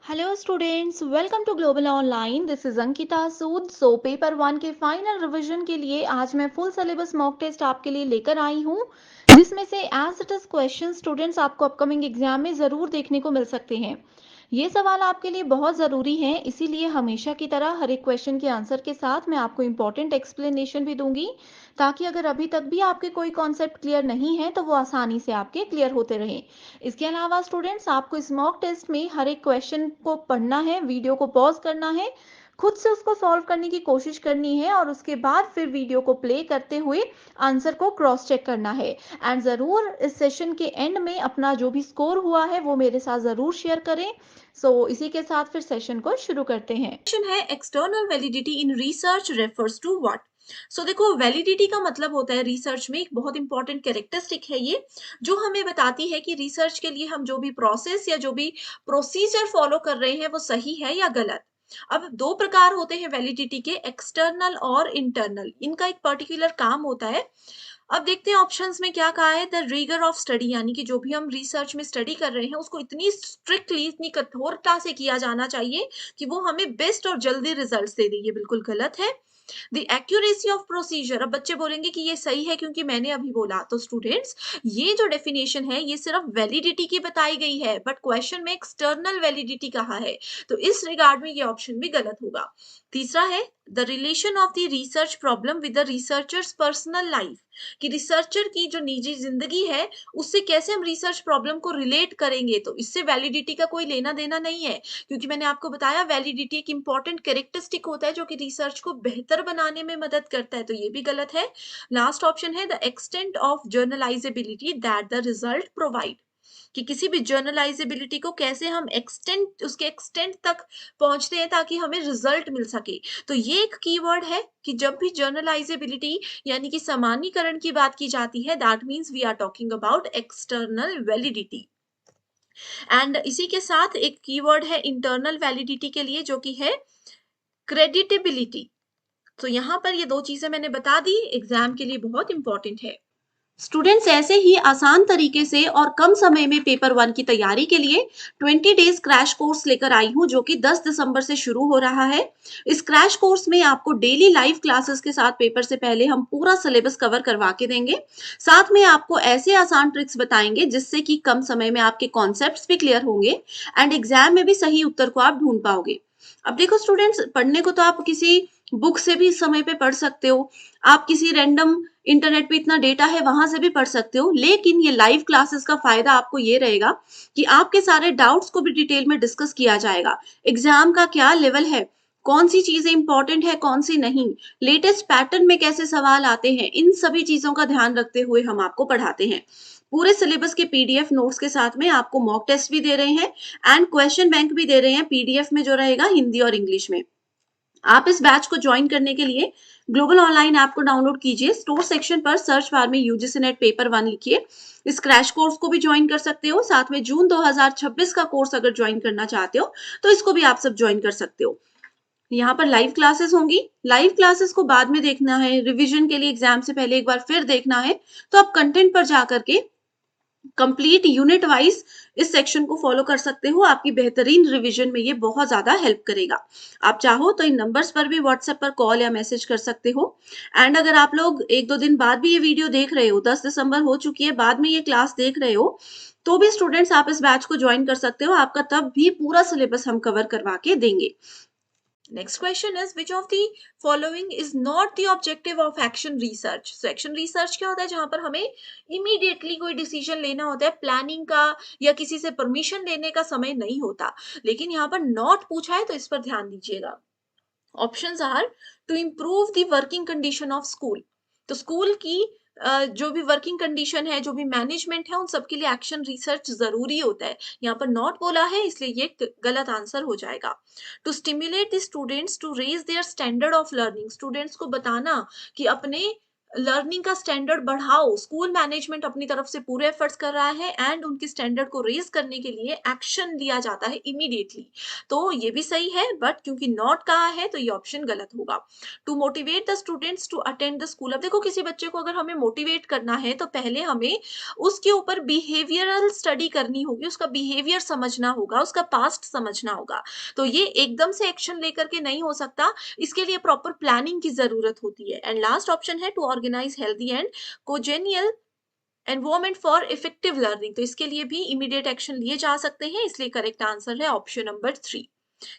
Hello students, welcome to global online. This is Ankita Sood. So paper one के final revision के लिए आज मैं फुल सिलेबस मॉक टेस्ट आपके लिए लेकर आई हूँ, जिसमें से as it is question students आपको अपकमिंग एग्जाम में ज़रूर देखने को मिल सकते हैं। ये सवाल आपके लिए बहुत ज़रूरी हैं, इसीलिए हमेशा की तरह हर एक क्वेश्चन के आंसर के साथ मैं आपको इंपॉर्टेंट एक्सप्लेनेशन भी दूंगी, ताकि अगर अभी तक भी आपके कोई कॉन्सेप्ट क्लियर नहीं है तो वो आसानी से आपके क्लियर होते रहें। इसके अलावा स्टूडेंट्स, आपको इस मॉक टेस्ट में हर एक क्वेश्चन को पढ़ना है, वीडियो को पॉज करना है, खुद से उसको सॉल्व करने की कोशिश करनी है और उसके बाद फिर वीडियो को प्ले करते हुए आंसर को क्रॉस चेक करना है। एंड ज़रूर इस सेशन के एंड में अपना जो भी स्कोर हुआ है वो मेरे साथ ज़रूर शेयर करें। इसी के साथ फिर सेशन को शुरू करते हैं। क्वेश्चन है external validity in research refers to what. So देखो, वैलिडिटी का मतलब होता है रिसर्च में एक बहुत इंपॉर्टेंट कैरेक्टरिस्टिक है ये, जो हमें बताती है कि रिसर्च के लिए हम जो भी प्रोसेस या जो भी प्रोसीजर फॉलो कर रहे हैं वो सही है या गलत। अब दो प्रकार होते हैं वैलिडिटी के, एक्सटर्नल और इंटरनल। इनका एक पर्टिकुलर काम होता है। अब देखते हैं ऑप्शंस में क्या कहा है। द रिगर ऑफ स्टडी, यानी कि जो भी हम रिसर्च में स्टडी कर रहे हैं उसको इतनी स्ट्रिक्टली, इतनी कठोरता से किया जाना चाहिए कि वो हमें बेस्ट और जल्दी रिजल्ट्स दे दे। ये बिल्कुल गलत है। द एक्यूरेसी ऑफ प्रोसीजर, अब बच्चे बोलेंगे कि ये सही है क्योंकि मैंने अभी बोला। तो स्टूडेंट्स, ये जो डेफिनेशन है ये सिर्फ वैलिडिटी की बताई गई है, बट क्वेश्चन में एक्सटर्नल वैलिडिटी कहा है, तो इस रिगार्ड में ये ऑप्शन भी गलत होगा। तीसरा है the relation of the research problem with the researchers personal life, कि रिसर्चर की जो निजी जिंदगी है उससे कैसे हम रिसर्च प्रॉब्लम को रिलेट करेंगे, तो इससे वैलिडिटी का कोई लेना देना नहीं है। क्योंकि मैंने आपको बताया वैलिडिटी एक इंपॉर्टेंट कैरेक्टरिस्टिक होता है जो कि रिसर्च को बेहतर बनाने में मदद करता है, तो ये भी गलत है। लास्ट ऑप्शन है the extent of generalizability that the result provide, कि किसी भी जर्नलाइजेबिलिटी को कैसे हम एक्सटेंट, उसके एक्सटेंट तक पहुंचते हैं ताकि हमें रिजल्ट मिल सके। तो ये एक कीवर्ड है कि जब भी जर्नलाइजेबिलिटी यानी कि सामान्यीकरण की बात की जाती है, that means we are talking about external validity. And इसी के साथ एक कीवर्ड है इंटरनल वैलिडिटी के लिए, जो कि है क्रेडिटेबिलिटी। तो यहाँ पर ये दो चीजें मैंने बता दी, एग्जाम के लिए बहुत इंपॉर्टेंट है। स्टूडेंट्स, ऐसे ही आसान तरीके से और कम समय में पेपर वन की तैयारी के लिए 20 डेज क्रैश कोर्स लेकर आई हूं, जो कि 10 दिसंबर से शुरू हो रहा है। इस क्रैश कोर्स में आपको डेली लाइव क्लासेस के साथ पेपर से पहले हम पूरा सिलेबस कवर करवा के देंगे। साथ में आपको ऐसे आसान ट्रिक्स बताएंगे जिससे कि कम समय में आपके कॉन्सेप्ट्स भी क्लियर होंगे एंड एग्जाम में भी सही उत्तर को आप ढूंढ पाओगे। अब देखो स्टूडेंट्स, पढ़ने को तो आप किसी बुक से भी इस समय पे पढ़ सकते हो, आप किसी रैंडम इंटरनेट पे इतना डेटा है वहां से भी पढ़ सकते हो, लेकिन ये लाइव क्लासेस का फायदा आपको ये रहेगा कि आपके सारे डाउट्स को भी डिटेल में डिस्कस किया जाएगा। एग्जाम का क्या लेवल है, कौन सी चीजें इंपॉर्टेंट है, कौन सी नहीं, लेटेस्ट पैटर्न में कैसे सवाल आते हैं, इन सभी चीजों का ध्यान रखते हुए हम आपको पढ़ाते हैं। पूरे सिलेबस के पीडीएफ नोट्स के साथ में आपको मॉक टेस्ट भी दे रहे हैं एंड क्वेश्चन बैंक भी दे रहे हैं, पीडीएफ में जो रहेगा हिंदी और इंग्लिश में। आप इस बैच को ज्वाइन करने के लिए ग्लोबल ऑनलाइन ऐप को डाउनलोड कीजिए, स्टोर सेक्शन पर सर्च बार में यूजीसी नेट पेपर वन लिखिए। इस क्रैश कोर्स को भी ज्वाइन कर सकते हो। साथ में जून 2026 का कोर्स अगर ज्वाइन करना चाहते हो तो इसको भी आप सब ज्वाइन कर सकते हो। यहाँ पर लाइव क्लासेस होंगी। लाइव क्लासेस को बाद में देखना है, रिवीजन के लिए एग्जाम से पहले एक बार फिर देखना है, तो आप कंटेंट पर जाकर के कंप्लीट यूनिट वाइज इस सेक्शन को फॉलो कर सकते हो। आपकी बेहतरीन रिवीजन में ये बहुत ज्यादा हेल्प करेगा। आप चाहो तो इन नंबर्स पर भी व्हाट्सएप पर कॉल या मैसेज कर सकते हो। एंड अगर आप लोग एक दो दिन बाद भी ये वीडियो देख रहे हो, 10 दिसंबर हो चुकी है, बाद में ये क्लास देख रहे हो, तो भी स्टूडेंट्स आप इस बैच को ज्वाइन कर सकते हो। आपका तब भी पूरा सिलेबस हम कवर करवा के देंगे। Next question is which of the following is not the objective of action research? So action research क्या होता है, जहां पर हमें immediately कोई डिसीजन लेना होता है, प्लानिंग का या किसी से परमिशन लेने का समय नहीं होता। लेकिन यहाँ पर नॉट पूछा है तो इस पर ध्यान दीजिएगा। Options are to improve the working condition of school, तो स्कूल की जो भी वर्किंग कंडीशन है, जो भी मैनेजमेंट है, उन सबके लिए एक्शन रिसर्च जरूरी होता है। यहाँ पर नॉट बोला है इसलिए ये गलत आंसर हो जाएगा। To stimulate the students to raise their standard of learning, students को बताना कि अपने लर्निंग का स्टैंडर्ड बढ़ाओ, स्कूल मैनेजमेंट अपनी तरफ से पूरे एफर्ट्स कर रहा है एंड उनके स्टैंडर्ड को रेज करने के लिए एक्शन लिया जाता है इमीडिएटली। तो ये भी सही है, बट क्योंकि नॉट कहा है तो ये ऑप्शन गलत होगा। To motivate the students to attend the school, अब देखो किसी बच्चे को अगर हमें मोटिवेट करना है तो पहले हमें उसके ऊपर बिहेवियरल स्टडी करनी होगी, उसका बिहेवियर समझना होगा, उसका पास्ट समझना होगा। तो ये एकदम से एक्शन लेकर के नहीं हो सकता, इसके लिए प्रॉपर प्लानिंग की जरूरत होती है। एंड लास्ट ऑप्शन है to organize healthy and congenial environment for effective learning, तो इसके लिए भी इमीडिएट एक्शन लिए जा सकते हैं, इसलिए करेक्ट आंसर है ऑप्शन नंबर 3,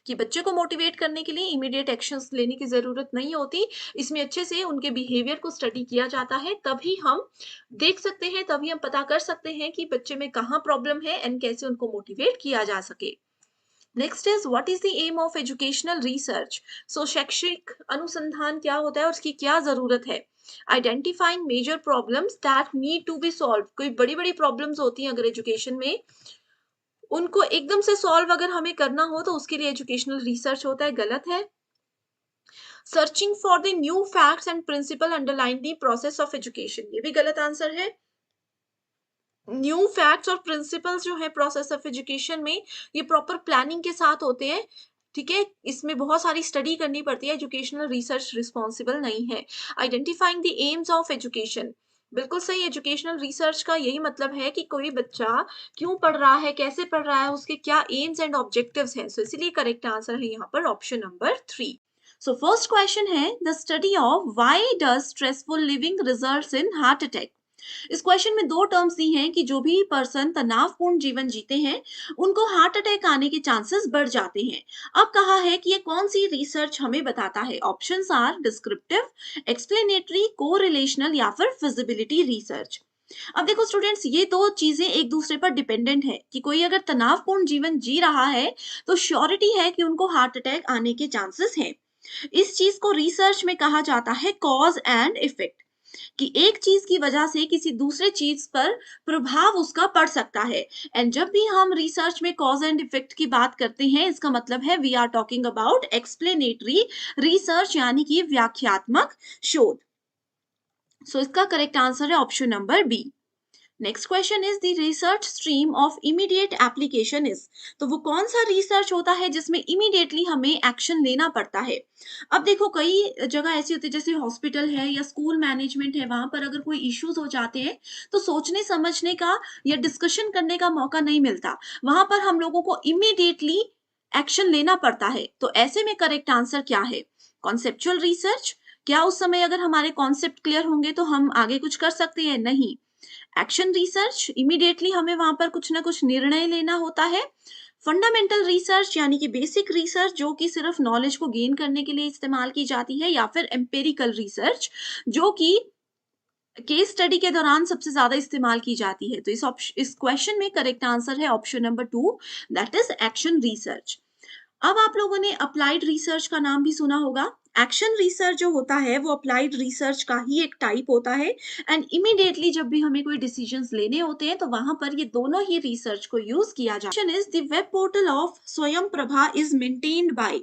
कि बच्चे को मोटिवेट करने के लिए इमीडिएट एक्शंस लेने की जरूरत नहीं होती, इसमें अच्छे से उनके बिहेवियर को स्टडी किया जाता है, तभी हम देख सकते हैं, तभी हम पता कर सकते हैं कि बच्चे में कहाँ प्रॉब्लम है एंड कैसे उनको मोटिवेट किया जा सके। Next is what is the aim of educational research, so शैक्षिक अनुसंधान क्या होता है और उसकी क्या जरूरत है। Identifying major problems that need to be solve, कोई बड़ी बड़ी प्रॉब्लम्स होती हैं अगर एजुकेशन में, उनको एकदम से सॉल्व अगर हमें करना हो तो उसके लिए एजुकेशनल रिसर्च होता है, गलत है। Searching for the new facts and principle underline the process of education, ये भी गलत आंसर है। न्यू फैक्ट्स और प्रिंसिपल्स जो है प्रोसेस ऑफ एजुकेशन में, ये प्रॉपर प्लानिंग के साथ होते हैं, ठीक है, इसमें बहुत सारी स्टडी करनी पड़ती है, एजुकेशनल रिसर्च रिस्पॉन्सिबल नहीं है। Identifying the AIIMS of education, बिल्कुल सही, एजुकेशनल रिसर्च का यही मतलब है कि कोई बच्चा क्यों पढ़ रहा है, कैसे पढ़ रहा है, उसके क्या एम्स एंड ऑब्जेक्टिव्स हैं, सो इसीलिए करेक्ट आंसर है यहाँ पर option number 3। So first question है the study of why does stressful living results in heart attack. इस क्वेश्चन में दो टर्म्स दी हैं कि जो भी पर्सन तनावपूर्ण जीवन जीते हैं उनको हार्ट अटैक आने के चांसेस बढ़ जाते हैं। अब कहा है कि ये कौन सी रिसर्च हमें बताता है, options are descriptive, explanatory, correlational या फिर फिजिबिलिटी रिसर्च। अब देखो स्टूडेंट्स, ये दो चीजें एक दूसरे पर डिपेंडेंट है, कि कोई अगर तनावपूर्ण जीवन जी रहा है तो श्योरिटी है कि उनको हार्ट अटैक आने के चांसेस हैं। इस चीज को रिसर्च में कहा जाता है कॉज एंड इफेक्ट, कि एक चीज की वजह से किसी दूसरे चीज पर प्रभाव उसका पड़ सकता है। एंड जब भी हम रिसर्च में कॉज एंड इफेक्ट की बात करते हैं, इसका मतलब है we are talking about explanatory research, यानी कि व्याख्यात्मक शोध। सो इसका करेक्ट आंसर है option number B. Next question is the research stream of immediate application is, तो वो कौन सा रिसर्च होता है जिसमें इमीडिएटली हमें एक्शन लेना पड़ता है। अब देखो कई जगह ऐसी होती है, जैसे हॉस्पिटल है या स्कूल मैनेजमेंट है, वहां पर अगर कोई इश्यूज हो जाते हैं तो सोचने समझने का या डिस्कशन करने का मौका नहीं मिलता, वहां पर हम लोगों को इमीडिएटली एक्शन लेना पड़ता है। तो ऐसे में करेक्ट आंसर क्या है, कॉन्सेप्चुअल रिसर्च, क्या उस समय अगर हमारे कॉन्सेप्ट क्लियर होंगे तो हम आगे कुछ कर सकते हैं, नहीं। एक्शन रिसर्च, इमीडिएटली हमें वहां पर कुछ ना कुछ निर्णय लेना होता है। फंडामेंटल रिसर्च यानी कि बेसिक रिसर्च जो कि सिर्फ नॉलेज को गेन करने के लिए इस्तेमाल की जाती है, या फिर एम्पेरिकल रिसर्च जो कि केस स्टडी के दौरान सबसे ज्यादा इस्तेमाल की जाती है। तो इस क्वेश्चन में करेक्ट आंसर है option number 2, that is action research. अब आप लोगों ने अप्लाइड रिसर्च का नाम भी सुना होगा। एक्शन रिसर्च जो होता है वो अप्लाइड रिसर्च का ही एक टाइप होता है, एंड इमीडिएटली जब भी हमें कोई डिसीजंस लेने होते हैं तो वहां पर ये दोनों ही रिसर्च को यूज किया जाता है। Is the web portal of स्वयं प्रभा इज मेंटेन्ड बाय,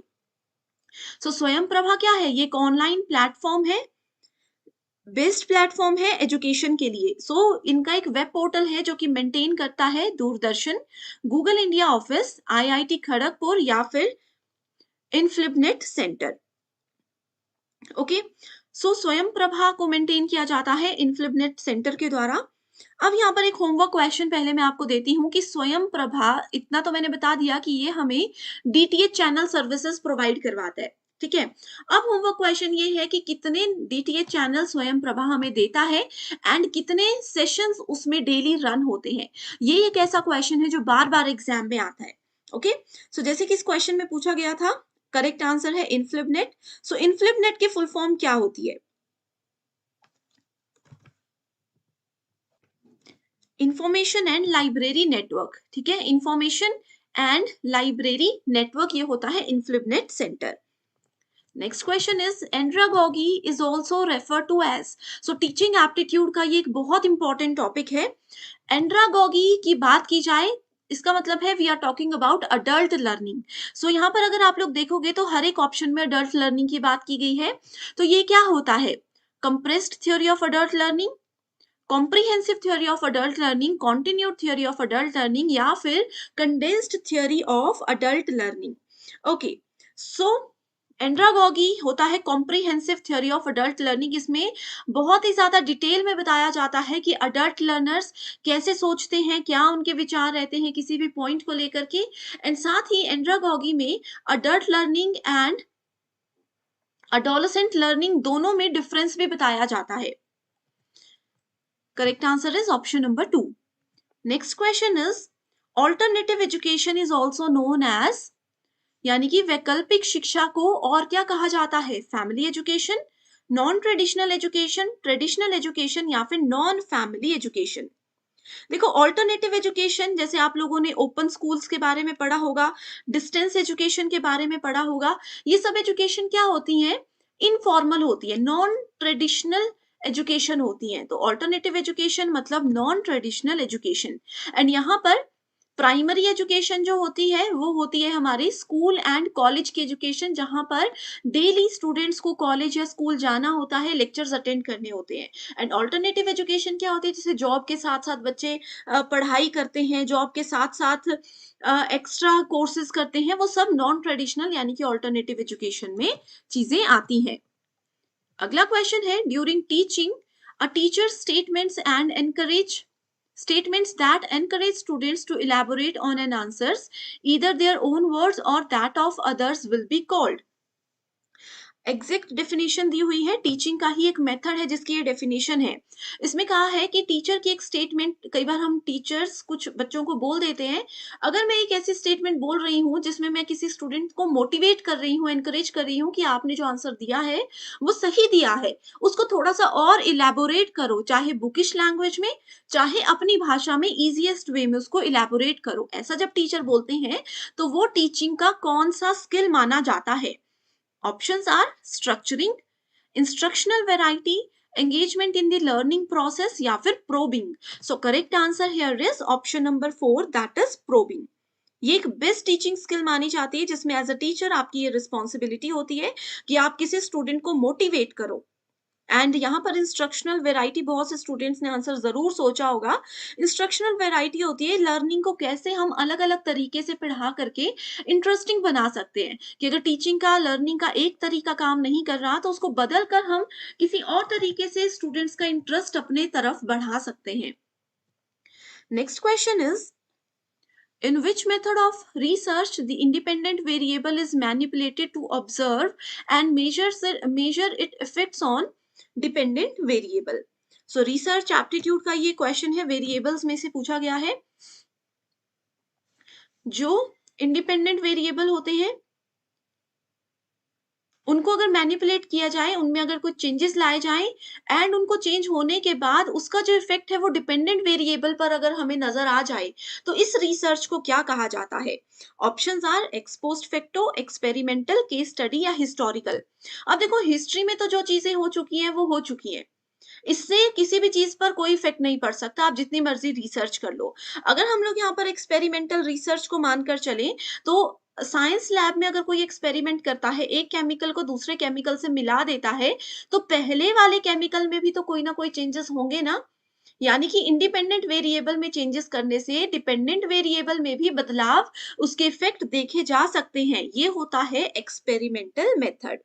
सो स्वयं प्रभा क्या है, ये एक ऑनलाइन प्लेटफॉर्म है, बेस्ट प्लेटफॉर्म है एजुकेशन के लिए। सो इनका एक वेब पोर्टल है जो कि मेंटेन करता है Doordarshan, Google India office, IIT Kharagpur या फिर इनफ्लिबनेट सेंटर। ओके, सो स्वयं प्रभा को मेंटेन किया जाता है इनफ्लिबनेट सेंटर के द्वारा। अब यहाँ पर एक होमवर्क क्वेश्चन पहले मैं आपको देती हूँ कि स्वयं प्रभा, इतना तो मैंने बता दिया कि ये हमें डीटीएच चैनल सर्विसेज प्रोवाइड करवाता है, ठीक है। अब होमवर्क क्वेश्चन ये है कि कितने डीटीएच चैनल स्वयं प्रभा हमें देता है एंड कितने सेशंस उसमें डेली रन होते हैं। ये एक ऐसा क्वेश्चन है जो बार बार एग्जाम में आता है। ओके, सो जैसे कि इस क्वेश्चन में पूछा गया था, करेक्ट आंसर है इनफ्लिबनेट। सो इनफ्लिबनेट की फुल फॉर्म क्या होती है, इंफॉर्मेशन एंड लाइब्रेरी नेटवर्क, ठीक है, इंफॉर्मेशन एंड लाइब्रेरी नेटवर्क ये होता है INFLIBNET center. Next question is andragogy is also refer to as, so teaching aptitude का ये एक बहुत इंपॉर्टेंट टॉपिक है। एंड्रागोगी की बात की जाए, इसका मतलब है we are talking about adult learning. So यहाँ पर अगर आप लोग देखोगे तो हर एक ऑप्शन में अडल्ट लर्निंग की बात की गई है। तो ये क्या होता है, compressed theory of adult learning, comprehensive theory of adult learning, continued theory of adult learning या फिर condensed theory of adult learning. Okay, so andragogy होता है comprehensive theory of adult learning. इसमें बहुत ही ज्यादा डिटेल में बताया जाता है कि अडल्ट लर्नर्स कैसे सोचते हैं, क्या उनके विचार रहते हैं किसी भी पॉइंट को लेकर के, एंड साथ ही एंड्रागॉगी में adult learning and adolescent learning दोनों में डिफरेंस भी बताया जाता है। Correct answer is option number 2. Next question is alternative education is also known as, यानी कि वैकल्पिक शिक्षा को और क्या कहा जाता है? Family education, non traditional education, traditional education या फिर नॉन फैमिली एजुकेशन। देखो ऑल्टरनेटिव एजुकेशन, जैसे आप लोगों ने ओपन स्कूल्स के बारे में पढ़ा होगा, डिस्टेंस एजुकेशन के बारे में पढ़ा होगा, ये सब एजुकेशन क्या होती है? इनफॉर्मल होती है, नॉन ट्रेडिशनल एजुकेशन होती है। तो ऑल्टरनेटिव एजुकेशन मतलब नॉन ट्रेडिशनल एजुकेशन। एंड यहाँ पर प्राइमरी एजुकेशन जो होती है वो होती है हमारी स्कूल एंड कॉलेज की एजुकेशन, जहां पर डेली स्टूडेंट्स को कॉलेज या स्कूल जाना होता है, लेक्चर्स अटेंड करने होते हैं। एंड ऑल्टरनेटिव एजुकेशन क्या होती है? जैसे जॉब के साथ साथ बच्चे पढ़ाई करते हैं, जॉब के साथ साथ एक्स्ट्रा कोर्सेज करते हैं, वो सब नॉन ट्रेडिशनल यानी कि ऑल्टरनेटिव एजुकेशन में चीजें आती हैं। अगला क्वेश्चन है during teaching a teacher statements and encourage statements that encourage students to elaborate on an answers, either their own words or that of others will be called. Exact definition दी हुई है, teaching का ही एक method है जिसकी ये definition है। इसमें कहा है कि टीचर की एक स्टेटमेंट, कई बार हम टीचर्स कुछ बच्चों को बोल देते हैं, अगर मैं एक ऐसी स्टेटमेंट बोल रही हूँ जिसमें मैं किसी स्टूडेंट को मोटिवेट कर रही हूँ, एनकरेज कर रही हूँ कि आपने जो आंसर दिया है वो सही दिया है, उसको थोड़ा सा और इलेबोरेट करो, चाहे बुकिश लैंग्वेज में चाहे अपनी भाषा में इजीएस्ट वे में उसको इलेबोरेट करो, ऐसा जब टीचर बोलते हैं तो वो टीचिंग का कौन सा स्किल माना जाता है? Options are structuring, instructional variety, engagement in the learning process या फिर probing. So correct answer here is option number 4, that is probing. ये एक बेस्ट टीचिंग स्किल मानी जाती है जिसमें एज अ टीचर आपकी ये रिस्पॉन्सिबिलिटी होती है कि आप किसी स्टूडेंट को मोटिवेट करो। एंड यहाँ पर इंस्ट्रक्शनल वेराइटी, बहुत से स्टूडेंट्स ने आंसर जरूर सोचा होगा। इंस्ट्रक्शनल वेराइटी होती है लर्निंग को कैसे हम अलग अलग तरीके से पढ़ा करके इंटरेस्टिंग बना सकते हैं, कि अगर टीचिंग का लर्निंग का एक तरीका काम नहीं कर रहा तो उसको बदल कर हम किसी और तरीके से स्टूडेंट्स का इंटरेस्ट अपने तरफ बढ़ा सकते हैं। Next question is in which method of research the independent variable is manipulated to observe and measure its effects on dependent variable. So research aptitude का ये क्वेश्चन है, वेरिएबल्स में से पूछा गया है। जो इंडिपेंडेंट वेरिएबल होते हैं उनको अगर मैनिपुलेट किया जाए, उनमें अगर कुछ चेंजेस लाए जाएं एंड उनको चेंज होने के बाद उसका जो इफेक्ट है वो डिपेंडेंट वेरिएबल पर अगर हमें नजर आ जाए तो इस रिसर्च को क्या कहा जाता है? Options are ex post facto, experimental, case study या हिस्टोरिकल। अब देखो हिस्ट्री में तो जो चीजें हो चुकी हैं वो हो चुकी हैं, इससे किसी भी चीज पर कोई इफेक्ट नहीं पड़ सकता, आप जितनी मर्जी रिसर्च कर लो। अगर हम लोग यहाँ पर एक्सपेरिमेंटल रिसर्च को मानकर चले तो साइंस लैब में अगर कोई एक्सपेरिमेंट करता है, एक केमिकल को दूसरे केमिकल से मिला देता है, तो पहले वाले केमिकल में भी तो कोई ना कोई चेंजेस होंगे ना। यानी कि इंडिपेंडेंट वेरिएबल में चेंजेस करने से डिपेंडेंट वेरिएबल में भी बदलाव, उसके इफेक्ट देखे जा सकते हैं। ये होता है एक्सपेरिमेंटल मेथड।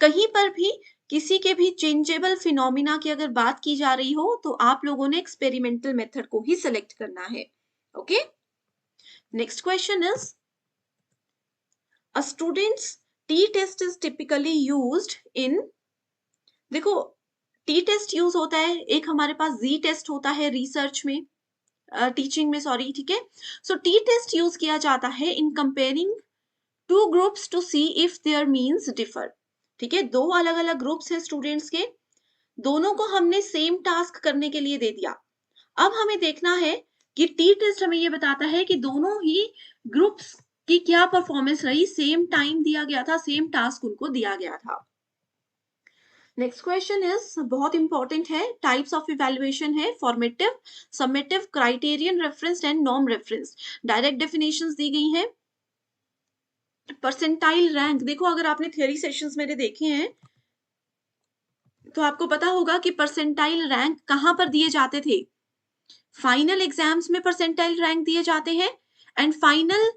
कहीं पर भी किसी के भी चेंजेबल फिनोमिना की अगर बात की जा रही हो तो आप लोगों ने एक्सपेरिमेंटल मेथड को ही सिलेक्ट करना है। Okay, next question is a students T test is typically used in, देखो टी टेस्ट यूज होता है, एक हमारे पास जी टेस्ट होता है रिसर्च में, टीचिंग में सॉरी, ठीक है। सो टी टेस्ट यूज किया जाता है in comparing two groups to see if their means differ. ठीक है, दो अलग अलग ग्रुप्स हैं स्टूडेंट्स के, दोनों को हमने सेम टास्क करने के लिए दे दिया। अब हमें देखना है कि टी टेस्ट हमें ये बताता है कि दोनों ही ग्रुप्स की क्या परफॉर्मेंस रही, सेम टाइम दिया गया था, सेम टास्क उनको दिया गया था। नेक्स्ट क्वेश्चन इज बहुत इंपॉर्टेंट है, टाइप्स ऑफ इवैल्यूएशन है formative, summative, criterion reference and norm reference. Direct definitions दी गई हैं। परसेंटाइल रैंक, देखो अगर आपने थ्योरी सेशंस मेरे देखे हैं तो आपको पता होगा कि परसेंटाइल रैंक कहाँ पर दिए जाते थे? फाइनल एग्जाम्स में परसेंटाइल रैंक दिए जाते हैं, एंड फाइनल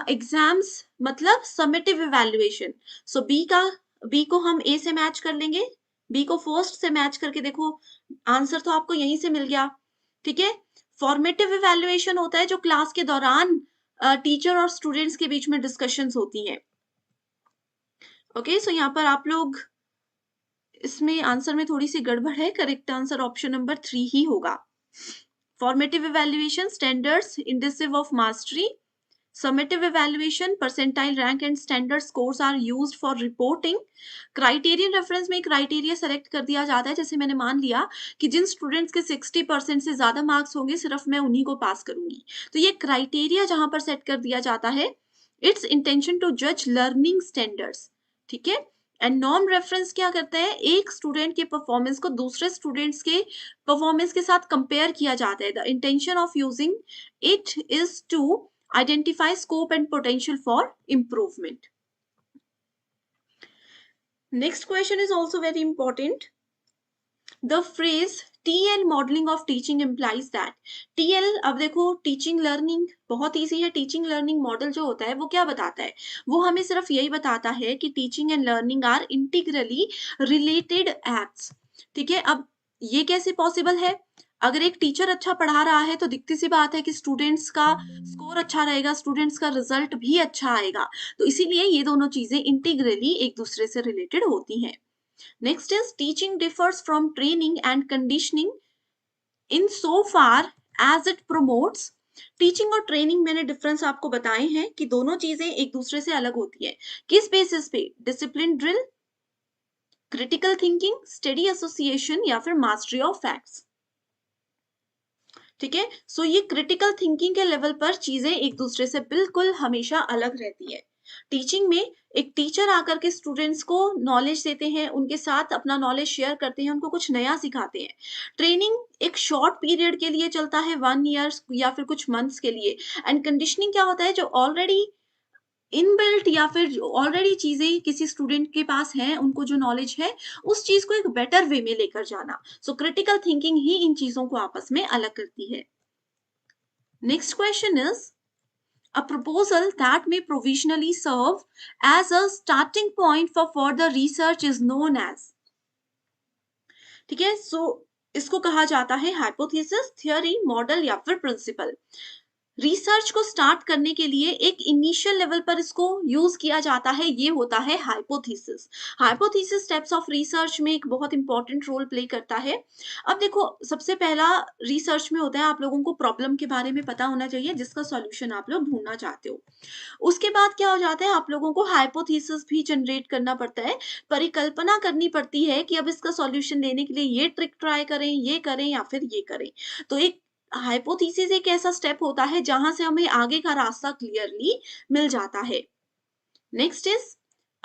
एग्जाम्स मतलब समेटिव इवैल्यूएशन। सो बी को हम ए से मैच कर लेंगे, बी को फर्स्ट से मैच करके देखो आंसर तो आपको यहीं से मिल गया, ठीक है। फॉर्मेटिव इवैल्यूएशन होता है जो क्लास के दौरान टीचर और स्टूडेंट्स के बीच में डिस्कशंस होती हैं। ओके, सो यहाँ पर आप लोग, इसमें आंसर में थोड़ी सी गड़बड़ है, करेक्ट आंसर ऑप्शन नंबर 3 ही होगा। Formative evaluation, standards indicative of mastery. Summative evaluation, percentile rank and standard scores are used for reporting. Criterion reference में क्राइटेरिया सेलेक्ट कर दिया जाता है, जैसे मैंने मान लिया कि जिन स्टूडेंट्स के 60% से ज्यादा मार्क्स होंगे सिर्फ मैं उन्हीं को पास करूंगी, तो ये क्राइटेरिया जहां पर सेट कर दिया जाता है, इट्स इंटेंशन टू जज लर्निंग स्टैंडर्ड्स, ठीक है। एंड नॉर्म रेफरेंस क्या करता है, एक स्टूडेंट के परफॉर्मेंस को दूसरे स्टूडेंट्स के परफॉर्मेंस के साथ कंपेयर किया जाता है। The intention of using it is to identify scope and potential for improvement. Next question is also very important. The phrase TL modeling of teaching implies that TL, अब देखो teaching learning बहुत easy है। Teaching learning model जो होता है वो क्या बताता है, वो हमें सिर्फ यही बताता है कि teaching and learning are integrally related acts, ठीक है। अब ये कैसे पॉसिबल है, अगर एक टीचर अच्छा पढ़ा रहा है तो दिखती सी बात है कि स्टूडेंट्स का स्कोर अच्छा रहेगा, स्टूडेंट्स का रिजल्ट भी अच्छा आएगा, तो इसीलिए ये दोनों चीजें इंटीग्रली एक दूसरे से रिलेटेड होती हैं। Next is teaching differs from training and conditioning in so far as it promotes. Teaching और ट्रेनिंग मैंने डिफरेंस आपको बताए हैं कि दोनों चीजें एक दूसरे से अलग होती है। किस बेसिस पे, discipline drill, critical thinking, study association या फिर मास्टरी ऑफ फैक्ट्स, ठीक है। सो ये क्रिटिकल थिंकिंग के लेवल पर चीजें एक दूसरे से बिल्कुल हमेशा अलग रहती है। टीचिंग में एक टीचर आकर के स्टूडेंट्स को नॉलेज देते हैं, उनके साथ अपना नॉलेज शेयर करते हैं, उनको कुछ नया सिखाते हैं। ट्रेनिंग एक शॉर्ट पीरियड के लिए चलता है, 1 ईयर या फिर कुछ मंथ्स के लिए। एंड कंडीशनिंग क्या होता है, जो ऑलरेडी इनबिल्ट या फिर ऑलरेडी चीजें किसी स्टूडेंट के पास हैं, उनको जो नॉलेज है उस चीज को एक बेटर वे में लेकर जाना। सो क्रिटिकल थिंकिंग ही इन चीजों को आपस में अलग करती है। Next question is a proposal that may provisionally serve as a starting point for further research is known as, ठीक है। सो इसको कहा जाता है हाइपोथेसिस, थ्योरी, मॉडल या फिर प्रिंसिपल। रिसर्च को स्टार्ट करने के लिए एक इनिशियल लेवल पर इसको यूज किया जाता है, ये होता है hypothesis. Hypothesis steps of research में एक बहुत इंपॉर्टेंट रोल प्ले करता है। अब देखो, सबसे पहला रिसर्च में होता है आप लोगों को प्रॉब्लम के बारे में पता होना चाहिए जिसका सॉल्यूशन आप लोग ढूंढना चाहते हो। उसके बाद क्या हो जाता है, आप लोगों को हाइपोथेसिस भी जनरेट करना पड़ता है, परिकल्पना करनी पड़ती है कि अब इसका सॉल्यूशन लेने के लिए ये ट्रिक ट्राई करें, ये करें या फिर ये करें। तो एक हाइपोथेसिस एक ऐसा स्टेप होता है जहां से हमें आगे का रास्ता क्लियरली मिल जाता है। Next is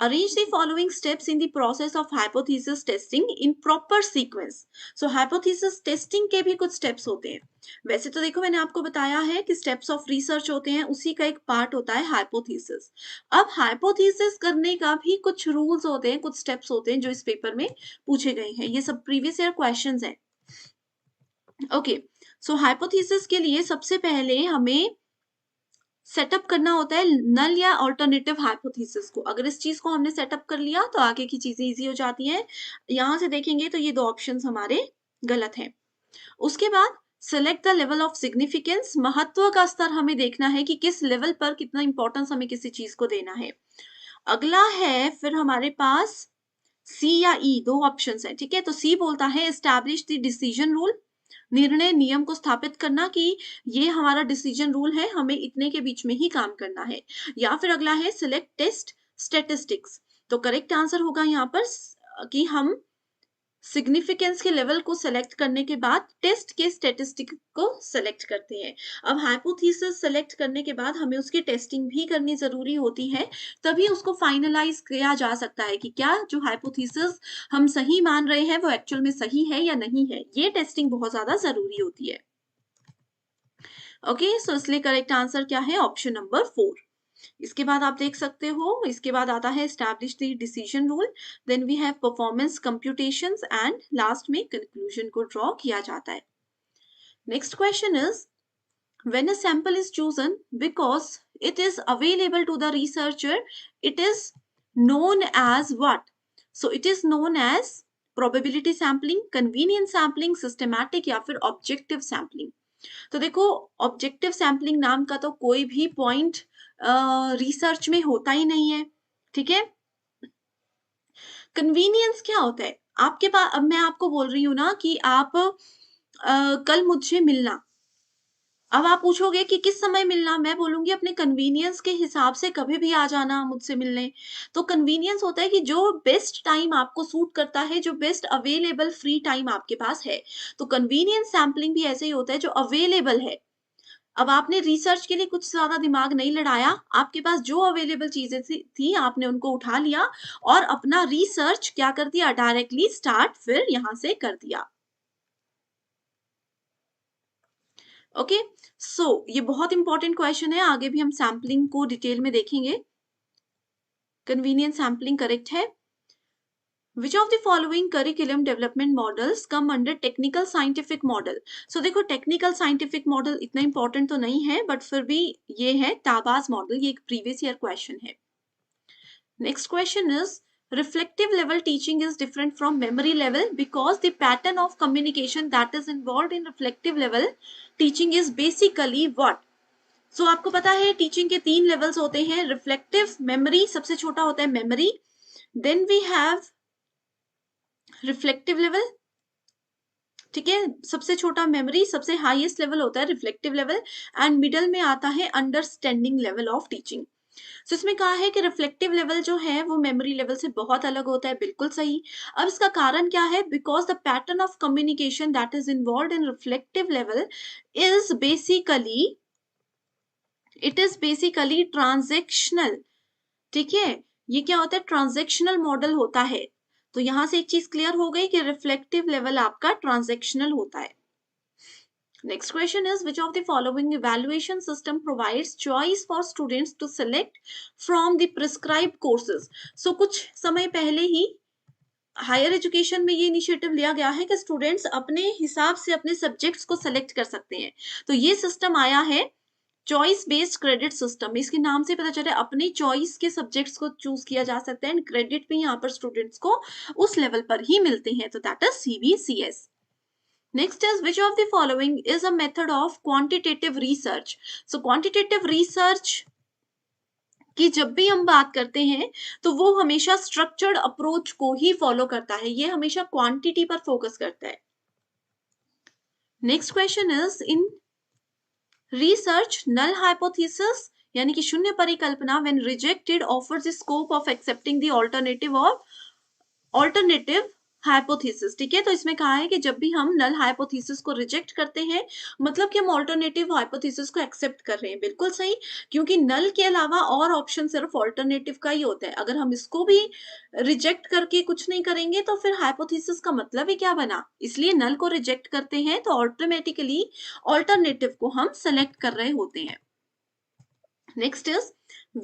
arrange the following steps in the process of hypothesis testing in proper sequence. So hypothesis testing के भी कुछ steps होते हैं। वैसे तो देखो मैंने आपको बताया है कि steps of research होते हैं, उसी का एक पार्ट होता है hypothesis। अब hypothesis करने का भी कुछ rules होते हैं, कुछ steps होते हैं जो इस पेपर में पूछे गए हैं। ये सब प्रीवियस ईयर क्वेश्चंस हैं। ओके, सो हाइपोथेसिस के लिए सबसे पहले हमें सेटअप करना होता है नल या ऑल्टरनेटिव हाइपोथेसिस को। अगर इस चीज को हमने सेटअप कर लिया तो आगे की चीजें इजी हो जाती हैं। यहां से देखेंगे तो ये दो ऑप्शंस हमारे गलत हैं। उसके बाद select the level of significance, महत्व का स्तर हमें देखना है कि किस लेवल पर कितना इंपॉर्टेंस हमें किसी चीज को देना है। अगला है फिर हमारे पास सी या ई, दो ऑप्शंस है, ठीक है। तो सी बोलता है एस्टैब्लिश द डिसीजन रूल, निर्णय नियम को स्थापित करना कि ये हमारा डिसीजन रूल है, हमें इतने के बीच में ही काम करना है। या फिर अगला है सिलेक्ट टेस्ट स्टैटिस्टिक्स। तो करेक्ट आंसर होगा यहाँ पर कि हम सिग्निफिकेंस के लेवल को सेलेक्ट करने के बाद टेस्ट के स्टैटिस्टिक को सेलेक्ट करते हैं। अब हाइपोथेसिस सेलेक्ट करने के बाद हमें उसकी टेस्टिंग भी करनी जरूरी होती है, तभी उसको फाइनलाइज किया जा सकता है कि क्या जो हाइपोथेसिस हम सही मान रहे हैं वो एक्चुअल में सही है या नहीं है। ये टेस्टिंग बहुत ज्यादा जरूरी होती है। ओके, सो इसलिए करेक्ट आंसर क्या है, ऑप्शन नंबर 4। इसके बाद आप देख सकते हो, इसके बाद आता है establish the decision rule, then we have performance computations and last में कंक्लूजन को ड्रॉ किया जाता है। Next question is when a sample is chosen because it is available to the researcher, it is known as what? So it is known as probability sampling, convenience sampling, systematic या फिर objective sampling। तो देखो objective sampling नाम का तो कोई भी point research में होता ही नहीं है, ठीक है। कन्वीनियंस क्या होता है? आपके पास, अब मैं आपको बोल रही हूँ ना कि आप कल मुझसे मिलना, अब आप पूछोगे कि किस समय मिलना, मैं बोलूंगी अपने कन्वीनियंस के हिसाब से कभी भी आ जाना मुझसे मिलने। तो कन्वीनियंस होता है कि जो बेस्ट टाइम आपको सूट करता है, जो बेस्ट अवेलेबल फ्री टाइम आपके पास है। तो कन्वीनियंस सैम्पलिंग भी ऐसे ही होता है जो अवेलेबल है। अब आपने रिसर्च के लिए कुछ ज्यादा दिमाग नहीं लड़ाया, आपके पास जो अवेलेबल चीजें थी आपने उनको उठा लिया और अपना रिसर्च क्या कर दिया, डायरेक्टली स्टार्ट फिर यहां से कर दिया। ओके, सो ये बहुत इंपॉर्टेंट क्वेश्चन है, आगे भी हम सैम्पलिंग को डिटेल में देखेंगे। कन्वीनियंस सैम्पलिंग करेक्ट है। Which of the following curriculum development models come under technical scientific model? So देखो technical scientific model इतना important तो नहीं है, but फिर भी ये है ताबाज मॉडल, ये एक प्रीवियस ईयर क्वेश्चन है। Next question is reflective level teaching is different from memory level because the pattern of communication that is involved in reflective level teaching is basically what? So आपको पता है teaching के 3 levels होते हैं, reflective, memory, सबसे छोटा होता है memory, then we have reflective level, ठीक है, सबसे छोटा मेमोरी, सबसे हाईएस्ट लेवल होता है रिफ्लेक्टिव लेवल, एंड मिडल में आता है अंडरस्टैंडिंग लेवल ऑफ टीचिंग। तो इसमें कहा है कि रिफ्लेक्टिव लेवल जो है वो मेमोरी लेवल से बहुत अलग होता है, बिल्कुल सही। अब इसका कारण क्या है? Because the pattern of communication that is involve in reflective level is basically, it is basically transactional, ठीक है। ये क्या होता है? ट्रांजेक्शनल मॉडल होता है। तो यहां से एक चीज क्लियर हो गई कि रिफ्लेक्टिव लेवल आपका ट्रांजेक्शनल होता है। Next question is which of the following evaluation system provides choice for students to select from the prescribed courses? So कुछ समय पहले ही हायर एजुकेशन में ये इनिशिएटिव लिया गया है कि स्टूडेंट्स अपने हिसाब से अपने सब्जेक्ट्स को सेलेक्ट कर सकते हैं। तो ये सिस्टम आया है चॉइस बेस्ड क्रेडिट सिस्टम। इसके नाम से पता चल रहा है अपनी चॉइस के सब्जेक्ट्स को चूज किया जा सकता है, एंड क्रेडिट भी यहाँ पर स्टूडेंट्स को उस लेवल पर ही मिलते हैं। तो that is CBCS। Next is which of the following is a method of quantitative research? So quantitative research की जब भी हम बात करते हैं तो वो हमेशा स्ट्रक्चर्ड अप्रोच को ही फॉलो करता है, ये हमेशा क्वांटिटी पर फोकस करता है। Next question is in research null hypothesis यानी कि शून्य परिकल्पना when rejected offers the scope of accepting the alternative hypothesis, ठीक है। तो इसमें कहा है कि जब भी हम नल हाइपोथेसिस को रिजेक्ट करते हैं मतलब कि हम ऑल्टरनेटिव हाइपोथेसिस को एक्सेप्ट कर रहे हैं, बिल्कुल सही, क्योंकि नल के अलावा और ऑप्शन सिर्फ ऑल्टरनेटिव का ही होता है। अगर हम इसको भी रिजेक्ट करके कुछ नहीं करेंगे तो फिर हाइपोथेसिस का मतलब ही क्या बना। इसलिए नल को रिजेक्ट करते हैं तो ऑटोमेटिकली ऑल्टरनेटिव को हम सेलेक्ट कर रहे होते हैं। Next is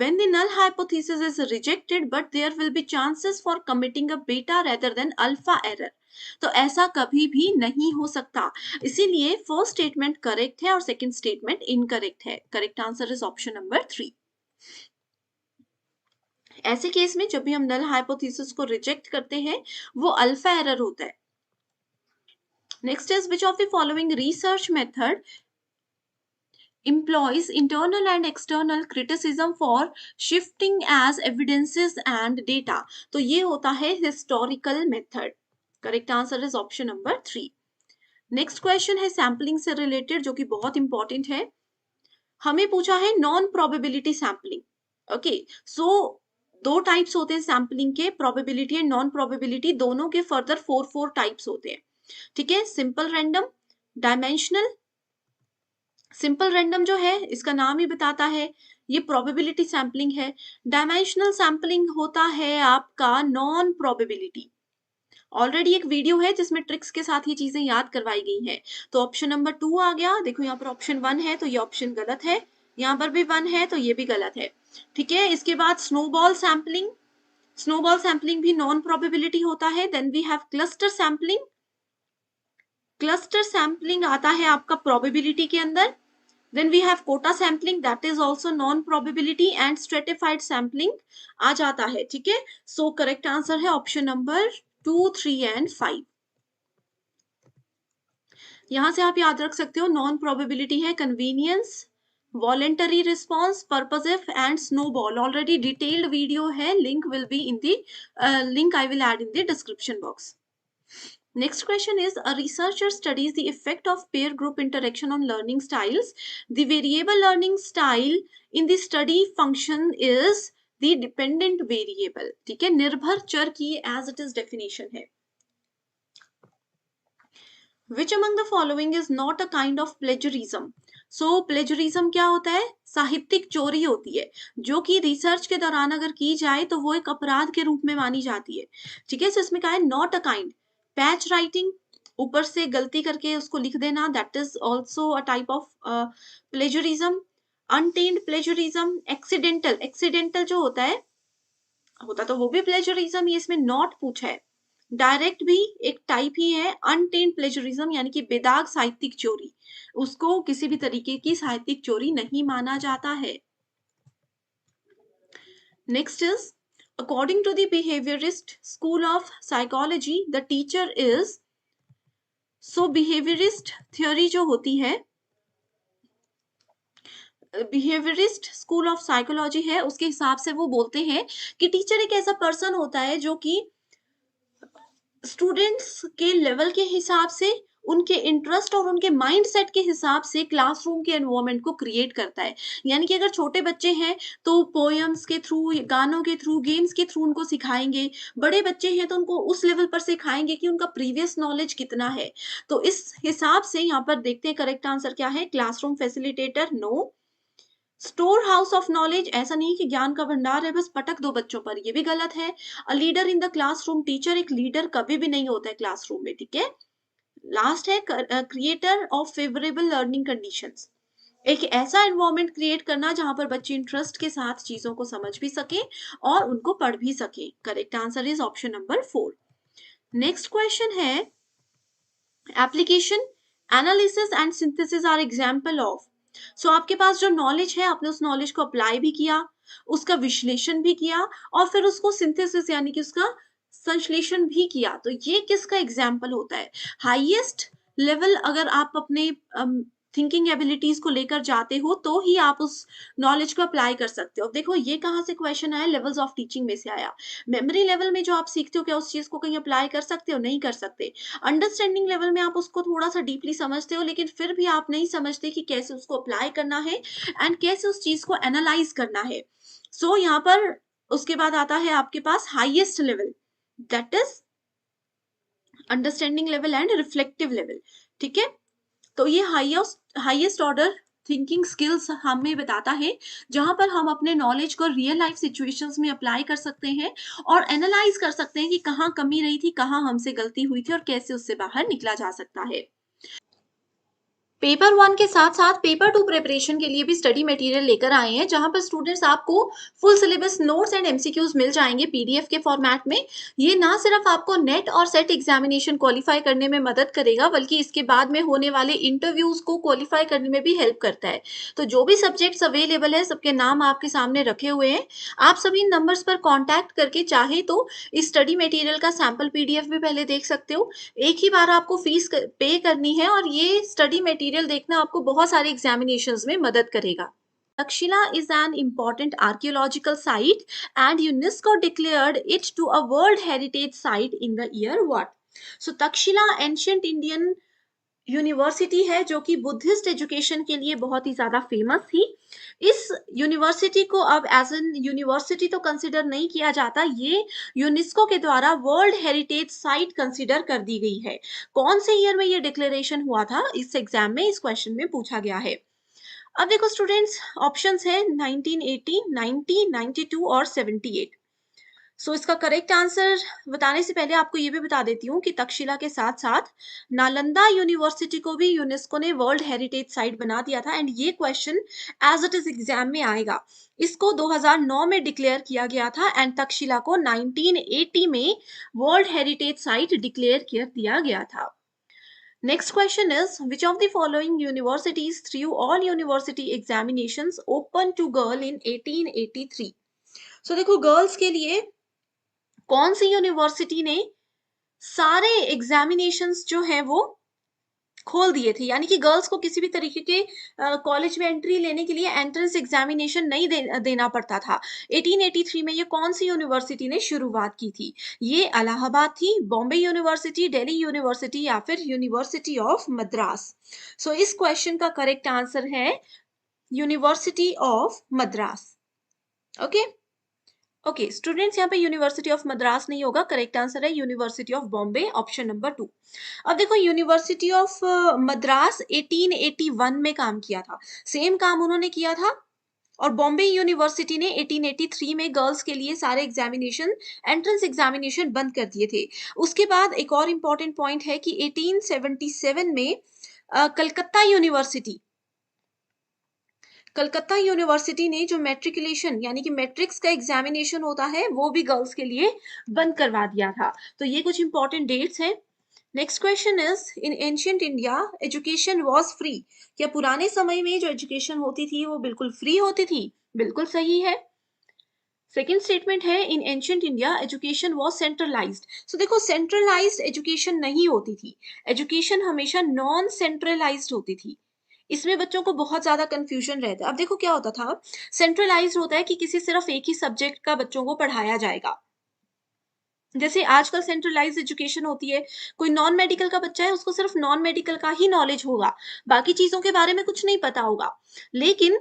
when the null hypothesis is rejected but there will be chances for committing a beta rather than alpha error, तो ऐसा कभी भी नहीं हो सकता, इसीलिए फर्स्ट स्टेटमेंट करेक्ट है और सेकंड स्टेटमेंट इनकरेक्ट है। Correct answer is option number 3। ऐसे केस में जब भी हम नल हाइपोथेसिस को रिजेक्ट करते हैं वो अल्फा एरर होता है। Next is which of the following research method employs internal and external criticism for shifting as evidences and data, तो ये होता है historical method। Correct answer is option number 3। Next question है सैम्पलिंग से related जो कि बहुत इंपॉर्टेंट है। हमें पूछा है नॉन प्रोबेबिलिटी सैम्पलिंग। ओके, सो 2 टाइप्स होते हैं सैम्पलिंग के, प्रोबेबिलिटी एंड नॉन प्रोबेबिलिटी, दोनों के फर्दर 4 टाइप्स होते हैं, ठीक है। Simple random, dimensional. Simple random जो है इसका नाम ही बताता है ये प्रोबेबिलिटी सैम्पलिंग है। डायमेंशनल सैम्पलिंग होता है आपका नॉन प्रोबेबिलिटी। ऑलरेडी एक वीडियो है जिसमें ट्रिक्स के साथ ये चीजें याद करवाई गई हैं। तो ऑप्शन नंबर 2 आ गया। देखो यहाँ पर ऑप्शन 1 है तो ये ऑप्शन गलत है, यहाँ पर भी 1 है तो ये भी गलत है। ठीक है। इसके बाद स्नोबॉल सैम्पलिंग, स्नोबॉल सैम्पलिंग भी नॉन प्रोबेबिलिटी होता है। Then we have cluster sampling, cluster sampling आता है आपका प्रोबेबिलिटी के अंदर। Then we have quota sampling, that is also non probability, and stratified sampling आ जाता है। ठीक है, so correct answer है ऑप्शन नंबर 2, 3 and 5। यहां से आप याद रख सकते हो नॉन प्रोबेबिलिटी है convenience, voluntary response, purposive and snowball. Already detailed video है, link will be in the link I will add in the description box. Next question is, a researcher studies the effect of peer group interaction on learning styles. The variable learning style in the study function is the dependent variable। ठीक है, निर्भर चर की as it is definition है। Which among the following is not a kind of plagiarism? So plagiarism क्या होता है? साहित्यिक चोरी होती है, जो कि रिसर्च के दौरान अगर की जाए तो वो एक अपराध के रूप में मानी जाती है। ठीक है, so इसमें क्या है? Not a kind. Patch writing, ऊपर से गलती करके उसको लिख देना, that is also a type of plagiarism. Unintended plagiarism, accidental, accidental जो होता तो वो भी प्लेजरिज्म ही, इसमें नॉट पूछा है। डायरेक्ट भी एक टाइप ही है, अनटेन्ड प्लेजरिज्म यानी कि बेदाग साहित्यिक चोरी, उसको किसी भी तरीके की साहित्यिक चोरी नहीं माना जाता है। Next is, according to the behaviourist school of psychology the teacher is. So behaviourist theory जो होती है, बिहेवियरिस्ट स्कूल ऑफ साइकोलॉजी है, उसके हिसाब से वो बोलते हैं कि टीचर एक ऐसा पर्सन होता है जो कि स्टूडेंट्स के लेवल के हिसाब से, उनके इंटरेस्ट और उनके माइंडसेट के हिसाब से क्लासरूम के एनवायरनमेंट को क्रिएट करता है। यानी कि अगर छोटे बच्चे हैं तो पोएम्स के थ्रू, गानों के थ्रू, गेम्स के थ्रू उनको सिखाएंगे। बड़े बच्चे हैं तो उनको उस लेवल पर सिखाएंगे कि उनका प्रीवियस नॉलेज कितना है। तो इस हिसाब से यहाँ पर देखते हैं करेक्ट आंसर क्या है। Classroom facilitator, no. Store house of knowledge, ऐसा नहीं कि ज्ञान का भंडार है बस पटक दो बच्चों पर, ये भी गलत है। A leader in the classroom, teacher एक लीडर कभी भी नहीं होता है क्लासरूम में। ठीक है, लास्ट है creator of favourable learning conditions, एक ऐसा एनवायरनमेंट क्रिएट करना जहां पर बच्चे इंटरेस्ट के साथ चीजों को समझ भी सके और उनको पढ़ भी सके। Correct answer is option number 4। Next question है, application, analysis and synthesis are example of. So आपके पास जो नॉलेज है, आपने उस नॉलेज को अप्लाई भी किया, उसका विश्लेषण भी किया और फिर उसको सिंथेसिस यानी कि उसका संश्लेषण भी किया। तो ये किसका एग्जाम्पल होता है? हाईएस्ट लेवल अगर आप अपने थिंकिंग एबिलिटीज को लेकर जाते हो तो ही आप उस नॉलेज को अप्लाई कर सकते हो। देखो ये कहाँ से क्वेश्चन आया, लेवल्स ऑफ टीचिंग में से आया। मेमोरी लेवल में जो आप सीखते हो, क्या उस चीज को कहीं अप्लाई कर सकते हो? नहीं कर सकते। अंडरस्टैंडिंग लेवल में आप उसको थोड़ा सा डीपली समझते हो, लेकिन फिर भी आप नहीं समझते कि कैसे उसको अप्लाई करना है एंड कैसे उस चीज को एनालाइज करना है। सो यहाँ पर उसके बाद आता है आपके पास highest level, that is understanding level and reflective level. ठीक है, तो ये हाईएस्ट ऑर्डर थिंकिंग स्किल्स हमें बताता है जहां पर हम अपने नॉलेज को रियल लाइफ सिचुएशंस में अप्लाई कर सकते हैं और एनालाइज कर सकते हैं कि कहाँ कमी रही थी, कहाँ हमसे गलती हुई थी और कैसे उससे बाहर निकला जा सकता है। पेपर 1 के साथ साथ पेपर 2 प्रिपरेशन के लिए भी स्टडी मटेरियल लेकर आए हैं, जहां पर स्टूडेंट्स आपको full syllabus notes and MCQs मिल जाएंगे पीडीएफ के फॉर्मेट में। ये ना सिर्फ आपको नेट और सेट एग्जामिनेशन क्वालिफाई करने में मदद करेगा, बल्कि इसके बाद में होने वाले इंटरव्यूज को क्वालिफाई करने में भी हेल्प करता है। तो जो भी सब्जेक्ट्स अवेलेबल है, सबके नाम आपके सामने रखे हुए हैं। आप सभी नंबर्स पर कॉन्टैक्ट करके चाहे तो इस स्टडी मटेरियल का सैम्पल पीडीएफ भी पहले देख सकते हो। एक ही बार आपको फीस पे करनी है और ये स्टडी मटेरियल देखना आपको बहुत सारे एग्जामिनेशंस में मदद करेगा। Takshila is an important archaeological site and UNESCO declared it to a World Heritage Site in the year what? So Takshila ancient Indian university है जो कि बुद्धिस्ट एजुकेशन के लिए बहुत ही ज्यादा फेमस थी। इस यूनिवर्सिटी को अब एज एन यूनिवर्सिटी तो कंसिडर नहीं किया जाता, ये यूनेस्को के द्वारा वर्ल्ड हेरिटेज साइट कंसिडर कर दी गई है। कौन से ईयर में ये डिक्लेरेशन हुआ था, इस एग्जाम में इस क्वेश्चन में पूछा गया है। अब देखो स्टूडेंट्स, ऑप्शंस है 1980, 90, 92 और 78। सो इसका करेक्ट आंसर बताने से पहले आपको ये भी बता देती हूँ कि तक्षशिला के साथ साथ नालंदा यूनिवर्सिटी को भी यूनेस्को ने वर्ल्ड हेरिटेज साइट बना दिया था। एंड ये question as it is exam में आएगा। इसको 2009 में डिक्लेयर किया गया था एंड तक्षशिला को 1980 में वर्ल्ड हेरिटेज साइट डिक्लेयर कर दिया गया था। Next question is, which of the following universities through all university examinations open to girl in 1883? So देखो गर्ल्स के लिए कौन सी यूनिवर्सिटी ने सारे एग्जामिनेशंस जो है वो खोल दिए थे, यानी कि गर्ल्स को किसी भी तरीके के कॉलेज में एंट्री लेने के लिए एंट्रेंस एग्जामिनेशन नहीं देना पड़ता था। 1883 में ये कौन सी यूनिवर्सिटी ने शुरुआत की थी? ये इलाहाबाद थी, बॉम्बे यूनिवर्सिटी, दिल्ली यूनिवर्सिटी या फिर यूनिवर्सिटी ऑफ मद्रास। सो इस क्वेश्चन का करेक्ट आंसर है university of Madras. Okay okay students, यहाँ पे यूनिवर्सिटी ऑफ मद्रास नहीं होगा, करेक्ट आंसर है university of Bombay, option number 2। अब देखो यूनिवर्सिटी ऑफ मद्रास 1881 में काम किया था, सेम काम उन्होंने किया था। और बॉम्बे यूनिवर्सिटी ने 1883 में गर्ल्स के लिए सारे एग्जामिनेशन एंट्रेंस एग्जामिनेशन बंद कर दिए थे। उसके बाद एक और इम्पॉर्टेंट पॉइंट है कि 1877 में कलकत्ता यूनिवर्सिटी ने जो मैट्रिकुलेशन यानी कि मैट्रिक्स का एग्जामिनेशन होता है वो भी गर्ल्स के लिए बंद करवा दिया था। तो ये कुछ इंपॉर्टेंट डेट्स हैं। Next question is, in ancient India education was free? क्या पुराने समय में जो एजुकेशन होती थी वो बिल्कुल फ्री होती थी? बिल्कुल सही है। सेकेंड स्टेटमेंट है, in ancient India education was centralized. So देखो सेंट्रलाइज्ड एजुकेशन नहीं होती थी, एजुकेशन हमेशा नॉन सेंट्रलाइज्ड होती थी। इसमें बच्चों को बहुत ज्यादा कंफ्यूजन रहता है। अब देखो क्या होता था, सेंट्रलाइज्ड होता है कि किसी सिर्फ एक ही सब्जेक्ट का बच्चों को पढ़ाया जाएगा। जैसे आजकल सेंट्रलाइज्ड एजुकेशन होती है, कोई नॉन मेडिकल का बच्चा है उसको सिर्फ नॉन मेडिकल का ही नॉलेज होगा, बाकी चीजों के बारे में कुछ नहीं पता होगा। लेकिन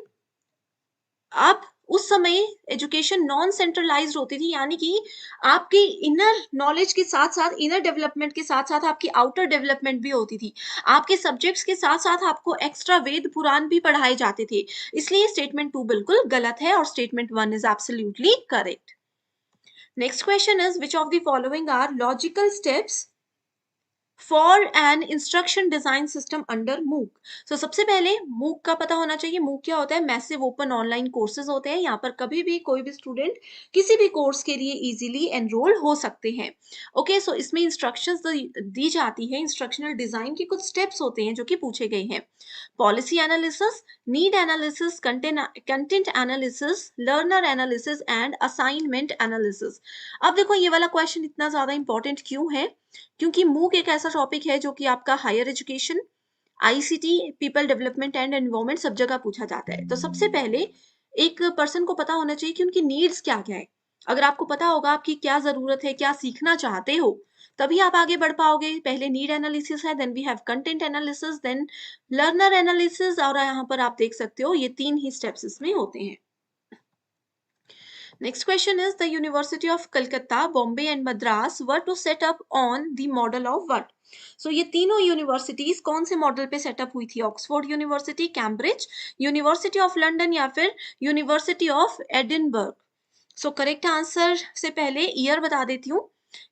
अब उस समय एजुकेशन नॉन सेंट्रलाइज्ड होती थी, यानी कि आपकी इनर नॉलेज के साथ साथ इनर डेवलपमेंट के साथ साथ आपकी आउटर डेवलपमेंट भी होती थी। आपके सब्जेक्ट्स के साथ साथ आपको एक्स्ट्रा वेद पुराण भी पढ़ाए जाते थे। इसलिए स्टेटमेंट 2 बिल्कुल गलत है और statement 1 is absolutely correct. Next question is, which of the following are logical steps for an instruction design system under MOOC? So सबसे पहले मूक का पता होना चाहिए। मूक क्या होता है? मैसिव ओपन ऑनलाइन कोर्सेज होते हैं। यहाँ पर कभी भी कोई भी स्टूडेंट किसी भी कोर्स के लिए इजीली एनरोल हो सकते हैं। ओके सो इसमें इंस्ट्रक्शंस दी जाती है, इंस्ट्रक्शनल डिजाइन के कुछ स्टेप्स होते हैं जो कि पूछे गए हैं। Policy analysis, need analysis, content analysis, learner analysis and assignment analysis. अब देखो ये वाला क्वेश्चन इतना ज्यादा इंपॉर्टेंट क्यों है? क्योंकि मूक एक ऐसा टॉपिक है जो कि आपका higher education, ICT, people development and environment सब जगह पूछा जाता है। तो सबसे पहले एक पर्सन को पता होना चाहिए कि उनकी नीड्स क्या क्या है। अगर आपको पता होगा आपकी क्या जरूरत है, क्या सीखना चाहते हो, तभी आप आगे बढ़ पाओगे। पहले नीड एनालिसिस है, then we have content analysis, then learner analysis, और यहाँ पर आप देख सकते हो ये 3 ही स्टेप्स इसमें होते हैं। Next question is, the University of Calcutta, Bombay and Madras were to set up on the model of what? So ये तीनों यूनिवर्सिटीज कौन से मॉडल पे सेटअप हुई थी? Oxford university, Cambridge, university of London या फिर university of Edinburgh? So correct answer से पहले ईयर बता देती हूँ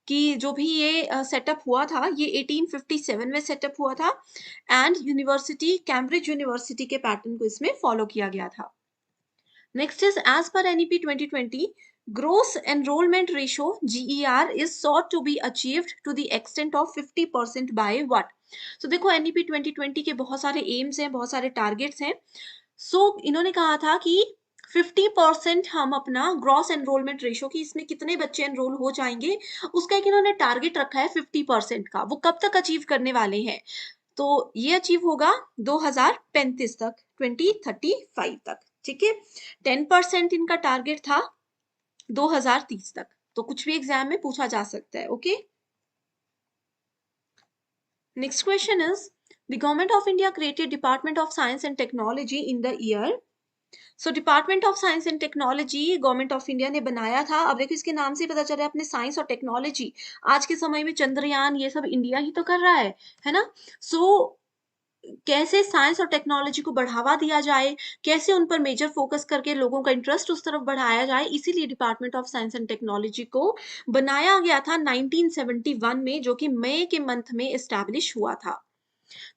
कि जो भी ये सेटअप हुआ था ये 1857 में सेटअप हुआ था एंड यूनिवर्सिटी कैम्ब्रिज यूनिवर्सिटी के पैटर्न को इसमें फॉलो किया गया था। Next is, as per NEP 2020, gross enrollment ratio GER is sought to be achieved to the extent of 50% by what? So देखो NEP 2020 के बहुत सारे एम्स हैं, बहुत सारे टारगेट्स हैं। इन्होंने कहा था कि 50% हम अपना ग्रॉस एनरोलमेंट रेशो की इसमें कितने बच्चे एनरोल हो जाएंगे उसका एक इन्होंने टारगेट रखा है 50% का। वो कब तक अचीव करने वाले हैं? तो ये अचीव होगा 2035 तक, 2035 तक। ठीक है, 10% इनका टारगेट था 2030 तक। तो कुछ भी एग्जाम में पूछा जा सकता है। Okay, next question is, the government of India created department of science and technology in the year? So department of science and technology government of India ने बनाया था। अब देखो इसके नाम से पता चल रहा है अपने साइंस और टेक्नोलॉजी। आज के समय में चंद्रयान ये सब इंडिया ही तो कर रहा है ना। सो कैसे साइंस और टेक्नोलॉजी को बढ़ावा दिया जाए, कैसे उन पर मेजर फोकस करके लोगों का इंटरेस्ट उस तरफ बढ़ाया जाए, इसीलिए department of science and technology को बनाया गया था 1971 में, जो कि मई के मंथ में एस्टैब्लिश हुआ था।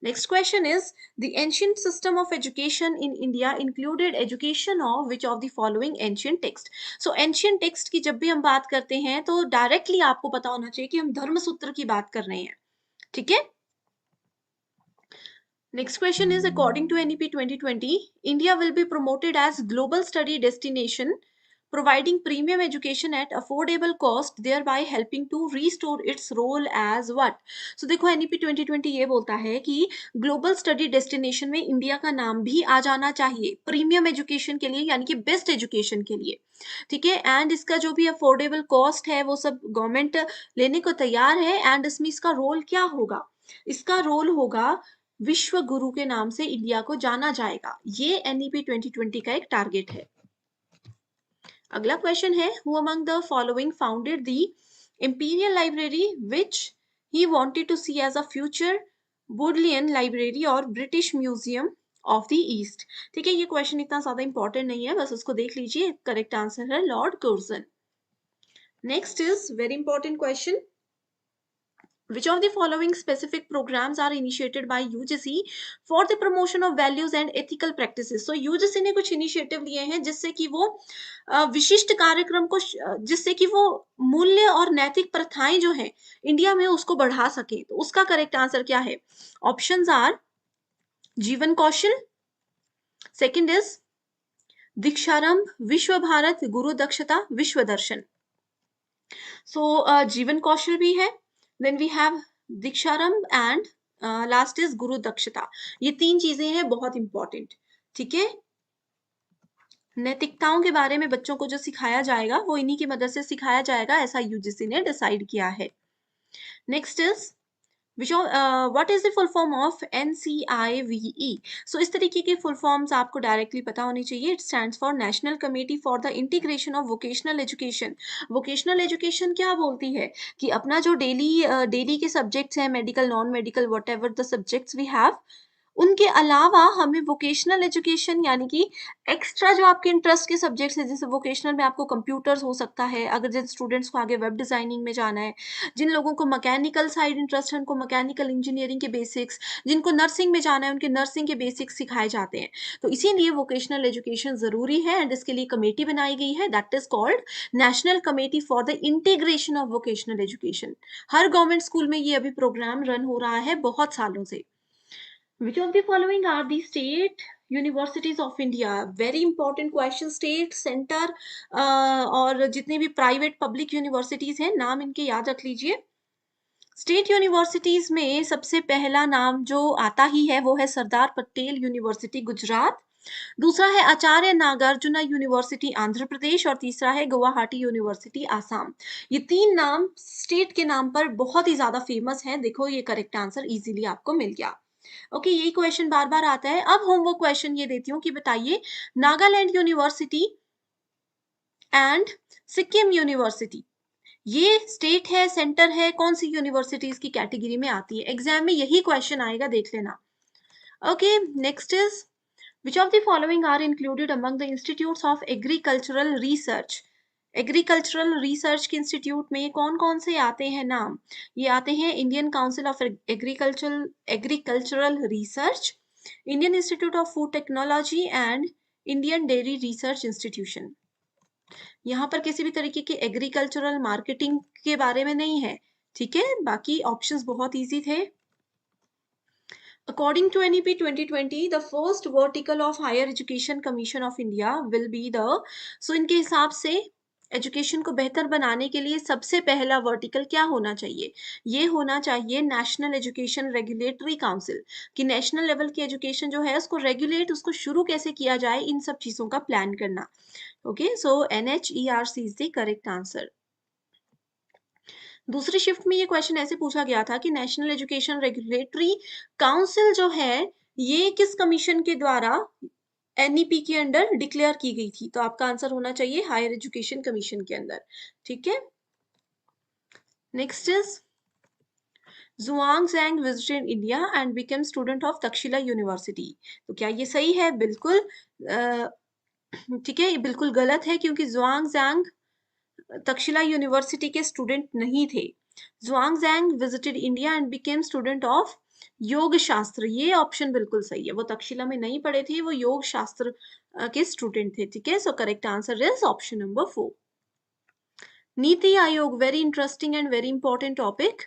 Next question is, the ancient system of education in India included education of which of the following ancient text? So ancient text की जब भी हम बात करते हैं तो डायरेक्टली आपको पता होना चाहिए कि हम धर्मसूत्र की बात कर रहे हैं, ठीक है। Next question is, according to NEP 2020, India will be promoted as global study destination, providing premium education at affordable cost, thereby helping to restore its role as what? So देखो NEP 2020 ये बोलता है कि ग्लोबल स्टडी डेस्टिनेशन में India का नाम भी आ जाना चाहिए प्रीमियम एजुकेशन के लिए, यानी कि बेस्ट एजुकेशन के लिए, ठीक है। एंड इसका जो भी अफोर्डेबल कॉस्ट है वो सब गवर्नमेंट लेने को तैयार है। एंड इसमें इसका रोल क्या होगा? इसका रोल होगा विश्व गुरु के नाम से इंडिया को जाना जाएगा। ये एनईपी 2020 का एक टारगेट है। अगला क्वेश्चन है, who among the following founded the imperial library which he wanted to see as a future Bodleian library और British museum of the east? ठीक है, ये क्वेश्चन इतना ज्यादा इंपॉर्टेंट नहीं है, बस उसको देख लीजिए। करेक्ट आंसर है Lord Curzon. Next is very important question, which of the following specific programs are initiated by UGC for the promotion of values and ethical practices? So UGC ने कुछ इनिशिएटिव लिए हैं जिससे कि वो विशिष्ट कार्यक्रम को जिससे कि वो मूल्य और नैतिक प्रथाएं जो हैं इंडिया में उसको बढ़ा सके। तो उसका करेक्ट आंसर क्या है? ऑप्शंस आर जीवन कौशल, सेकंड इज दीक्षारंभ, विश्व भारत, गुरु दक्षता, विश्व दर्शन। सो जीवन कौशल भी है, then we have Deeksharambh and last is Guru Dakshata. ये तीन चीजें हैं बहुत इंपॉर्टेंट, ठीक है। नैतिकताओं के बारे में बच्चों को जो सिखाया जाएगा वो इन्हीं की मदद से सिखाया जाएगा, ऐसा यूजीसी ने डिसाइड किया है। Next is what is the full form of NCIVE? So इस तरीके के फुल फॉर्म्स आपको डायरेक्टली पता होनी चाहिए। It stands for national committee for the integration of vocational education. Vocational education क्या बोलती है कि अपना जो डेली के सब्जेक्ट्स हैं, medical, non medical, whatever the subjects we have, उनके अलावा हमें वोकेशनल एजुकेशन यानी कि एक्स्ट्रा जो आपके इंटरेस्ट के सब्जेक्ट्स हैं, जैसे वोकेशनल में आपको कंप्यूटर्स हो सकता है, अगर जिन स्टूडेंट्स को आगे वेब डिजाइनिंग में जाना है, जिन लोगों को मैकेनिकल साइड इंटरेस्ट है उनको मैकेनिकल इंजीनियरिंग के बेसिक्स, जिनको नर्सिंग में जाना है उनके नर्सिंग के बेसिक्स सिखाए जाते हैं। तो इसीलिए वोकेशनल एजुकेशन जरूरी है एंड इसके लिए कमेटी बनाई गई है, that is called national committee for the integration of vocational education. Her government school में ये अभी प्रोग्राम रन हो रहा है बहुत सालों से। Which of the following are the state universities of India? Very important question। State, centre और जितने भी प्राइवेट पब्लिक यूनिवर्सिटीज हैं नाम इनके याद रख लीजिए। स्टेट यूनिवर्सिटीज में सबसे पहला नाम जो आता ही है वो है सरदार पटेल यूनिवर्सिटी गुजरात, दूसरा है आचार्य नागार्जुना यूनिवर्सिटी आंध्र प्रदेश और तीसरा है गुवाहाटी यूनिवर्सिटी आसाम। ये तीन नाम स्टेट के नाम पर बहुत ही ज्यादा फेमस हैं। देखो ये करेक्ट आंसर इजीली आपको मिल गया। ओके, यही क्वेश्चन बार बार आता है। अब होमवर्क क्वेश्चन ये देती हूँ कि बताइए Nagaland university and Sikkim university, ये स्टेट है, सेंटर है, कौन सी यूनिवर्सिटीज की कैटेगरी में आती है? एग्जाम में यही क्वेश्चन आएगा, देख लेना। Okay, next is which of the following are included among the institutes of agricultural research? Agricultural research के इंस्टीट्यूट में कौन कौन से आते हैं नाम? ये आते हैं Indian council of agricultural research, Indian institute of food technology and Indian dairy research institution. यहाँ पर किसी भी तरीके की एग्रीकल्चरल मार्केटिंग के बारे में नहीं है, ठीक है। बाकी ऑप्शंस बहुत इजी थे। According to NEP 2020, the first vertical of Higher Education Commission of India will be the, so इनके हिसाब से एजुकेशन को बेहतर बनाने के लिए सबसे पहला वर्टिकल क्या होना चाहिए? ये होना चाहिए नेशनल एजुकेशन रेगुलेटरी काउंसिल, कि नेशनल लेवल की एजुकेशन जो है उसको रेगुलेट, उसको शुरू कैसे किया जाए, इन सब चीजों का प्लान करना। Okay, so NHERC is the correct answer. दूसरी शिफ्ट में ये क्वेश्चन ऐसे पूछा गया था कि नेशनल एजुकेशन रेगुलेटरी काउंसिल जो है ये किस कमीशन के द्वारा एनईपी के अंडर डिक्लेयर की गई थी? तो आपका आंसर होना चाहिए हायर एजुकेशन कमीशन के अंदर, ठीक है। Next is Zhuangzhang visited India and became student of Takshila University. तो क्या ये सही है? बिल्कुल ठीक है, ये बिल्कुल गलत है क्योंकि ज़ुआंगज़ांग तक्षशिला यूनिवर्सिटी के स्टूडेंट नहीं थे। Xuanzang visited India and became student of Yoga Shastra. ये ऑप्शन बिल्कुल सही है। वो तक्षशिला में नहीं पढ़े थे, वो योग शास्त्र के स्टूडेंट थे। ठीक है, so correct answer is option number 4। NITI Aayog, very interesting and very important topic.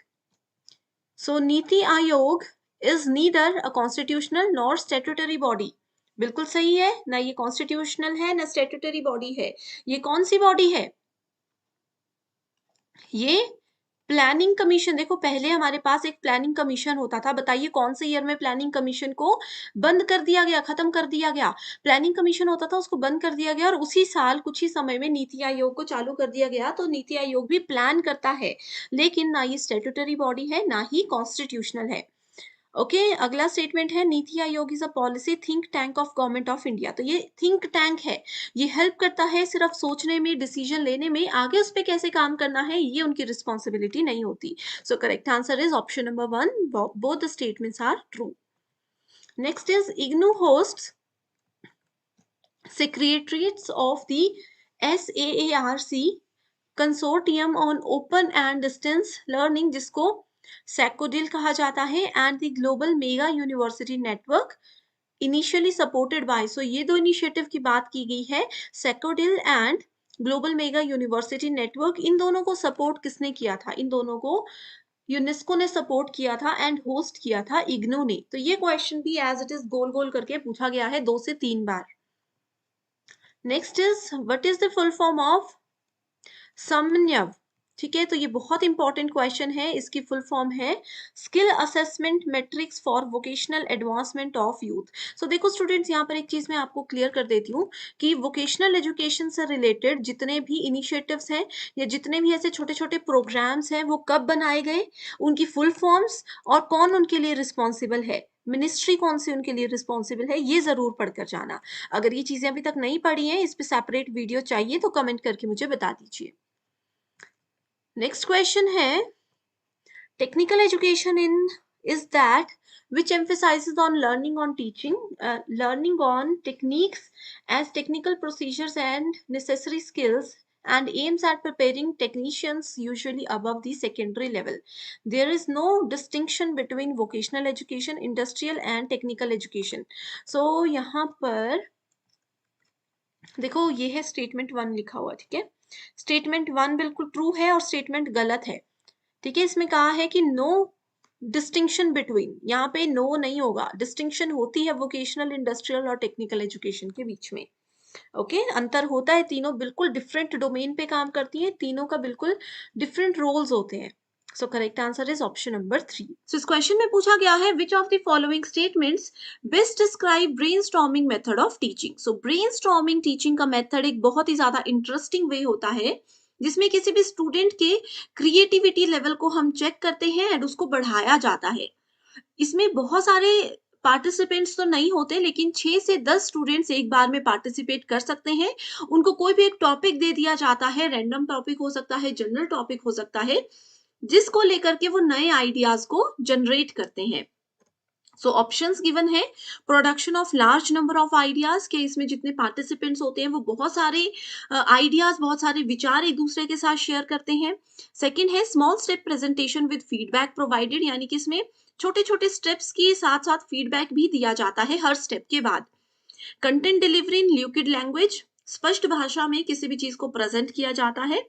So NITI Aayog is neither a constitutional nor statutory body. बिल्कुल सही है, ना ये कॉन्स्टिट्यूशनल है ना स्टैट्यूटरी बॉडी है। ये कौन सी बॉडी है? ये प्लानिंग कमीशन। देखो पहले हमारे पास एक प्लानिंग कमीशन होता था। बताइए कौन से ईयर में प्लानिंग कमीशन को बंद कर दिया गया, खत्म कर दिया गया? प्लानिंग कमीशन होता था, उसको बंद कर दिया गया और उसी साल कुछ ही समय में नीति आयोग को चालू कर दिया गया। तो नीति आयोग भी प्लान करता है, लेकिन ना ये स्टैट्यूटरी बॉडी है ना ही कॉन्स्टिट्यूशनल है। ओके, अगला स्टेटमेंट है नीति Aayog is a policy think tank of government of India. तो ये थिंक टैंक है, ये हेल्प करता है सिर्फ सोचने में, डिसीजन लेने में, आगे उस पर कैसे काम करना है ये उनकी रिस्पॉन्सिबिलिटी नहीं होती। So correct answer is option number 1, both the statements are true. Next is IGNOU hosts secretariats of the SAARC consortium on open and distance learning, जिसको सैकोडिल कहा जाता है, and the global mega university network initially supported by. So ये दो initiative की बात की गई है, SACODiL and global mega university network. इन दोनों को सपोर्ट किसने किया था? इन दोनों को यूनेस्को ने सपोर्ट किया था एंड होस्ट किया था इग्नू ने। तो ये क्वेश्चन भी एज इट इज गोल गोल करके पूछा गया है 2 से 3 बार। Next is what is the full form of Samanvay? ठीक है, तो ये बहुत इंपॉर्टेंट क्वेश्चन है। इसकी फुल फॉर्म है skill assessment matrix for vocational advancement of youth. So देखो स्टूडेंट्स, यहाँ पर एक चीज मैं आपको क्लियर कर देती हूँ कि वोकेशनल एजुकेशन से रिलेटेड जितने भी इनिशिएटिव्स हैं या जितने भी ऐसे छोटे छोटे प्रोग्राम्स हैं, वो कब बनाए गए, उनकी फुल फॉर्म्स और कौन उनके लिए रिस्पॉन्सिबल है, मिनिस्ट्री कौन सी उनके लिए रिस्पॉन्सिबल है, ये जरूर पढ़कर जाना। अगर ये चीजें अभी तक नहीं पढ़ी हैं, इस पे सेपरेट वीडियो चाहिए तो कमेंट करके मुझे बता दीजिए। नेक्स्ट क्वेश्चन है technical education in is that which emphasizes on learning on teaching, learning on techniques as technical procedures and necessary skills, and aims at preparing technicians usually above the secondary level. There is no distinction between vocational education, industrial and technical education. So यहाँ पर देखो ये है statement 1 लिखा हुआ। ठीक है, statement 1 बिल्कुल ट्रू है और स्टेटमेंट गलत है। ठीक है, इसमें कहा है कि नो डिस्टिंक्शन बिटवीन, यहाँ पे नो नहीं होगा, डिस्टिंक्शन होती है वोकेशनल, इंडस्ट्रियल और टेक्निकल एजुकेशन के बीच में। ओके, अंतर होता है, तीनों बिल्कुल डिफरेंट डोमेन पे काम करती हैं, तीनों का बिल्कुल डिफरेंट रोल्स होते हैं। सो correct answer is option number 3। सो इस क्वेश्चन में पूछा गया है which of the following statements best describe brainstorming method of teaching. So brainstorming teaching का मेथड एक बहुत ही ज्यादा इंटरेस्टिंग वे होता है, जिसमें किसी भी स्टूडेंट के क्रिएटिविटी लेवल को हम चेक करते हैं एंड उसको बढ़ाया जाता है। इसमें बहुत सारे पार्टिसिपेंट्स तो नहीं होते, लेकिन 6 से 10 स्टूडेंट्स एक बार में पार्टिसिपेट कर सकते हैं। उनको कोई भी एक टॉपिक दे दिया जाता है, रैंडम टॉपिक हो सकता है, जनरल टॉपिक हो सकता है, जिसको लेकर के वो नए आइडियाज को जनरेट करते हैं। सो ऑप्शंस गिवन है, production of large number of ideas, के इसमें जितने पार्टिसिपेंट्स होते हैं वो बहुत सारे आइडियाज, बहुत सारे विचार एक दूसरे के साथ शेयर करते हैं। सेकंड है small step presentation with feedback provided, यानी कि इसमें छोटे छोटे स्टेप्स के साथ साथ फीडबैक भी दिया जाता है हर स्टेप के बाद। Content delivery in liquid language, स्पष्ट भाषा में किसी भी चीज को प्रेजेंट किया जाता है।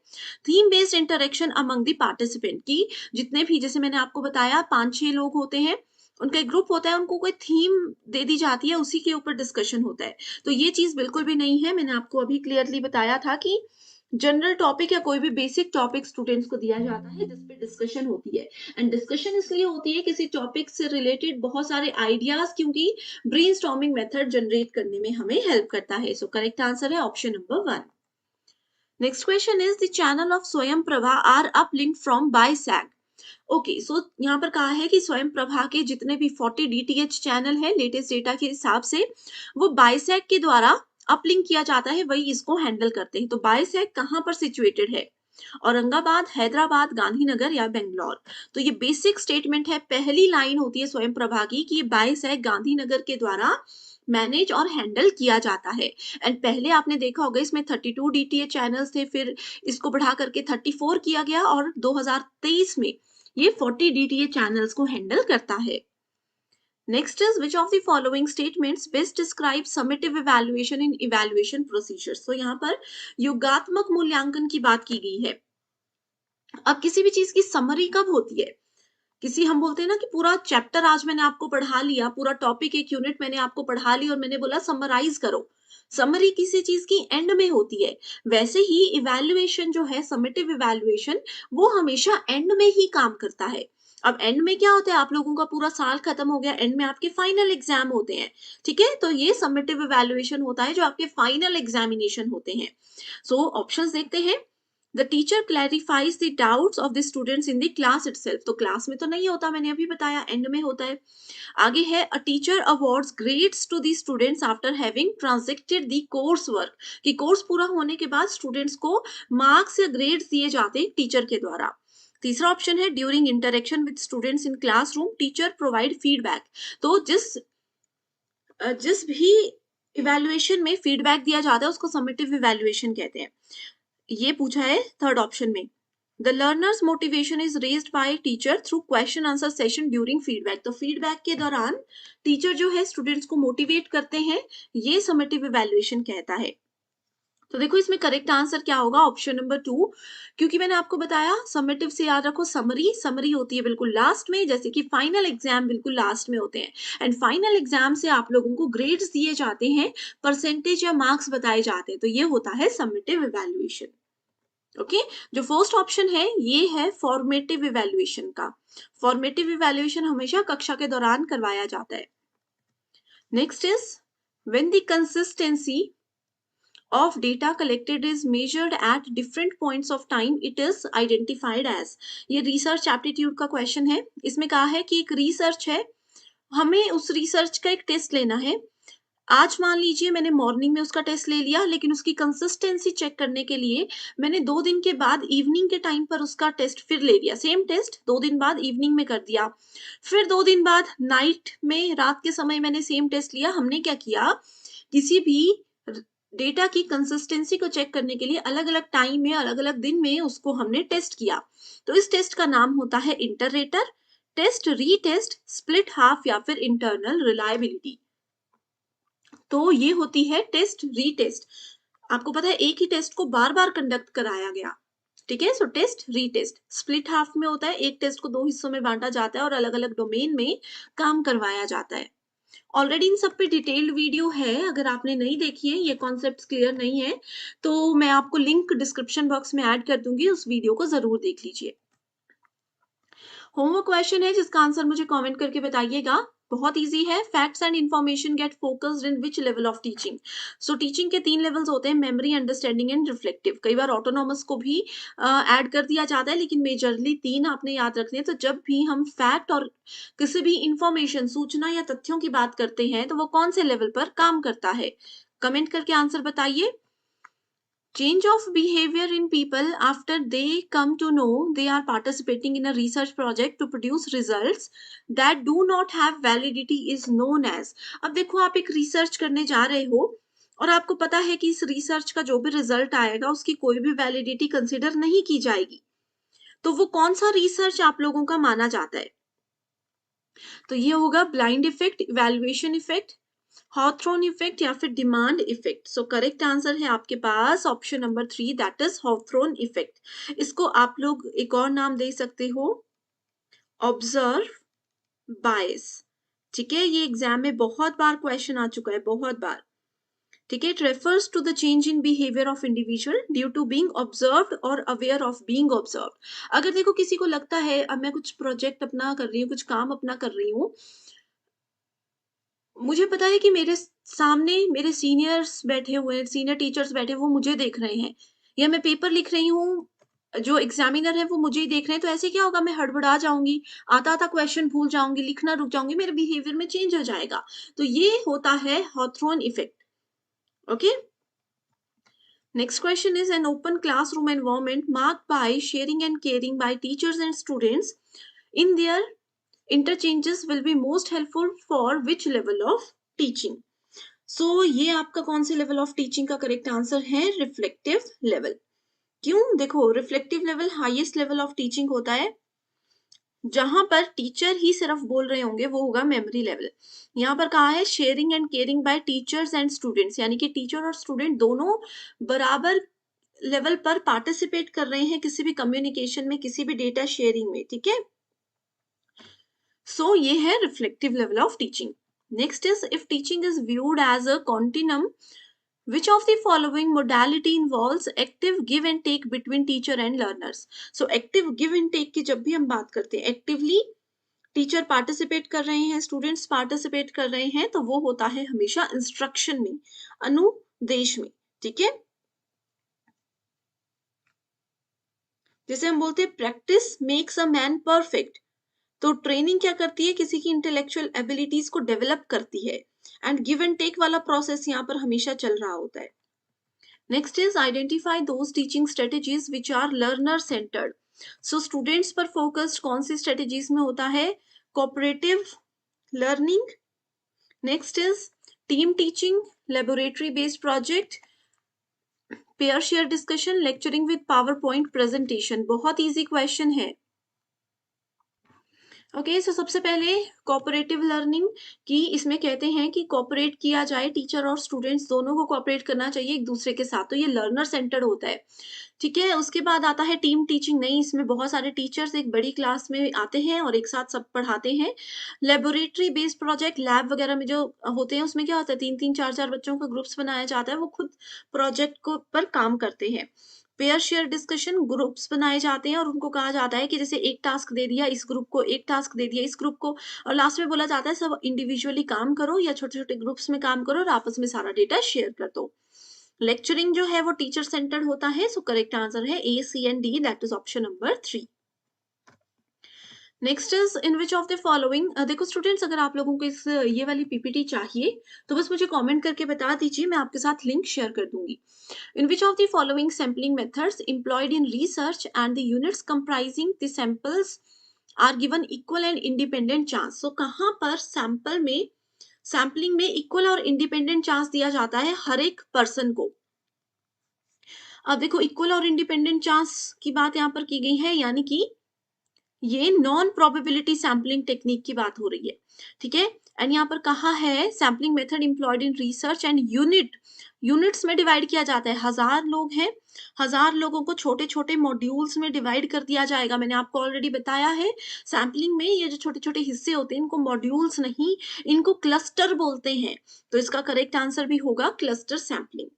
Theme based interaction among the participant, की जितने भी, जैसे मैंने आपको बताया 5-6 लोग होते हैं, उनका एक ग्रुप होता है, उनको कोई थीम दे दी जाती है, उसी के ऊपर डिस्कशन होता है। तो ये चीज बिल्कुल भी नहीं है। मैंने आपको अभी क्लियरली बताया था कि जनरल टॉपिक या कोई भी बेसिक टॉपिक स्टूडेंट्स को दिया जाता है जिसपे डिस्कशन होती है। एंड डिस्कशन इसलिए होती है किसी टॉपिक से रिलेटेड बहुत सारे आइडियाज, क्योंकि ब्रेनस्टॉर्मिंग मेथड जनरेट करने में हमें हेल्प करता है। सो करेक्ट आंसर है option number 1। Next question is the channel of स्वयं प्रभा आर अपलिंक्ड फ्रॉम बायसैग। ओके, सो यहाँ पर कहा है कि स्वयं प्रभा के जितने भी 40 DTH चैनल है लेटेस्ट डेटा के हिसाब से, वो बायसैग के द्वारा अपलिंक किया जाता है, वही इसको हैंडल करते हैं। तो बायसैग कहाँ पर सिचुएटेड है? औरंगाबाद, हैदराबाद, गांधीनगर या बेंगलोर। तो ये बेसिक स्टेटमेंट है, पहली लाइन होती है स्वयं प्रभा की कि 22 है गांधीनगर के द्वारा मैनेज और हैंडल किया जाता है। एंड पहले आपने देखा होगा इसमें 32 डीटीए चैनल्स थे, फिर इसको बढ़ा करके 34 किया गया और 2023 में ये 40 डीटीए चैनल्स को हैंडल करता है। Next is which of the following statements best describe summative evaluation in evaluation procedures? तो यहाँ पर योगात्मक मूल्यांकन की बात की गई है। अब किसी भी चीज की समरी कब होती है? किसी हम बोलते हैं ना कि पूरा चैप्टर आज मैंने आपको पढ़ा लिया, पूरा टॉपिक एक यूनिट मैंने आपको पढ़ा ली और मैंने बोला समराइज करो। समरी किसी चीज की एंड में होती है। वैसे ही इवैल्यूएशन जो है, समेटिव इवैल्यूएशन, वो हमेशा एंड में ही काम करता है। अब एंड में क्या होता है, आप लोगों का पूरा साल खत्म हो गया, एंड में आपके फाइनल एग्जाम होते हैं, ठीक है, तो ये समेटिव इवैल्यूएशन होता है जो आपके फाइनल एग्जामिनेशन होते हैं। सो ऑप्शंस देखते हैं। The teacher clarifies the doubts of the students in the class itself। तो क्लास में तो नहीं होता, मैंने अभी बताया, एंड में होता है। आगे है a teacher awards grades to the students after having transacted the course work। कि कोर्स पूरा होने के बाद स्टूडेंट्स को मार्क्स या ग्रेड्स दिए जाते हैं टीचर के द्वारा। तीसरा ऑप्शन है during interaction with students in classroom teacher provide feedback. तो जिस भी इवैल्यूएशन में फीडबैक दिया जाता है उसको समेटिव इवैल्यूएशन कहते हैं। ये पूछा है थर्ड ऑप्शन में। The learners motivation is raised bye teacher through question answer session during feedback. तो फीडबैक के दौरान टीचर जो है स्टूडेंट्स को मोटिवेट करते हैं, ये समेटिव इवैल्यूएशन कहता है। तो देखो इसमें करेक्ट आंसर क्या होगा, ऑप्शन नंबर 2, क्योंकि मैंने आपको बताया समेटिव से याद रखो समरी, समरी होती है बिल्कुल लास्ट में, जैसे कि फाइनल एग्जाम बिल्कुल लास्ट में होते हैं। एंड फाइनल एग्जाम से आप लोगों को ग्रेड्स दिए जाते हैं, परसेंटेज या मार्क्स बताए जाते हैं, तो ये होता है समेटिव इवैल्यूएशन। ओके जो फर्स्ट ऑप्शन है ये है फॉर्मेटिव इवैल्यूएशन का। फॉर्मेटिव इवैल्यूएशन हमेशा कक्षा के दौरान करवाया जाता है। Next is when the consistency of data collected is measured at different points of time it is identified as। ये रिसर्च एप्टीट्यूड का क्वेश्चन है। इसमें कहा है कि एक रिसर्च है, हमें उस रिसर्च का एक टेस्ट लेना है। आज मान लीजिए मैंने मॉर्निंग में उसका टेस्ट ले लिया, लेकिन उसकी कंसिस्टेंसी चेक करने के लिए मैंने 2 दिन के बाद इवनिंग के टाइम पर उसका टेस्ट फिर ले लिया। सेम टेस्ट 2 दिन बाद इवनिंग में कर दिया, फिर 2 दिन बाद नाइट में, रात के समय मैंने सेम टेस्ट लिया। हमने क्या किया, किसी भी डेटा की कंसिस्टेंसी को चेक करने के लिए अलग अलग टाइम में, अलग अलग दिन में उसको हमने टेस्ट किया। तो इस टेस्ट का नाम होता है इंटररेटर टेस्ट, रीटेस्ट, स्प्लिट हाफ या फिर इंटरनल रिलायबिलिटी। तो ये होती है टेस्ट रीटेस्ट। आपको पता है एक ही टेस्ट को बार बार कंडक्ट कराया गया, ठीक है। सो टेस्ट रीटेस्ट। स्प्लिट हाफ में होता है एक टेस्ट को 2 हिस्सों में बांटा जाता है और अलग अलग डोमेन में काम करवाया जाता है। ऑलरेडी इन सब पे डिटेल्ड वीडियो है, अगर आपने नहीं देखी है, ये कॉन्सेप्ट्स क्लियर नहीं है, तो मैं आपको लिंक डिस्क्रिप्शन बॉक्स में ऐड कर दूंगी, उस वीडियो को जरूर देख लीजिए। होमवर्क क्वेश्चन है जिसका आंसर मुझे कमेंट करके बताइएगा। बहुत इजी है। Facts and information get focused in which level of teaching. So teaching के 3 लेवल्स होते हैं, मेमोरी, अंडरस्टैंडिंग एंड रिफ्लेक्टिव। कई बार ऑटोनॉमस को भी ऐड कर दिया जाता है, लेकिन मेजरली 3 आपने याद रखने हैं। तो जब भी हम फैक्ट और किसी भी इंफॉर्मेशन, सूचना या तथ्यों की बात करते हैं तो वो कौन से लेवल पर काम करता है, कमेंट करके आंसर बताइए। Change of behavior in people after they come to know they are participating in a research project to produce results that do not have validity is known as। अब देखो आप एक रिसर्च करने जा रहे हो और आपको पता है कि इस रिसर्च का जो भी रिजल्ट आएगा उसकी कोई भी वैलिडिटी कंसिडर नहीं की जाएगी, तो वो कौन सा रिसर्च आप लोगों का माना जाता है? तो ये होगा blind effect, evaluation effect, Hawthorne effect या फिर demand effect. So correct answer है आपके पास option number 3, that is Hawthorne effect. इसको आप लोग एक और नाम दे सकते हो, ऑब्जर्व बायस, ठीक है। ये एग्जाम में बहुत बार क्वेश्चन आ चुका है, बहुत बार, ठीक है। It refers to the change in behaviour of individual due to being observed और अवेयर ऑफ बीइंग ऑब्जर्व्ड। अगर देखो किसी को लगता है अब मैं कुछ प्रोजेक्ट अपना कर रही हूँ, कुछ काम अपना कर रही हूँ, मुझे पता है कि मेरे सामने मेरे सीनियर्स बैठे हुए हैं, सीनियर टीचर्स बैठे, वो मुझे देख रहे हैं, या मैं पेपर लिख रही हूँ, जो एग्जामिनर है वो मुझे ही देख रहे हैं, तो ऐसे क्या होगा, मैं हड़बड़ा जाऊंगी, आता आता क्वेश्चन भूल जाऊंगी, लिखना रुक जाऊंगी, मेरे बिहेवियर में चेंज हो जाएगा। तो ये होता है Hawthorne effect. Okay Next question is an open classroom environment marked by sharing and caring by teachers and students in their interchanges will be most helpful for which level of teaching? So ये आपका कौन से level of teaching का correct answer है? Reflective level. क्यों? देखो, reflective level highest level of teaching होता है जहां पर टीचर ही सिर्फ बोल रहे होंगे, वो होगा मेमोरी लेवल। यहाँ पर कहा है sharing and caring bye teachers and students, यानी कि टीचर और स्टूडेंट दोनों बराबर लेवल पर पार्टिसिपेट कर रहे हैं किसी भी कम्युनिकेशन में, किसी भी डेटा शेयरिंग में, ठीक है। सो ये है reflective level of teaching. Next is if teaching is viewed as a continuum, which of the following modality involves active give and take between teacher and learners? So active give and take की जब भी हम बात करते हैं, actively teacher participate कर रहे हैं, स्टूडेंट्स पार्टिसिपेट कर रहे हैं, तो वो होता है हमेशा इंस्ट्रक्शन में, अनुदेश में, ठीक है। जैसे हम बोलते हैं practice makes a man perfect, तो ट्रेनिंग क्या करती है? किसी की इंटेलेक्चुअल एबिलिटीज को डेवलप करती है, एंड गिव एंड टेक वाला प्रोसेस यहाँ पर हमेशा चल रहा होता है। Next is identify those teaching strategies which are learner centred. So students पर फोकस्ड कौन सी स्ट्रेटेजीज में होता है? Cooperative learning. Next is team teaching, laboratory based project, pair share discussion, lecturing with PowerPoint presentation. बहुत easy question है। Okay, so सबसे पहले कोऑपरेटिव लर्निंग की इसमें कहते हैं कि कोऑपरेट किया जाए, टीचर और स्टूडेंट्स दोनों को कोऑपरेट करना चाहिए एक दूसरे के साथ, तो ये लर्नर सेंटर्ड होता है, ठीक है। उसके बाद आता है टीम टीचिंग। नहीं, इसमें बहुत सारे टीचर्स एक बड़ी क्लास में आते हैं और एक साथ सब पढ़ाते हैं। लेबोरेटरी बेस्ड प्रोजेक्ट, लैब वगैरह में जो होते हैं उसमें क्या होता है, 3-3 4-4 बच्चों का ग्रुप्स बनाया जाता है, वो खुद प्रोजेक्ट को पर काम करते हैं। पेयर शेयर डिस्कशन, ग्रुप्स बनाए जाते हैं और उनको कहा जाता है कि जैसे एक टास्क दे दिया इस ग्रुप को, एक टास्क दे दिया इस ग्रुप को, और लास्ट में बोला जाता है सब इंडिविजुअली काम करो या छोटे छोटे ग्रुप्स में काम करो और आपस में सारा डेटा शेयर कर दो। लेक्चरिंग जो है वो टीचर सेंटर्ड होता है। सो करेक्ट आंसर है A, C and D, that is option number 3। Next is in which of the following, देखो स्टूडेंट्स, अगर आप लोगों को इस ये वाली पीपीटी चाहिए तो बस मुझे कमेंट करके बता दीजिए, मैं आपके साथ लिंक शेयर कर दूंगी। In which of the following sampling methods employed in research and the units comprising the samples are given equal and independent chance? So कहाँ पर सैंपल में, सैम्पलिंग में इक्वल और इंडिपेंडेंट चांस दिया जाता है हर एक पर्सन को? अब देखो, इक्वल और इंडिपेंडेंट चांस की बात यहाँ पर की गई है, यानी कि ये नॉन प्रोबेबिलिटी सैम्पलिंग टेक्निक की बात हो रही है, ठीक है। एंड यहाँ पर कहा है sampling method employed in research and units में डिवाइड किया जाता है। 1000 लोग हैं, 1000 लोगों को छोटे छोटे मॉड्यूल्स में डिवाइड कर दिया जाएगा। मैंने आपको ऑलरेडी बताया है, सैम्पलिंग में ये जो छोटे छोटे हिस्से होते हैं इनको मॉड्यूल्स नहीं, इनको क्लस्टर बोलते हैं। तो इसका करेक्ट आंसर भी होगा क्लस्टर सैम्पलिंग।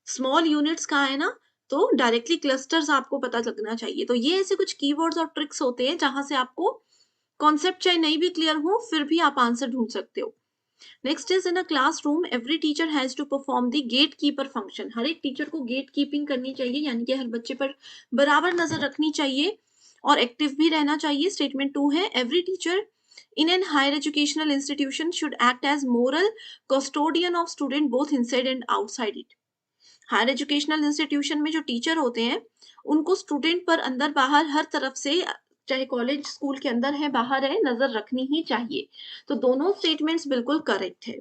स्मॉल यूनिट्स कहा है ना, तो डायरेक्टली क्लस्टर्स आपको पता लगना चाहिए। तो ये ऐसे कुछ कीवर्ड्स और ट्रिक्स होते हैं जहां से आपको कॉन्सेप्ट चाहे नहीं भी क्लियर हो फिर भी आप आंसर ढूंढ सकते हो। Next is in a classroom every teacher has to perform the gate keeper function. हर एक टीचर को गेट कीपिंग करनी चाहिए, यानी कि हर बच्चे पर बराबर नजर रखनी चाहिए और एक्टिव भी रहना चाहिए। स्टेटमेंट 2 है every teacher in an higher educational institution should act as moral custodian of student both inside and outside it। Higher educational institution में जो टीचर होते हैं उनको स्टूडेंट पर अंदर बाहर हर तरफ से, चाहे कॉलेज स्कूल के अंदर है बाहर है, नजर रखनी ही चाहिए। तो दोनों स्टेटमेंट्स बिल्कुल करेक्ट है।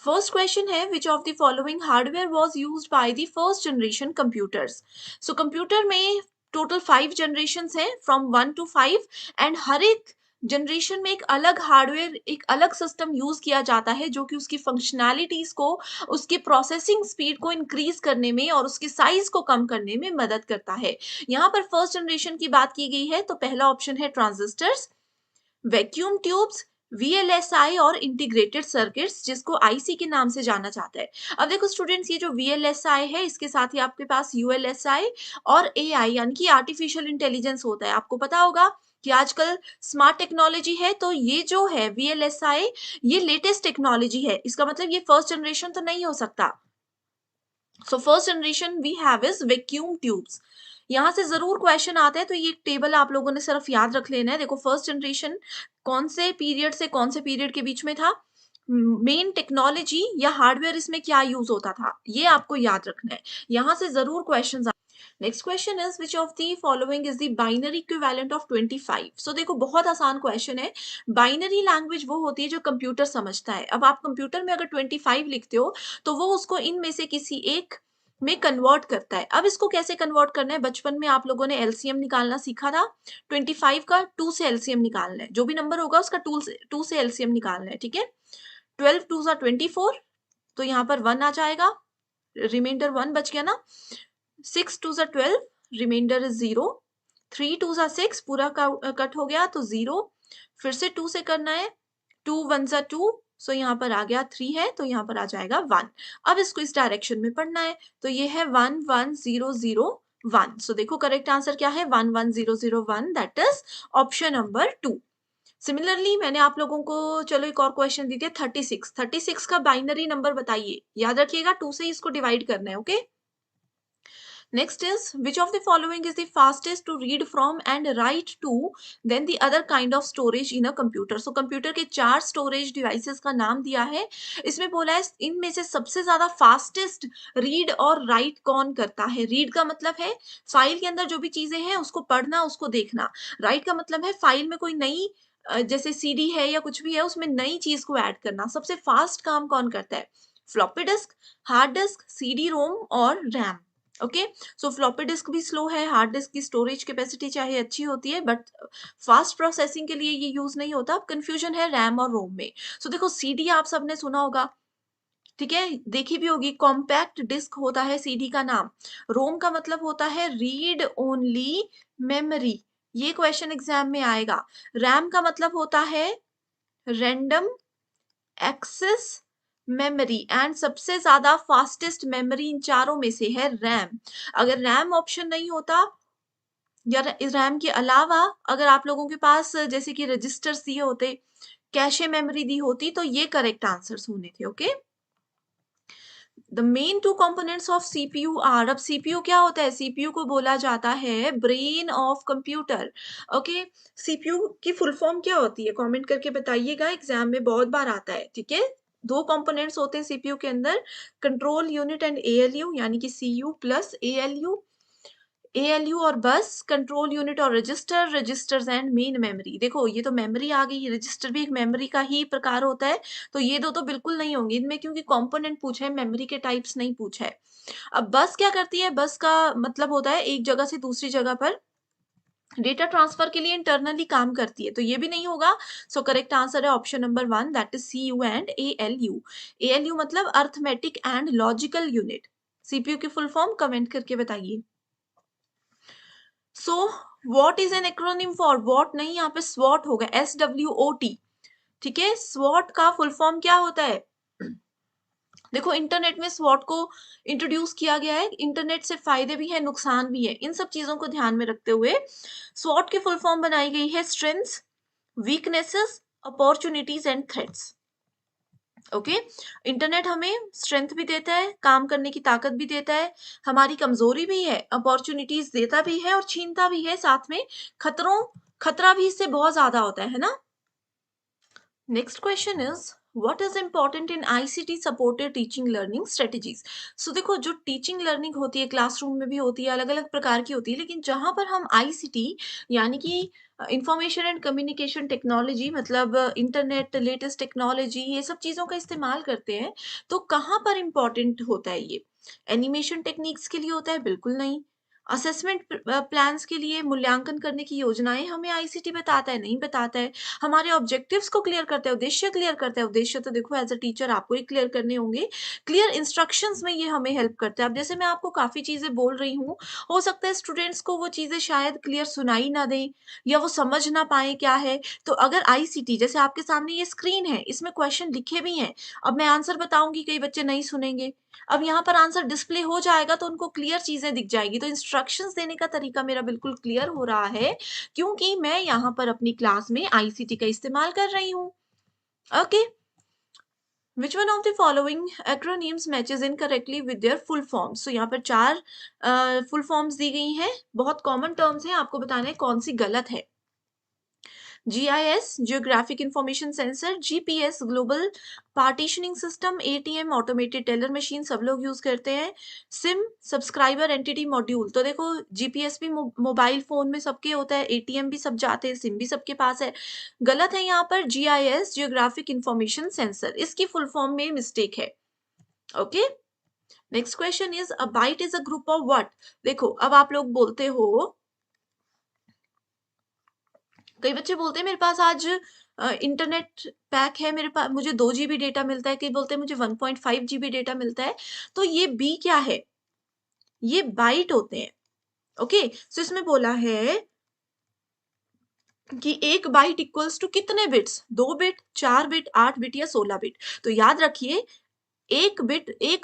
फर्स्ट क्वेश्चन है which of the following hardware was used by the first generation computers. So computer में टोटल 5 जनरेशन है, फ्रॉम 1 to 5, एंड हर एक जनरेशन में एक अलग हार्डवेयर, एक अलग सिस्टम यूज किया जाता है जो कि उसकी फंक्शनैलिटीज को, उसकी प्रोसेसिंग स्पीड को इंक्रीज करने में और उसके साइज को कम करने में मदद करता है। यहाँ पर फर्स्ट जनरेशन की बात की गई है, तो पहला ऑप्शन है ट्रांजिस्टर्स, वैक्यूम ट्यूब्स, VLSI और इंटीग्रेटेड सर्किट्स, जिसको IC के नाम से जाना जाता है। अब देखो स्टूडेंट्स, ये जो VLSI है इसके साथ ही आपके पास ULSI और AI यानी कि आर्टिफिशियल इंटेलिजेंस होता है। आपको पता होगा कि आजकल स्मार्ट टेक्नोलॉजी है, तो ये जो है VLSI ये लेटेस्ट टेक्नोलॉजी है, इसका मतलब ये फर्स्ट जनरेशन तो नहीं हो सकता। So first generation we have is vacuum tubes. यहाँ से जरूर क्वेश्चन आता है, तो ये टेबल आप लोगों ने सिर्फ याद रख लेना है। देखो फर्स्ट जनरेशन कौन से पीरियड से कौन से पीरियड के बीच में था, मेन टेक्नोलॉजी या हार्डवेयर इसमें क्या यूज होता था, ये आपको याद रखना है, यहाँ से जरूर question. Next question is which of the following is the binary equivalent of 25। सो देखो बहुत आसान क्वेश्चन है। बाइनरी लैंग्वेज वो होती है जो कंप्यूटर समझता है। अब आप कंप्यूटर में अगर 25 लिखते हो तो वो उसको इनमें से किसी एक में कन्वर्ट करता है। अब इसको कैसे कन्वर्ट करना है, बचपन में आप लोगों ने एलसीएम निकालना सीखा था। 25 का 2 से एलसीएम निकालना है, जो भी नंबर होगा उसका 2 से एलसीएम निकालना है, ठीक है। 12 2 सा 24, तो यहाँ पर 1 आ जाएगा, रिमाइंडर 1 बच गया ना। 6 2 सा 12, रिमाइंडर इज 0। 3 2 सा 6, पूरा कट हो गया तो 0। फिर से 2 से करना है, 2 1 सा 2, सो यहाँ पर आ गया 3 है तो यहाँ पर आ जाएगा 1। अब इसको इस डायरेक्शन में पढ़ना है, तो ये है 1 1 0 0 1। सो देखो करेक्ट आंसर क्या है, 1 1 0 0 1, that is option number 2। Similarly मैंने आप लोगों को चलो एक और क्वेश्चन दी थी 36। 36 का बाइनरी नंबर बताइए, याद रखिएगा 2 से ही इसको डिवाइड करना है, okay. Next is which of the following is the fastest to read from and write to then the other kind of storage in a computer। So computer के 4 storage devices का नाम दिया है, इसमें बोला है इनमें से सबसे ज्यादा फास्टेस्ट रीड और राइट कौन करता है। रीड का मतलब है फाइल के अंदर जो भी चीजें हैं उसको पढ़ना, उसको देखना। राइट का मतलब है फाइल में कोई नई जैसे सीडी है या कुछ भी है उसमें नई चीज को ऐड करना। सबसे फास्ट काम कौन करता है, floppy disk, hard disk, CD ROM और रैम। ओके, सो फ्लॉपी डिस्क भी स्लो है, हार्ड डिस्क की स्टोरेज कैपेसिटी चाहे अच्छी होती है बट फास्ट प्रोसेसिंग के लिए ये यूज नहीं होता। अब कंफ्यूजन है रैम और रोम में। सो देखो सीडी आप सबने सुना होगा, ठीक है, देखी भी होगी, कॉम्पैक्ट डिस्क होता है सीडी का नाम। रोम का मतलब होता है रीड ओनली मेमोरी, ये क्वेश्चन एग्जाम में आएगा। रैम का मतलब होता है रैंडम एक्सेस मेमोरी, एंड सबसे ज्यादा फास्टेस्ट मेमोरी इन चारों में से है रैम। अगर रैम ऑप्शन नहीं होता या रैम के अलावा अगर आप लोगों के पास जैसे कि रजिस्टर्स दिए होते, कैशे मेमोरी दी होती, तो ये करेक्ट आंसर्स होने थे, okay. The main two components of CPU are. अब सीपीयू क्या होता है, सीपीयू को बोला जाता है brain of computer, okay. CPU की फुल फॉर्म क्या होती है, कमेंट करके बताइएगा, एग्जाम में बहुत बार आता है, ठीक है। दो कंपोनेंट्स होते हैं सीपीयू के अंदर, कंट्रोल यूनिट एंड एएलयू, यानी कि सीयू प्लस एएलयू। एएलयू और बस, कंट्रोल यूनिट और register, registers and main memory. देखो ये तो मेमोरी आ गई, रजिस्टर भी एक मेमोरी का ही प्रकार होता है, तो ये दो तो बिल्कुल नहीं होंगे इनमें क्योंकि कंपोनेंट पूछा है, मेमोरी के टाइप्स नहीं पूछा है। अब बस क्या करती है, बस का मतलब होता है एक जगह से दूसरी जगह पर डेटा ट्रांसफर के लिए इंटरनली काम करती है, तो ये भी नहीं होगा। सो करेक्ट आंसर है option number 1, that is CU and ALU. ALU मतलब arithmetic and logical unit. CPU की फुल फॉर्म कमेंट करके बताइए। So what is an acronym for, what नहीं, यहाँ पे स्वॉट होगा, SWOT, ठीक है। स्वॉट का फुल फॉर्म क्या होता है, देखो इंटरनेट में स्वॉट को इंट्रोड्यूस किया गया है, इंटरनेट से फायदे भी है नुकसान भी है, इन सब चीजों को ध्यान में रखते हुए स्वॉट की फुल फॉर्म बनाई गई है strengths, weaknesses, opportunities and threats, okay. Internet हमें स्ट्रेंथ भी देता है, काम करने की ताकत भी देता है, हमारी कमजोरी भी है, अपॉर्चुनिटीज देता भी है और छीनता भी है, साथ में खतरा भी इससे बहुत ज्यादा होता है ना। Next question is what is important in ICT supported teaching learning strategies. So देखो जो टीचिंग लर्निंग होती है क्लासरूम में भी होती है, अलग अलग प्रकार की होती है, लेकिन जहां पर हम आईसीटी यानी कि इंफॉर्मेशन एंड कम्युनिकेशन टेक्नोलॉजी मतलब इंटरनेट लेटेस्ट टेक्नोलॉजी ये सब चीजों का इस्तेमाल करते हैं, तो कहाँ पर इंपॉर्टेंट होता है ये, एनिमेशन टेक्निक्स के लिए होता है, बिल्कुल नहीं। असेसमेंट प्लान्स के लिए मूल्यांकन करने की योजनाएं हमें आईसीटी बताता है, नहीं बताता है। हमारे ऑब्जेक्टिव्स को क्लियर करता है, उद्देश्य क्लियर करता है, उद्देश्य तो देखो एज अ टीचर आपको ही क्लियर करने होंगे। क्लियर इंस्ट्रक्शंस में ये हमें हेल्प करता है। अब जैसे मैं आपको काफी चीजें बोल रही हूँ, हो सकता है स्टूडेंट्स को वो चीजें शायद क्लियर सुनाई ना दें या वो समझ ना पाए क्या है, तो अगर आईसीटी जैसे आपके सामने ये स्क्रीन है, इसमें क्वेश्चन लिखे भी हैं, अब मैं आंसर बताऊंगी, कई बच्चे नहीं सुनेंगे, अब यहाँ पर आंसर डिस्प्ले हो जाएगा तो उनको क्लियर चीजें दिख जाएगी, तो इंस्ट्रक्शंस देने का तरीका मेरा बिल्कुल क्लियर हो रहा है क्योंकि मैं यहाँ पर अपनी क्लास में आईसीटी का इस्तेमाल कर रही हूँ, okay. Which one of the following acronyms matches incorrectly with their full forms? So यहाँ पर 4 फुल फॉर्म्स दी गई हैं, बहुत कॉमन टर्म्स हैं, आपको बताना है कौन सी गलत है। GIS geographic information sensor, GPS global partitioning system, ATM automated teller machine सब लोग यूज करते हैं। सिम सब्सक्राइबर एंटिटी मॉड्यूल, तो देखो GPS भी मोबाइल फोन में सबके होता है, ATM भी सब जाते हैं, सिम भी सबके पास है। गलत है यहाँ पर, GIS जियोग्राफिक इंफॉर्मेशन सेंसर, इसकी फुल फॉर्म में मिस्टेक है। Okay, next question is a byte is a group of what. देखो अब आप लोग बोलते हो, कई बच्चे बोलते हैं मेरे पास आज इंटरनेट पैक है, मेरे पास मुझे 2 GB डेटा मिलता है, कई बोलते हैं मुझे 1.5 GB डेटा मिलता है। तो ये बी क्या है, ये बाइट होते हैं। ओके, सो इसमें बोला है कि एक बाइट इक्वल्स टू कितने बिट्स, 2 बिट, 4 बिट, 8 बिट या 16 बिट। तो याद रखिए, एक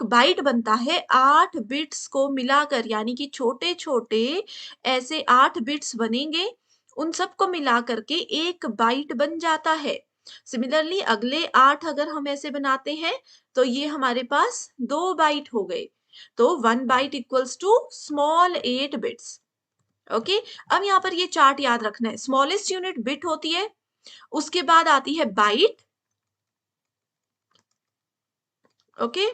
बाइट बनता है 8 बिट्स को मिलाकर, यानी कि छोटे छोटे ऐसे 8 बिट्स बनेंगे, उन सबको मिला करके एक बाइट बन जाता है। सिमिलरली अगले 8 अगर हम ऐसे बनाते हैं तो ये हमारे पास 2 बाइट हो गए। तो 1 byte equals to small 8 bits. Okay, अब यहाँ पर ये चार्ट याद रखना है, स्मॉलेस्ट यूनिट बिट होती है, उसके बाद आती है byte. Okay,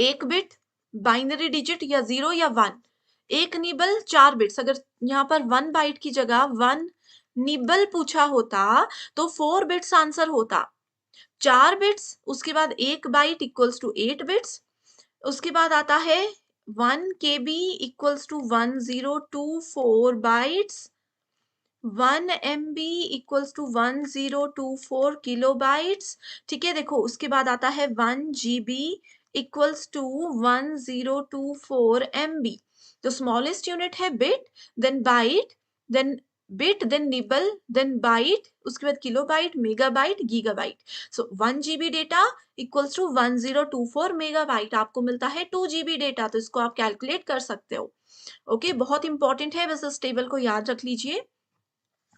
1 bit, binary digit या 0 या 1, एक निबल 4 बिट्स। अगर यहाँ पर 1 बाइट की जगह 1 निबल पूछा होता तो 4 बिट्स आंसर होता। 4 बिट्स, उसके बाद 1 बाइट इक्वल्स टू 8 बिट्स, उसके बाद आता है 1 KB equals to 1024 bytes, 1 MB equals to 1024 kilobytes. ठीक है, देखो उसके बाद आता है 1 GB इक्वल्स टू 1024 MB। तो स्मॉलेस्ट यूनिट है bit, then byte, then bit, then nibble, then byte, उसके बाद kilobyte, megabyte, gigabyte. So 1 GB data equals to 1024 megabyte, आपको मिलता है 2 GB डेटा। तो इसको आप कैलकुलेट कर सकते हो। ओके, बहुत इंपॉर्टेंट है, बस इस टेबल को याद रख लीजिए।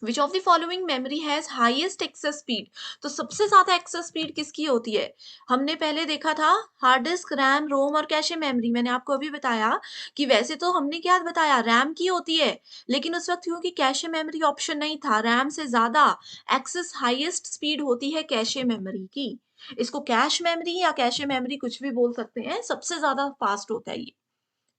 Which of the following memory has highest access speed. तो सबसे ज्यादा एक्सेस स्पीड किसकी होती है? हमने पहले देखा था हार्ड डिस्क, रैम, रोम और कैशे मेमोरी। मैंने आपको अभी बताया कि वैसे तो हमने क्या बताया, रैम की होती है, लेकिन उस वक्त क्योंकि कैशे मेमोरी ऑप्शन नहीं था, रैम से ज्यादा एक्सेस हाईएस्ट स्पीड होती है कैशे मेमोरी की। इसको कैश मेमोरी या कैशे मेमोरी कुछ भी बोल सकते हैं, सबसे ज्यादा फास्ट होता है ये।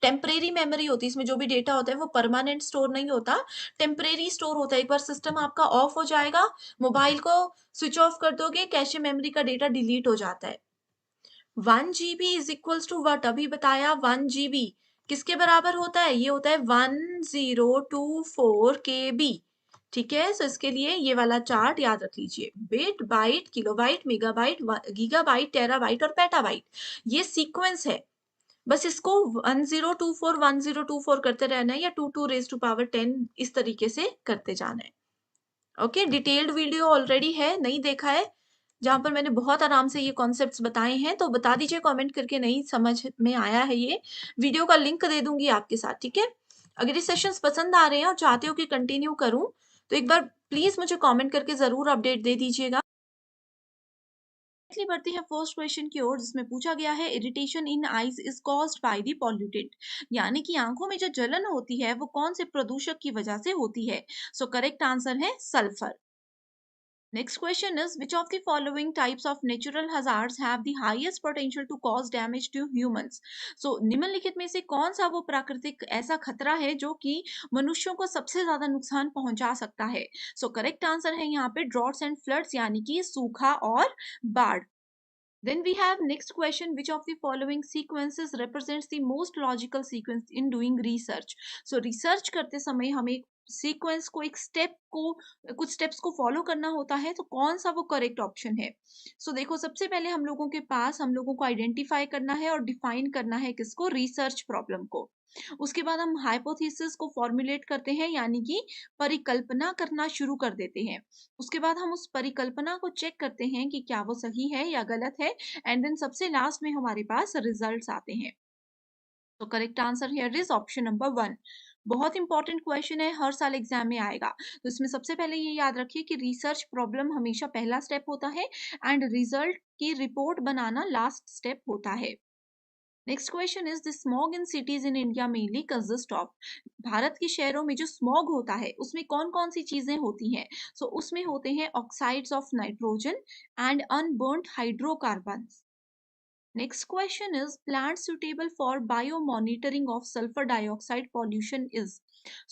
टेम्परेरी मेमोरी होती है, इसमें जो भी डेटा होता है वो परमानेंट स्टोर नहीं होता, टेम्परेरी स्टोर होता है। एक बार सिस्टम आपका ऑफ हो जाएगा, मोबाइल को स्विच ऑफ कर दोगे, कैशे मेमोरी का डेटा डिलीट हो जाता है। 1 GB is equals to what, अभी बताया 1 GB किसके बराबर होता है, ये होता है 1024 KB। ठीक है, सो इसके लिए ये वाला चार्ट याद रख लीजिए, bit, byte, kilobyte, megabyte, gigabyte, terabyte और पेटाबाइट, ये सीक्वेंस है। बस इसको 1024 करते रहना है, या 2 2 रेज़ टू पावर 10 इस तरीके से करते जाना है। ओके, डिटेल्ड वीडियो ऑलरेडी है, नहीं देखा है, जहां पर मैंने बहुत आराम से ये कॉन्सेप्ट्स बताए हैं, तो बता दीजिए कमेंट करके नहीं समझ में आया है ये। वीडियो का लिंक दे दूंगी आपके साथ, ठीक है। अगर ये सेशंस पसंद आ रहे हैं और चाहते हो कि कंटिन्यू करूं, तो एक बार प्लीज मुझे कमेंट करके जरूर अपडेट दे दीजिएगा। बढ़ते हैं फर्स्ट क्वेश्चन की ओर, जिसमें पूछा गया है irritation in eyes is caused by the pollutant, यानी कि आंखों में जो जलन होती है वो कौन से प्रदूषक की वजह से होती है। सो करेक्ट आंसर है sulphur. Next question is which of the following types of natural hazards have the highest potential to cause damage to humans. So निम्नलिखित में से कौन सा वो प्राकृतिक ऐसा खतरा है जो कि मनुष्यों को सबसे ज्यादा नुकसान पहुंचा सकता है। सो करेक्ट आंसर है यहाँ पे ड्रॉट्स एंड फ्लड्स, यानी कि सूखा और बाढ़। Then we have next question, which of the following sequences represents the most logical sequence in doing research? So research करते समय हमें एक सीक्वेंस को, एक स्टेप को, कुछ स्टेप्स को फॉलो करना होता है, तो कौन सा वो करेक्ट ऑप्शन है। सो देखो, सबसे पहले हम लोगों के पास, हम लोगों को आइडेंटिफाई करना है और डिफाइन करना है किसको, रिसर्च प्रॉब्लम को। उसके बाद हम हाइपोथेसिस को फॉर्मुलेट करते हैं, यानी कि परिकल्पना करना शुरू कर देते हैं। उसके बाद हम उस परिकल्पना को चेक करते हैं कि क्या वो सही है या गलत है, एंड देन सबसे लास्ट में हमारे पास रिजल्ट्स आते हैं। तो correct answer here is option number 1। बहुत इंपॉर्टेंट क्वेश्चन है, हर साल एग्जाम में आएगा। तो इसमें सबसे पहले ये याद रखिए कि रिसर्च प्रॉब्लम हमेशा पहला स्टेप होता है, एंड रिजल्ट की रिपोर्ट बनाना लास्ट स्टेप होता है। Next question is the smog in cities in India mainly consist of. Bharat के शहरों में जो स्मॉग होता है उसमें कौन कौन सी चीजें होती हैं? उसमें होते हैं oxides of nitrogen and unburned hydrocarbons. Next question is plants suitable for biomonitoring of sulfur dioxide pollution is।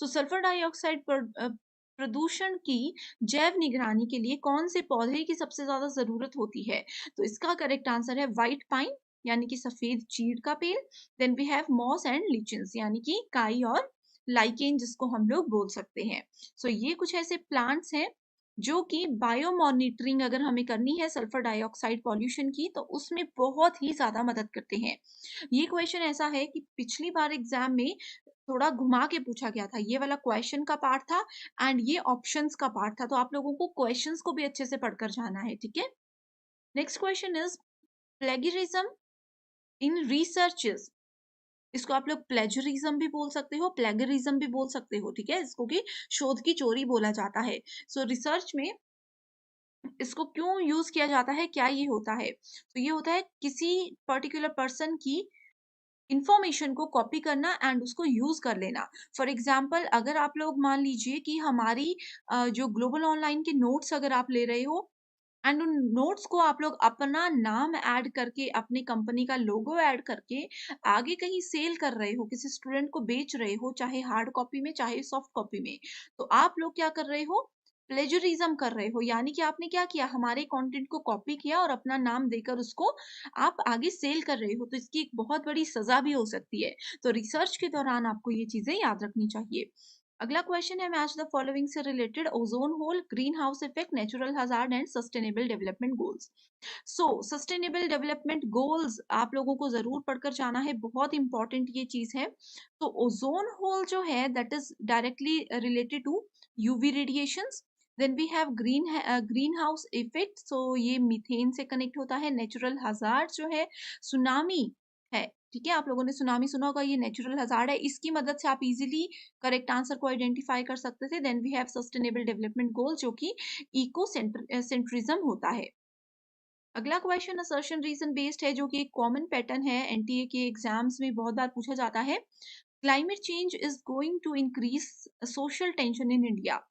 sulfur dioxide प्रदूषण की जैव निगरानी के लिए कौन से पौधे की सबसे ज्यादा जरूरत होती है? तो इसका करेक्ट आंसर है व्हाइट पाइन यानी कि सफेद चीड़ का पेड़। Then we have moss and lichens यानी कि काई और लाइकेन जिसको हम लोग बोल सकते हैं। ये कुछ ऐसे प्लांट्स हैं जो कि बायो मॉनिटरिंग अगर हमें करनी है सल्फर डाइऑक्साइड पॉल्यूशन की तो उसमें बहुत ही ज्यादा मदद करते हैं। ये क्वेश्चन ऐसा है कि पिछली बार एग्जाम में थोड़ा घुमा के पूछा गया था। ये वाला क्वेश्चन का पार्ट था एंड ये ऑप्शंस का पार्ट था, तो आप लोगों को क्वेश्चंस को भी अच्छे से पढ़कर जाना है, ठीक है। Next question is plagiarism in researches. इसको आप लोग प्लेजरिज्म भी बोल सकते हो, प्लेगरिज्म भी बोल सकते हो, ठीक है। इसको कि शोध की चोरी बोला जाता है। रिसर्च में इसको क्यों यूज किया जाता है, क्या ये होता है? ये होता है किसी पर्टिकुलर पर्सन की इंफॉर्मेशन को कॉपी करना एंड उसको यूज कर लेना। फॉर एग्जाम्पल अगर आप लोग मान लीजिए कि हमारी जो ग्लोबल ऑनलाइन के नोट्स अगर आप ले रहे हो एंड उन नोट्स को आप लोग अपना नाम ऐड करके अपनी कंपनी का लोगो ऐड करके आगे कहीं सेल कर रहे हो, किसी स्टूडेंट को बेच रहे हो, चाहे हार्ड कॉपी में चाहे सॉफ्ट कॉपी में, तो आप लोग क्या कर रहे हो? प्लेजरिज्म कर रहे हो। यानी कि आपने क्या किया, हमारे कंटेंट को कॉपी किया और अपना नाम देकर उसको आप आगे सेल कर रहे हो, तो इसकी एक बहुत बड़ी सजा भी हो सकती है। तो रिसर्च के दौरान आपको ये चीजें याद रखनी चाहिए। अगला क्वेश्चन है मैच द फॉलोइंग से related ozone hole, green house effect, natural hazard and sustainable development goals. Sustainable development goals आप लोगों को जरूर पढ़कर जाना है, बहुत इंपॉर्टेंट ये चीज है। ओजोन होल जो है that is directly related to UV radiations. Then we have green house effect, ये मीथेन से कनेक्ट होता है। नेचुरल हजार्ड जो है सुनामी है, ठीक है। आप लोगों ने सुनामी सुना होगा, ये नेचुरल हजार्ड है, इसकी मदद से आप इजीली करेक्ट आंसर को आइडेंटिफाई कर सकते थे। Then we have sustainable development goal जो कि इको सेंट्रिज्म होता है। अगला क्वेश्चन असर्शन रीजन बेस्ड है जो कि एक कॉमन पैटर्न है, एनटीए के एग्जाम्स में बहुत बार पूछा जाता है। Climate change is going to increase social tension in India.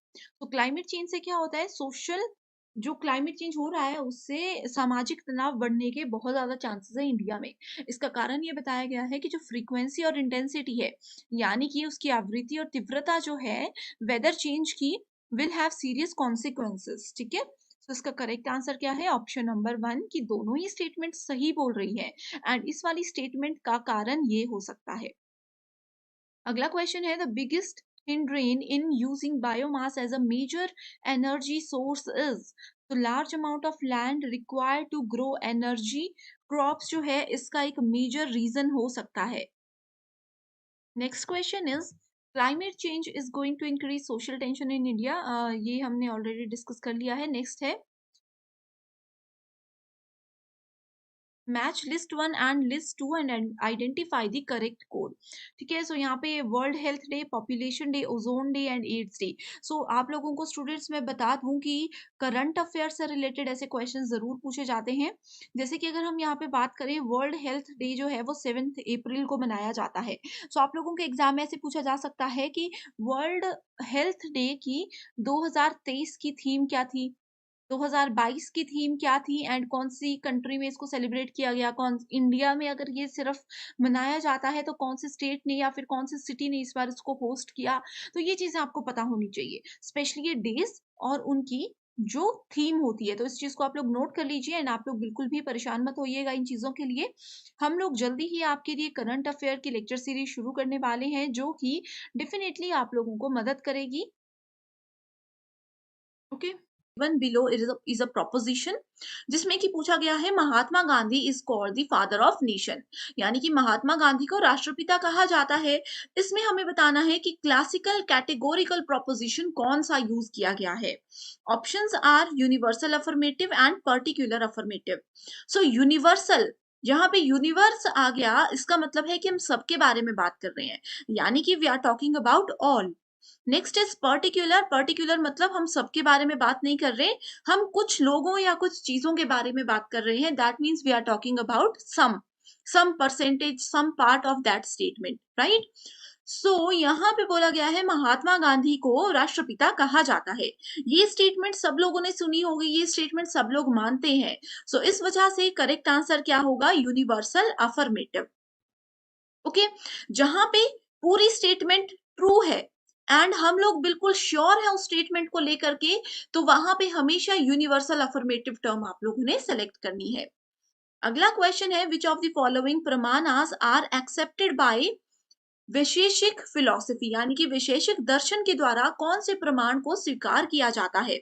Climate change से क्या होता है, सोशल जो क्लाइमेट चेंज हो रहा है उससे सामाजिक तनाव बढ़ने के बहुत ज्यादा चांसेस है इंडिया में। इसका कारण ये बताया गया है कि जो फ्रीक्वेंसी और इंटेंसिटी है यानी कि उसकी आवृत्ति और तीव्रता जो है वेदर चेंज की विल हैव सीरियस कॉन्सिक्वेंसेस, ठीक है। इसका करेक्ट आंसर क्या है? ऑप्शन नंबर 1 की दोनों ही स्टेटमेंट सही बोल रही है एंड इस वाली स्टेटमेंट का कारण ये हो सकता है। अगला क्वेश्चन है the biggest hindrance in using biomass as a major energy source is। large amount of land required to grow energy crops जो है इसका एक मेजर रीजन हो सकता है। Next question is climate change is going to increase social tension in India, ये हमने already discuss कर लिया है। नेक्स्ट है match list 1 and list 2 and identify the correct code, ठीक है। यहाँ पे world health day, population day, ozone day and AIDS day. आप लोगों को स्टूडेंट्स मैं बता दूं कि करंट अफेयर से रिलेटेड ऐसे क्वेश्चन जरूर पूछे जाते हैं। जैसे कि अगर हम यहाँ पे बात करें, वर्ल्ड हेल्थ डे जो है वो 7 अप्रैल को मनाया जाता है। आप लोगों के एग्जाम में ऐसे पूछा जा सकता है कि वर्ल्ड हेल्थ डे की 2023 की थीम क्या थी, 2022 की थीम क्या थी एंड कौन सी कंट्री में इसको सेलिब्रेट किया गया, कौन इंडिया में अगर ये सिर्फ मनाया जाता है तो कौन सी स्टेट ने या फिर कौन सी सिटी ने इस बार इसको होस्ट किया। तो ये चीजें आपको पता होनी चाहिए, स्पेशली ये डेज और उनकी जो थीम होती है। तो इस चीज को आप लोग नोट कर लीजिए एंड आप लोग बिल्कुल भी परेशान मत होइएगा इन चीजों के लिए। हम लोग जल्दी ही आपके लिए करंट अफेयर की लेक्चर सीरीज शुरू करने वाले हैं जो कि डेफिनेटली आप लोगों को मदद करेगी, okay. One below is a proposition जिसमें कि पूछा गया है Mahatma Gandhi is called the father of nation, यानी कि महात्मा गांधी को राष्ट्रपिता कहा जाता है। इसमें हमें बताना है कि क्लासिकल कैटेगोरिकल प्रोपोजिशन कौन सा यूज किया गया है। Options are universal affirmative and particular affirmative. Universal, यहाँ पे यूनिवर्स आ गया, इसका मतलब है कि हम सबके बारे में बात कर रहे हैं, यानी कि we are talking about all. Next is particular, particular मतलब हम सबके बारे में बात नहीं कर रहे, हम कुछ लोगों या कुछ चीजों के बारे में बात कर रहे हैं, that means we are talking about some. some percentage, some part of that statement, right? So यहाँ पे बोला गया है महात्मा गांधी को राष्ट्रपिता कहा जाता है। ये स्टेटमेंट सब लोगों ने सुनी होगी, ये स्टेटमेंट सब लोग मानते हैं। सो इस वजह से करेक्ट आंसर क्या होगा? Universal affirmative. ओके, जहां पे पूरी स्टेटमेंट ट्रू है एंड हम लोग बिल्कुल श्योर है उस स्टेटमेंट को लेकर के, तो वहां पे हमेशा यूनिवर्सल अफर्मेटिव टर्म आप लोगों ने सेलेक्ट करनी है। अगला क्वेश्चन है, which of the following pramanas are accepted by Vaisheshika philosophy, यानी कि वैशेषिक दर्शन के द्वारा कौन से प्रमाण को स्वीकार किया जाता है?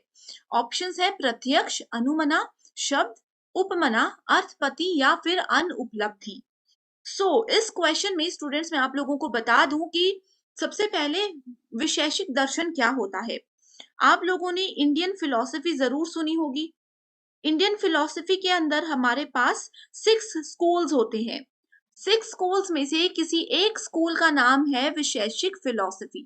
ऑप्शंस है प्रत्यक्ष, अनुमना, शब्द, उपमना, अर्थपति या फिर अनुपलब्धि। इस क्वेश्चन में स्टूडेंट्स मैं आप लोगों को बता दूं कि सबसे पहले वैशेषिक दर्शन क्या होता है। आप लोगों ने इंडियन फिलॉसफी जरूर सुनी होगी। इंडियन फिलॉसफी के अंदर हमारे पास 6 स्कूल्स होते हैं। 6 स्कूल्स में से किसी एक स्कूल का नाम है वैशेषिक फिलॉसफी।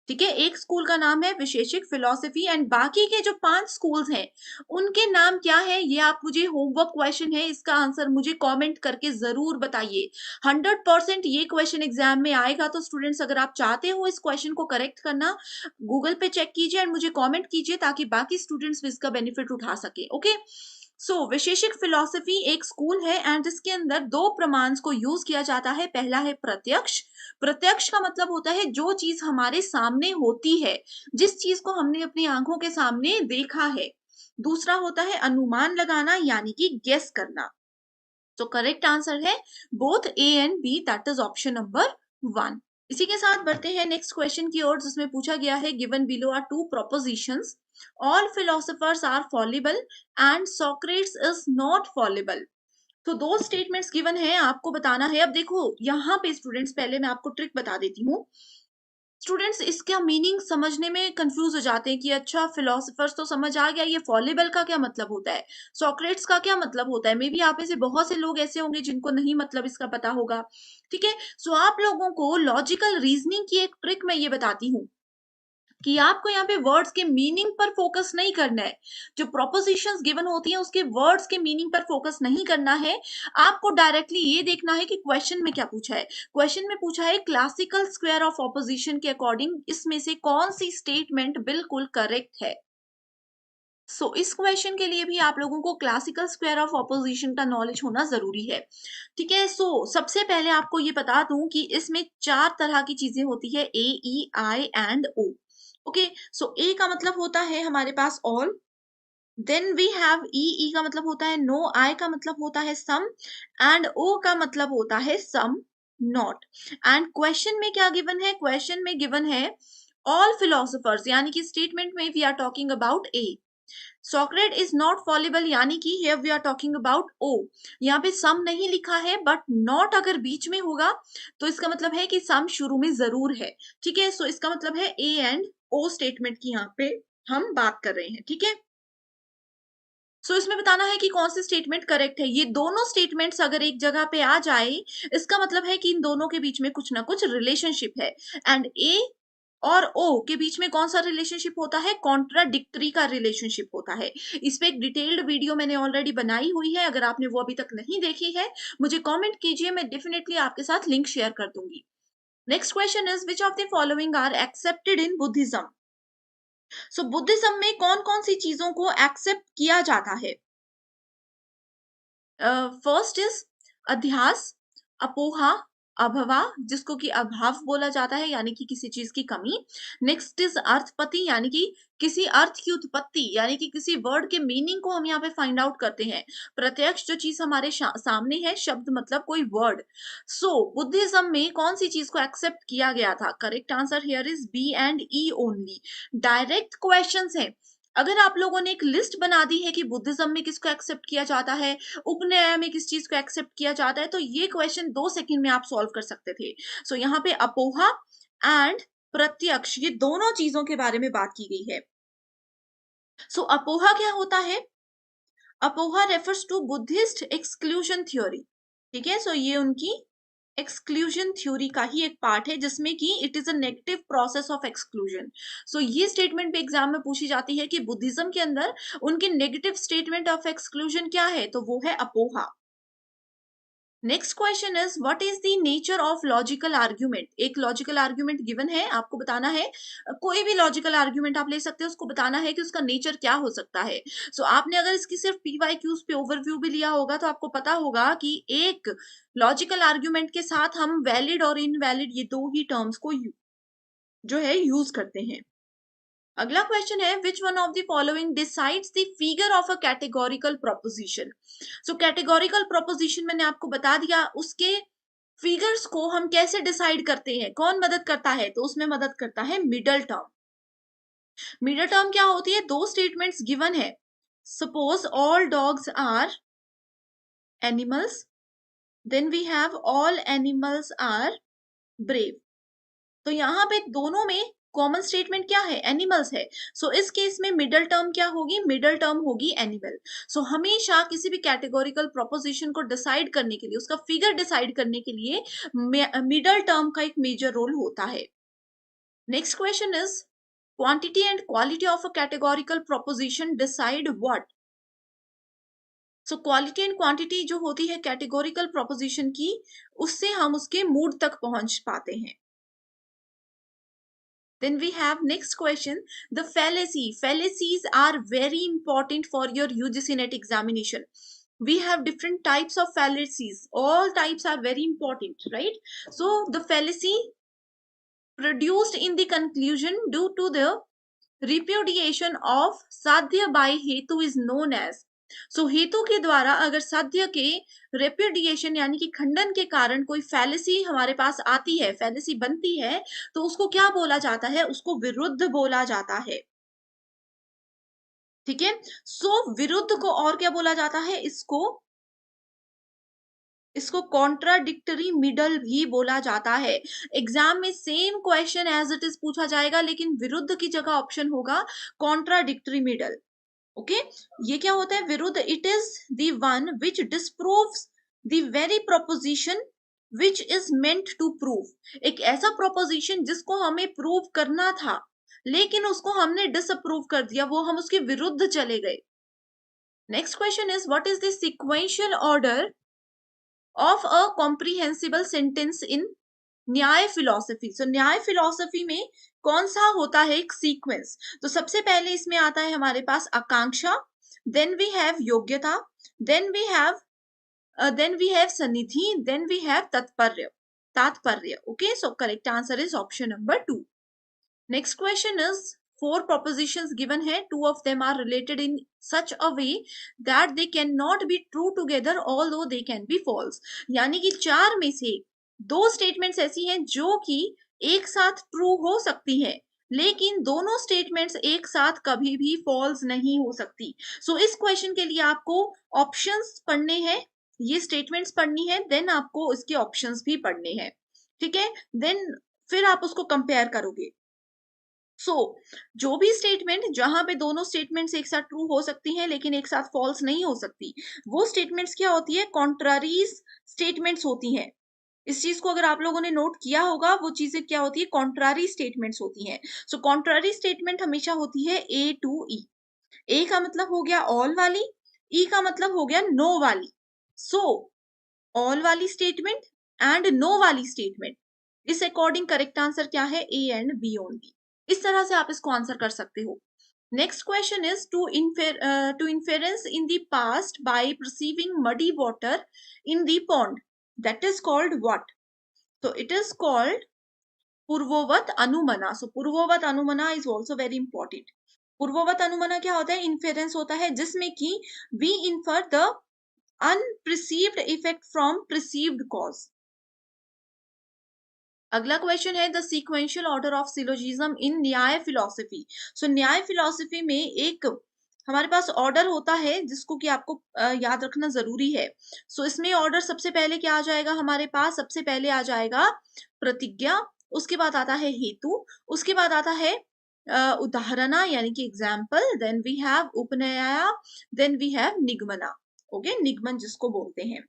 ठीक है, एक स्कूल का नाम है वैशेषिक फिलॉसफी एंड बाकी के जो 5 स्कूल्स हैं उनके नाम क्या है? ये आप मुझे होमवर्क क्वेश्चन है, इसका आंसर मुझे कमेंट करके जरूर बताइए। 100% ये क्वेश्चन एग्जाम में आएगा। तो स्टूडेंट्स अगर आप चाहते हो इस क्वेश्चन को करेक्ट करना, गूगल पे चेक कीजिए एंड मुझे कॉमेंट कीजिए ताकि बाकी स्टूडेंट्स भी इसका बेनिफिट उठा सके। ओके, वैशेषिक फिलॉसफी एक स्कूल है एंड इसके अंदर 2 प्रमाण को यूज किया जाता है। पहला है प्रत्यक्ष। प्रत्यक्ष का मतलब होता है जो चीज हमारे सामने होती है, जिस चीज को हमने अपनी आंखों के सामने देखा है। दूसरा होता है अनुमान लगाना, यानी कि गेस करना। तो करेक्ट आंसर है both A and B, that is option number 1। इसी के साथ बढ़ते हैं नेक्स्ट क्वेश्चन की ओर, जिसमें पूछा गया है given below are 2 propositions, all philosophers are fallible and Socrates is not fallible। तो 2 स्टेटमेंट्स गिवन है, आपको बताना है। अब देखो यहाँ पे स्टूडेंट्स, पहले मैं आपको ट्रिक बता देती हूँ। स्टूडेंट्स इसका मीनिंग समझने में कंफ्यूज हो जाते हैं कि अच्छा फिलोसफर्स तो समझ आ गया, ये फॉलेबल का क्या मतलब होता है, सॉक्रेट्स का क्या मतलब होता है। मे बी आप में से बहुत से लोग ऐसे होंगे जिनको नहीं मतलब इसका पता होगा। ठीक है, आप लोगों को लॉजिकल रीजनिंग की एक ट्रिक मैं ये बताती हूँ कि आपको यहाँ पे वर्ड्स के मीनिंग पर फोकस नहीं करना है। जो प्रोपोजिशंस गिवन होती हैं उसके वर्ड्स के मीनिंग पर फोकस नहीं करना है। आपको डायरेक्टली ये देखना है कि क्वेश्चन में क्या पूछा है। क्वेश्चन में पूछा है क्लासिकल स्क्वायर ऑफ ऑपोजिशन के अकॉर्डिंग इसमें से कौन सी स्टेटमेंट बिल्कुल करेक्ट है। इस क्वेश्चन के लिए भी आप लोगों को क्लासिकल स्क्वायर ऑफ ऑपोजिशन का नॉलेज होना जरूरी है। ठीक है, सबसे पहले आपको ये बता दूं कि इसमें 4 तरह की चीजें होती है, ए, ई, आई एंड ओ। ओके, ए का मतलब होता है हमारे पास ऑल, देन वी हैव ई का मतलब होता है नो, आई का मतलब होता है सम एंड ओ का मतलब होता है सम नॉट। एंड क्वेश्चन में क्या गिवन है? क्वेश्चन में गिवन है ऑल फिलोसोफर्स, यानी कि स्टेटमेंट में we are talking about A. Socrates is not fallible, यानी कि here we are talking about O. यहाँ पे सम नहीं लिखा है, बट नॉट अगर बीच में होगा तो इसका मतलब है कि सम शुरू में जरूर है। ठीक है, इसका मतलब है ए एंड ओ स्टेटमेंट की यहाँ पे हम बात कर रहे हैं। ठीक है, इसमें बताना है कि कौन सी स्टेटमेंट करेक्ट है। ये दोनों स्टेटमेंट्स अगर एक जगह पे आ जाए, इसका मतलब है कि इन दोनों के बीच में कुछ ना कुछ रिलेशनशिप है। एंड ए और ओ के बीच में कौन सा रिलेशनशिप होता है? कॉन्ट्राडिक्टरी का रिलेशनशिप होता है। इस पे एक डिटेल्ड वीडियो मैंने ऑलरेडी बनाई हुई है, अगर आपने वो अभी तक नहीं देखी है मुझे कमेंट कीजिए, मैं डेफिनेटली आपके साथ लिंक शेयर कर दूंगी। Next question is which of the following are accepted in Buddhism. Buddhism में कौन कौन सी चीजों को एक्सेप्ट किया जाता है? फर्स्ट इज अध्यास, अपोहा, अभवा जिसको कि अभाव बोला जाता है, यानी कि किसी चीज की कमी। नेक्स्ट इज अर्थपति, यानी कि किसी अर्थ की उत्पत्ति, यानी कि किसी वर्ड के मीनिंग को हम यहाँ पे फाइंड आउट करते हैं। प्रत्यक्ष, जो चीज हमारे सामने है, शब्द मतलब कोई वर्ड। बुद्धिज्म में कौन सी चीज को एक्सेप्ट किया गया था? Correct answer here is B and E only. Direct questions है। अगर आप लोगों ने एक लिस्ट बना दी है कि बुद्धिज्म में किसको एक्सेप्ट किया जाता है, उपनयन में किस चीज को एक्सेप्ट किया जाता है, तो ये क्वेश्चन 2 सेकंड में आप सॉल्व कर सकते थे। यहाँ पे अपोहा एंड प्रत्यक्ष, ये दोनों चीजों के बारे में बात की गई है। अपोहा क्या होता है? Apoha refers to Buddhist exclusion theory. ठीक है, ये उनकी एक्सक्लूजन थ्योरी का ही एक पार्ट है, जिसमें कि it is a negative process of exclusion. ये स्टेटमेंट भी एग्जाम में पूछी जाती है कि बुद्धिज्म के अंदर उनकी नेगेटिव स्टेटमेंट ऑफ एक्सक्लूजन क्या है, तो वो है Apoha. Next question is what is the nature of logical argument. एक लॉजिकल आर्ग्यूमेंट गिवन है, आपको बताना है, कोई भी लॉजिकल आर्ग्यूमेंट आप ले सकते हो, उसको बताना है कि उसका नेचर क्या हो सकता है। सो आपने अगर इसकी सिर्फ पीवाईक्यूज पे ओवरव्यू भी लिया होगा तो आपको पता होगा कि एक लॉजिकल आर्ग्यूमेंट के साथ हम वैलिड और इनवैलिड ये दो ही टर्म्स को जो है यूज करते हैं। अगला क्वेश्चन है विच one of the following decides the figure of a categorical proposition. So categorical proposition मैंने आपको बता दिया, उसके फिगर्स को हम कैसे डिसाइड करते हैं, कौन मदद करता है, तो उसमें मदद करता है मिडल टर्म। मिडल टर्म क्या होती है, दो स्टेटमेंट्स गिवन है, suppose all dogs are animals, then we have all animals are brave. तो यहाँ पे दोनों में कॉमन स्टेटमेंट क्या है, एनिमल्स है। सो इस केस में मिडल टर्म क्या होगी, मिडल टर्म होगी एनिमल। सो हमेशा किसी भी कैटेगोरिकल प्रोपोजिशन को डिसाइड करने के लिए, उसका फिगर डिसाइड करने के लिए मिडल टर्म का एक मेजर रोल होता है। Next question is quantity and quality of a categorical proposition decide what. So quality and quantity जो होती है कैटेगोरिकल प्रोपोजिशन की, उससे हम उसके मूड तक पहुंच पाते हैं। Then we have next question, the fallacy. Fallacies are very important for your UGC NET examination. We have different types of fallacies. All types are very important, right? So the fallacy produced in the conclusion due to the repudiation of साध्य by हेतु is known as। सो हेतु के द्वारा अगर साध्य के repudiation यानी कि खंडन के कारण कोई फैलेसी हमारे पास आती है, फैलेसी बनती है, तो उसको क्या बोला जाता है, उसको विरुद्ध बोला जाता है। ठीक है, सो विरुद्ध को और क्या बोला जाता है, इसको कॉन्ट्राडिक्टरी मिडल भी बोला जाता है। एग्जाम में same question as it is पूछा जाएगा, लेकिन विरुद्ध की जगह ऑप्शन होगा कॉन्ट्राडिक्टरी मिडल। ओके, ये क्या होता है विरुद्ध, it is the one which disproves the very proposition which is meant to prove. एक ऐसा प्रोपोजिशन जिसको हमें प्रूव करना था लेकिन उसको हमने डिसअप्रूव कर दिया, वो हम उसके विरुद्ध चले गए। Next question is what is the sequential order of a comprehensible sentence in Nyaya philosophy. सो न्याय फिलॉसफी में कौन सा होता है एक सीक्वेंस, तो सबसे पहले इसमें आता है हमारे पास akanksha, then we have yogyata, then we have sannidhi, then we have tatparya. Okay, so correct answer is option number 2। Next question is 4 propositions given है, 2 of them are related in such a way that they cannot be true together although they can be false। यानी कि 4 में से 2 statements ऐसी हैं जो कि एक साथ ट्रू हो सकती है, लेकिन दोनों स्टेटमेंट्स एक साथ कभी भी फॉल्स नहीं हो सकती। सो इस क्वेश्चन के लिए आपको ऑप्शंस पढ़ने हैं, ये स्टेटमेंट्स पढ़नी है, देन आपको इसके ऑप्शंस भी पढ़ने हैं। ठीक है, देन फिर आप उसको कंपेयर करोगे। जो भी स्टेटमेंट जहां पे दोनों स्टेटमेंट्स एक साथ ट्रू हो सकती हैं लेकिन एक साथ फॉल्स नहीं हो सकती, वो स्टेटमेंट्स क्या होती है, कॉन्ट्रारीज स्टेटमेंट्स होती हैं। इस चीज को अगर आप लोगों ने नोट किया होगा, वो चीजें क्या होती है, कॉन्ट्रारी स्टेटमेंट्स होती हैं। सो कॉन्ट्रारी स्टेटमेंट हमेशा होती है ए टू ई। ए का मतलब हो गया ऑल वाली, ई का मतलब हो गया नो वाली। सो ऑल वाली स्टेटमेंट एंड नो वाली स्टेटमेंट, इस अकॉर्डिंग करेक्ट आंसर क्या है, ए एंड बी ओनली। इस तरह से आप इसको आंसर कर सकते हो। Next question is to inference in the past by perceiving muddy water in the pond, that is called what. तो इट इज कॉल्ड पूर्ववत अनुमना। सो पूर्ववत अनुमना इज ऑल्सो वेरी इंपॉर्टेंट। पूर्ववत अनुमना क्या होता है, इन्फेरेंस होता है जिसमें कि we infer the unperceived effect from perceived cause. अगला क्वेश्चन है the sequential order of syllogism in Nyaya philosophy. सो न्याय फिलॉसफी में एक हमारे पास ऑर्डर होता है जिसको कि आपको याद रखना जरूरी है। सो इसमें ऑर्डर सबसे पहले क्या आ जाएगा हमारे पास, सबसे पहले आ जाएगा प्रतिज्ञा, उसके बाद आता है हेतु, उसके बाद आता है उदाहरणा यानी कि example, then we have upanaya, then we have nigamana. Okay, निगमन जिसको बोलते हैं।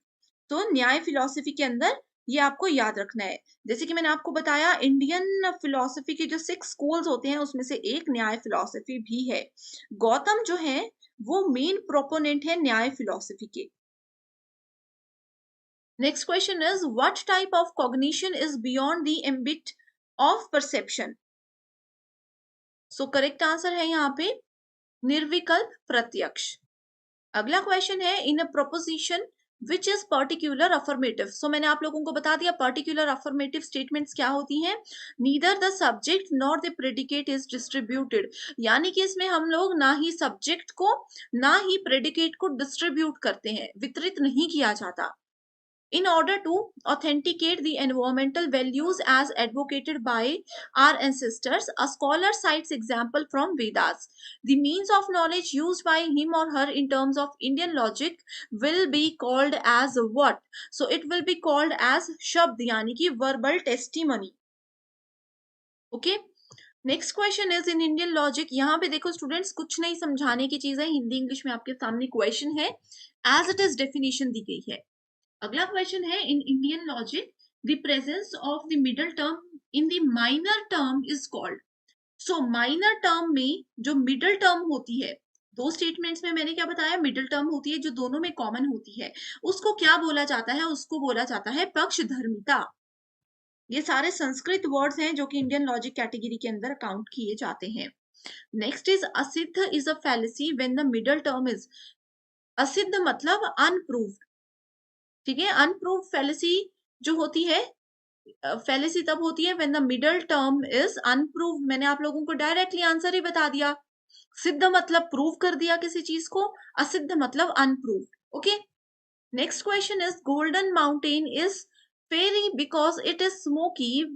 तो न्याय फिलॉसफी के अंदर ये आपको याद रखना है। जैसे कि मैंने आपको बताया इंडियन फिलॉसफी के जो 6 स्कूल्स होते हैं उसमें से एक न्याय फिलॉसफी भी है। गौतम जो है वो मेन प्रोपोनेंट है न्याय फिलॉसफी के। Next question is what type of cognition is beyond the ambit of perception? So correct answer है यहाँ पे निर्विकल्प प्रत्यक्ष। अगला क्वेश्चन है in a proposition which is particular affirmative. So मैंने आप लोगों को बता दिया पर्टिकुलर अफर्मेटिव स्टेटमेंट्स क्या होती हैं। Neither the subject nor the predicate is distributed, यानी कि इसमें हम लोग ना ही सब्जेक्ट को ना ही प्रेडिकेट को डिस्ट्रीब्यूट करते हैं, वितरित नहीं किया जाता। In order to authenticate the environmental values as advocated by our ancestors, a scholar cites example from Vedas. The means of knowledge used by him or her in terms of Indian logic will be called as what? So it will be called as Shabd, यानी कि verbal testimony. Okay? Next question is in Indian logic. यहाँ पे देखो students, कुछ नहीं समझाने की चीज है, हिंदी इंग्लिश में आपके सामने क्वेश्चन है, एज इट इज डेफिनेशन दी गई है। अगला क्वेश्चन है in Indian logic the presence of the middle term in the minor term is called. So minor term में जो मिडल टर्म होती है, दो स्टेटमेंट्स में मैंने क्या बताया, मिडल टर्म होती है जो दोनों में कॉमन होती है, उसको क्या बोला जाता है? उसको बोला जाता है पक्षधर्मिता। ये सारे संस्कृत वर्ड्स हैं जो कि इंडियन लॉजिक कैटेगरी के अंदर काउंट किए जाते हैं। Next is asiddha is a fallacy when the middle term is, असिद्ध मतलब अनप्रूव्ड, ठीक है। अनप्रूव्ड फैलेसी जो होती है, फैलेसी तब होती है when the middle term is unproved. मैंने आप लोगों को डायरेक्टली आंसर ही बता दिया, सिद्ध मतलब प्रूव कर दिया किसी चीज को, असिद्ध मतलब unproved. Okay, next question is golden mountain is fiery because it is smoky,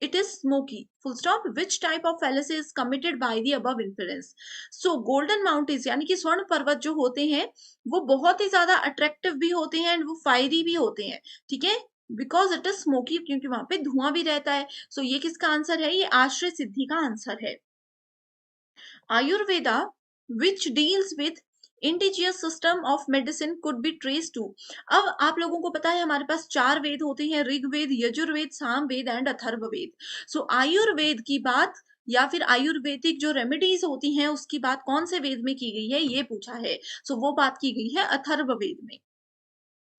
it is smoky, full stop, which type of fallacy is committed by the above inference? So golden mountains यानी कि स्वर्ण पर्वत जो होते हैं वो बहुत ही ज्यादा अट्रैक्टिव भी होते हैं एंड वो फायरी भी होते हैं, ठीक है, बिकॉज इट इज स्मोकी, क्योंकि वहां पे धुआं भी रहता है। सो ये किसका आंसर है? ये आश्रय सिद्धि का आंसर है। Ayurveda which deals with indigenous system of medicine could be trace to. अब आप लोगों को पता है हमारे पास चार वेद होते हैं, ऋग्वेद, यजुर्वेद, सामवेद एंड अथर्ववेद। सो आयुर्वेद की बात या फिर आयुर्वेदिक जो रेमेडीज होती हैं उसकी बात कौन से वेद में की गई है, ये पूछा है। सो वो बात की गई है अथर्ववेद में।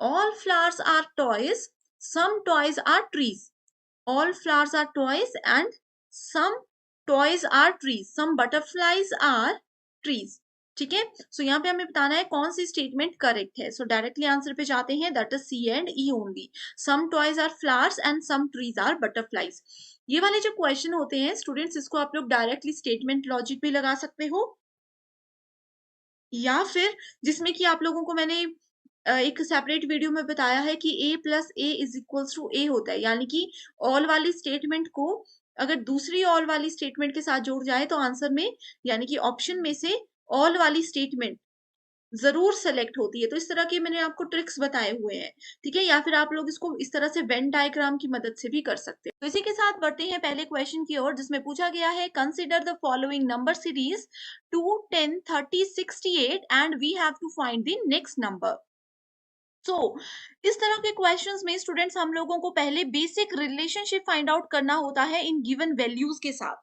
All flowers are toys, some toys are trees. all flowers are toys and some toys are trees, some butterflies are trees, ठीक है। सो यहाँ पे हमें बताना है कौन सी स्टेटमेंट करेक्ट है। सो डायरेक्टली आंसर पे जाते हैं, that is C and E only. Some toys are flowers and some trees are butterflies. ये वाले जो क्वेश्चन होते हैं स्टूडेंट्स, इसको आप लोग डायरेक्टली स्टेटमेंट लॉजिक भी लगा सकते हो, या फिर जिसमें कि आप लोगों को मैंने एक सेपरेट वीडियो में बताया है कि a plus A is equals to A होता है, यानी कि ऑल वाली स्टेटमेंट को अगर दूसरी ऑल वाली स्टेटमेंट के साथ जोड़ जाए तो आंसर में, यानी कि ऑप्शन में से ऑल वाली स्टेटमेंट जरूर सेलेक्ट होती है। तो इस तरह के मैंने आपको ट्रिक्स बताए हुए हैं, ठीक है, या फिर आप लोग इसको इस तरह से वेन डायग्राम की मदद से भी कर सकते हैं। तो इसी के साथ बढ़ते हैं पहले क्वेश्चन की ओर, जिसमें पूछा गया है consider the following number series 2, 10, 30, 68 and we have to find the next number. So इस तरह के क्वेश्चंस में स्टूडेंट्स हम लोगों को पहले बेसिक रिलेशनशिप फाइंड आउट करना होता है इन गिवन वैल्यूज के साथ।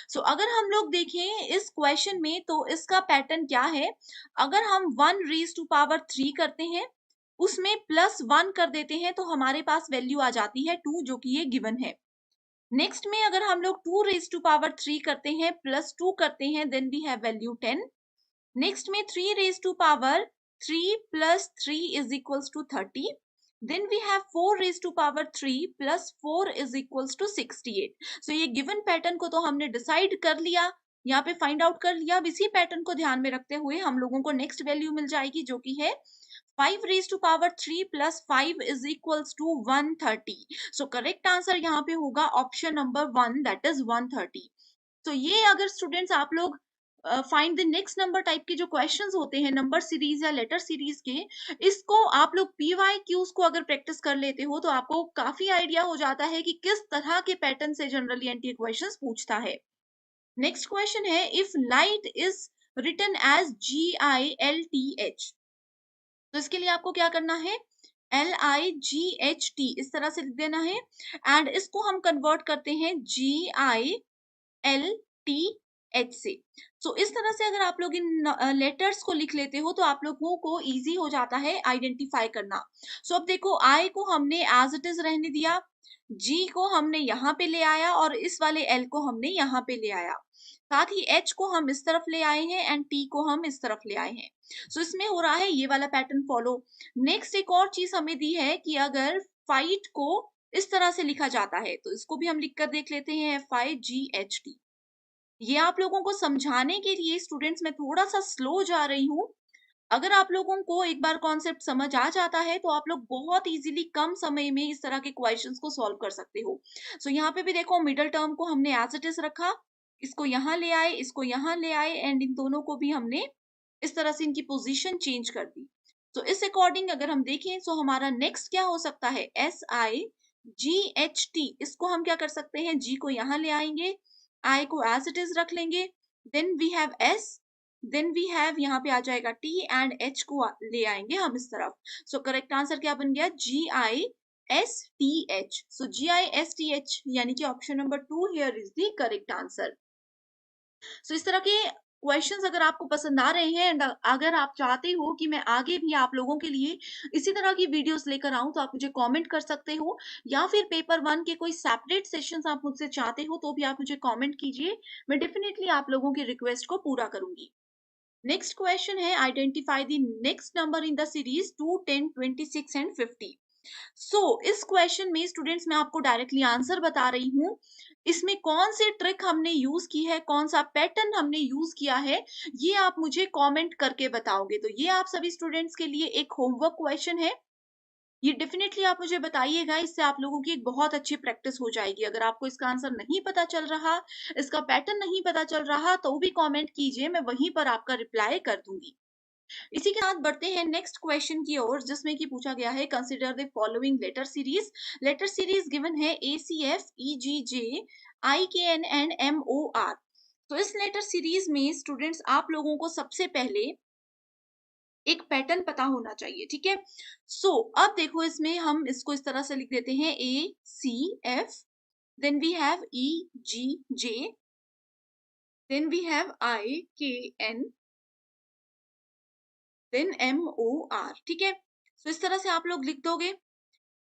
सो अगर हम लोग देखें इस क्वेश्चन में तो इसका पैटर्न क्या है, अगर हम 1 raised to power 3 करते हैं उसमें +1 कर देते हैं तो हमारे पास वैल्यू आ जाती है 2, जो कि ये गिवन है। नेक्स्ट में अगर हम लोग 2 raised to power 3 करते हैं +2 करते हैं, देन वी हैव वैल्यू 10। नेक्स्ट में 3 raised to power 3 plus 3 is equals to 30. Then we have 4 raised to power 3 plus 4 is equals to 68. So ये given pattern को तो हमने decide कर लिया, यहाँ पे find out कर लिया। अब इसी pattern को ध्यान में रखते हुए हम लोगों को next value मिल जाएगी, जो कि है 5 raised to power 3 plus 5 is equals to 130. So correct answer यहाँ पे होगा option number 1, that is 130. तो ये अगर स्टूडेंट्स आप लोग find the next number type के जो क्वेश्चंस होते हैं नंबर सीरीज या लेटर सीरीज के, इसको आप लोग PYQs को अगर प्रैक्टिस कर लेते हो तो आपको काफी आइडिया हो जाता है कि किस तरह के पैटर्न से जनरली एनटीए क्वेश्चंस पूछता है। नेक्स्ट क्वेश्चन है if light is written as GILTH, तो इसके लिए आपको क्या करना है, LIGHT इस तरह से लिख देना है, एंड इसको हम कन्वर्ट करते हैं GILTH एच से। सो इस तरह से अगर आप लोग इन लेटर्स को लिख लेते हो तो आप लोगों को इजी हो जाता है आइडेंटिफाई करना। सो अब देखो आई को हमने एज इट इज रहने दिया, जी को हमने यहाँ पे ले आया और इस वाले एल को हमने यहाँ पे ले आया, साथ ही एच को हम इस तरफ ले आए हैं एंड टी को हम इस तरफ ले आए हैं। सो इसमें हो रहा है ये वाला पैटर्न फॉलो। नेक्स्ट एक और चीज हमें दी है कि अगर फाइट को इस तरह से लिखा जाता है तो इसको भी हम लिख कर देख लेते हैं, FIGHT। ये आप लोगों को समझाने के लिए स्टूडेंट्स मैं थोड़ा सा स्लो जा रही हूँ। अगर आप लोगों को एक बार कॉन्सेप्ट समझ आ जाता है तो आप लोग बहुत इजीली कम समय में इस तरह के क्वेश्चंस को सॉल्व कर सकते हो। सो यहाँ पे भी देखो मिडल टर्म को हमने एज इट इज रखा, इसको यहाँ ले आए, इसको यहाँ ले आए एंड इन दोनों को भी हमने इस तरह से इनकी पोजीशन चेंज कर दी। तो इस अकॉर्डिंग अगर हम देखें तो हमारा नेक्स्ट क्या हो सकता है, SIGHT। इसको हम क्या कर सकते हैं, जी को यहाँ ले आएंगे, आई को एज इट इज रख लेंगे, then we have S, then we have यहाँ पे आ जाएगा टी एंड एच को ले आएंगे हम इस तरफ। सो करेक्ट आंसर क्या बन गया, GISTH। सो GISTH यानी कि option number 2 here is the correct answer. So इस तरह के क्वेश्चंस अगर आपको पसंद आ रहे हैं एंड अगर आप चाहते हो कि मैं आगे भी आप लोगों के लिए इसी तरह की वीडियोस लेकर आऊं तो आप मुझे कमेंट कर सकते हो, या फिर पेपर 1 के कोई सेपरेट सेशंस आप मुझसे चाहते हो तो भी आप मुझे कमेंट कीजिए, मैं डेफिनेटली आप लोगों की रिक्वेस्ट को पूरा करूंगी। नेक्स्ट क्वेश्चन है, identify the next number in the series 2, 10, 26 and 50। इस क्वेश्चन में स्टूडेंट्स मैं आपको डायरेक्टली आंसर बता रही हूँ। इसमें कौन सी ट्रिक हमने यूज की है, कौन सा पैटर्न हमने यूज किया है, ये आप मुझे कमेंट करके बताओगे। तो ये आप सभी स्टूडेंट्स के लिए एक होमवर्क क्वेश्चन है, ये डेफिनेटली आप मुझे बताइएगा, इससे आप लोगों की एक बहुत अच्छी प्रैक्टिस हो जाएगी। अगर आपको इसका आंसर नहीं पता चल रहा, इसका पैटर्न नहीं पता चल रहा तो भी कमेंट कीजिए, मैं वहीं पर आपका रिप्लाई कर दूंगी। इसी के साथ बढ़ते हैं नेक्स्ट क्वेश्चन की ओर, जिसमें कि पूछा गया है, consider the following letter series. Letter series given है ACF EGJ IKN and MOR। तो इस लेटर सीरीज में स्टूडेंट्स आप लोगों को सबसे पहले एक पैटर्न पता होना चाहिए, ठीक है। अब देखो इसमें हम इसको इस तरह से लिख देते हैं, ACF, then we have EGJ, then we have IKN, then MOR, ठीक है। इस तरह से आप लोग लिख दोगे।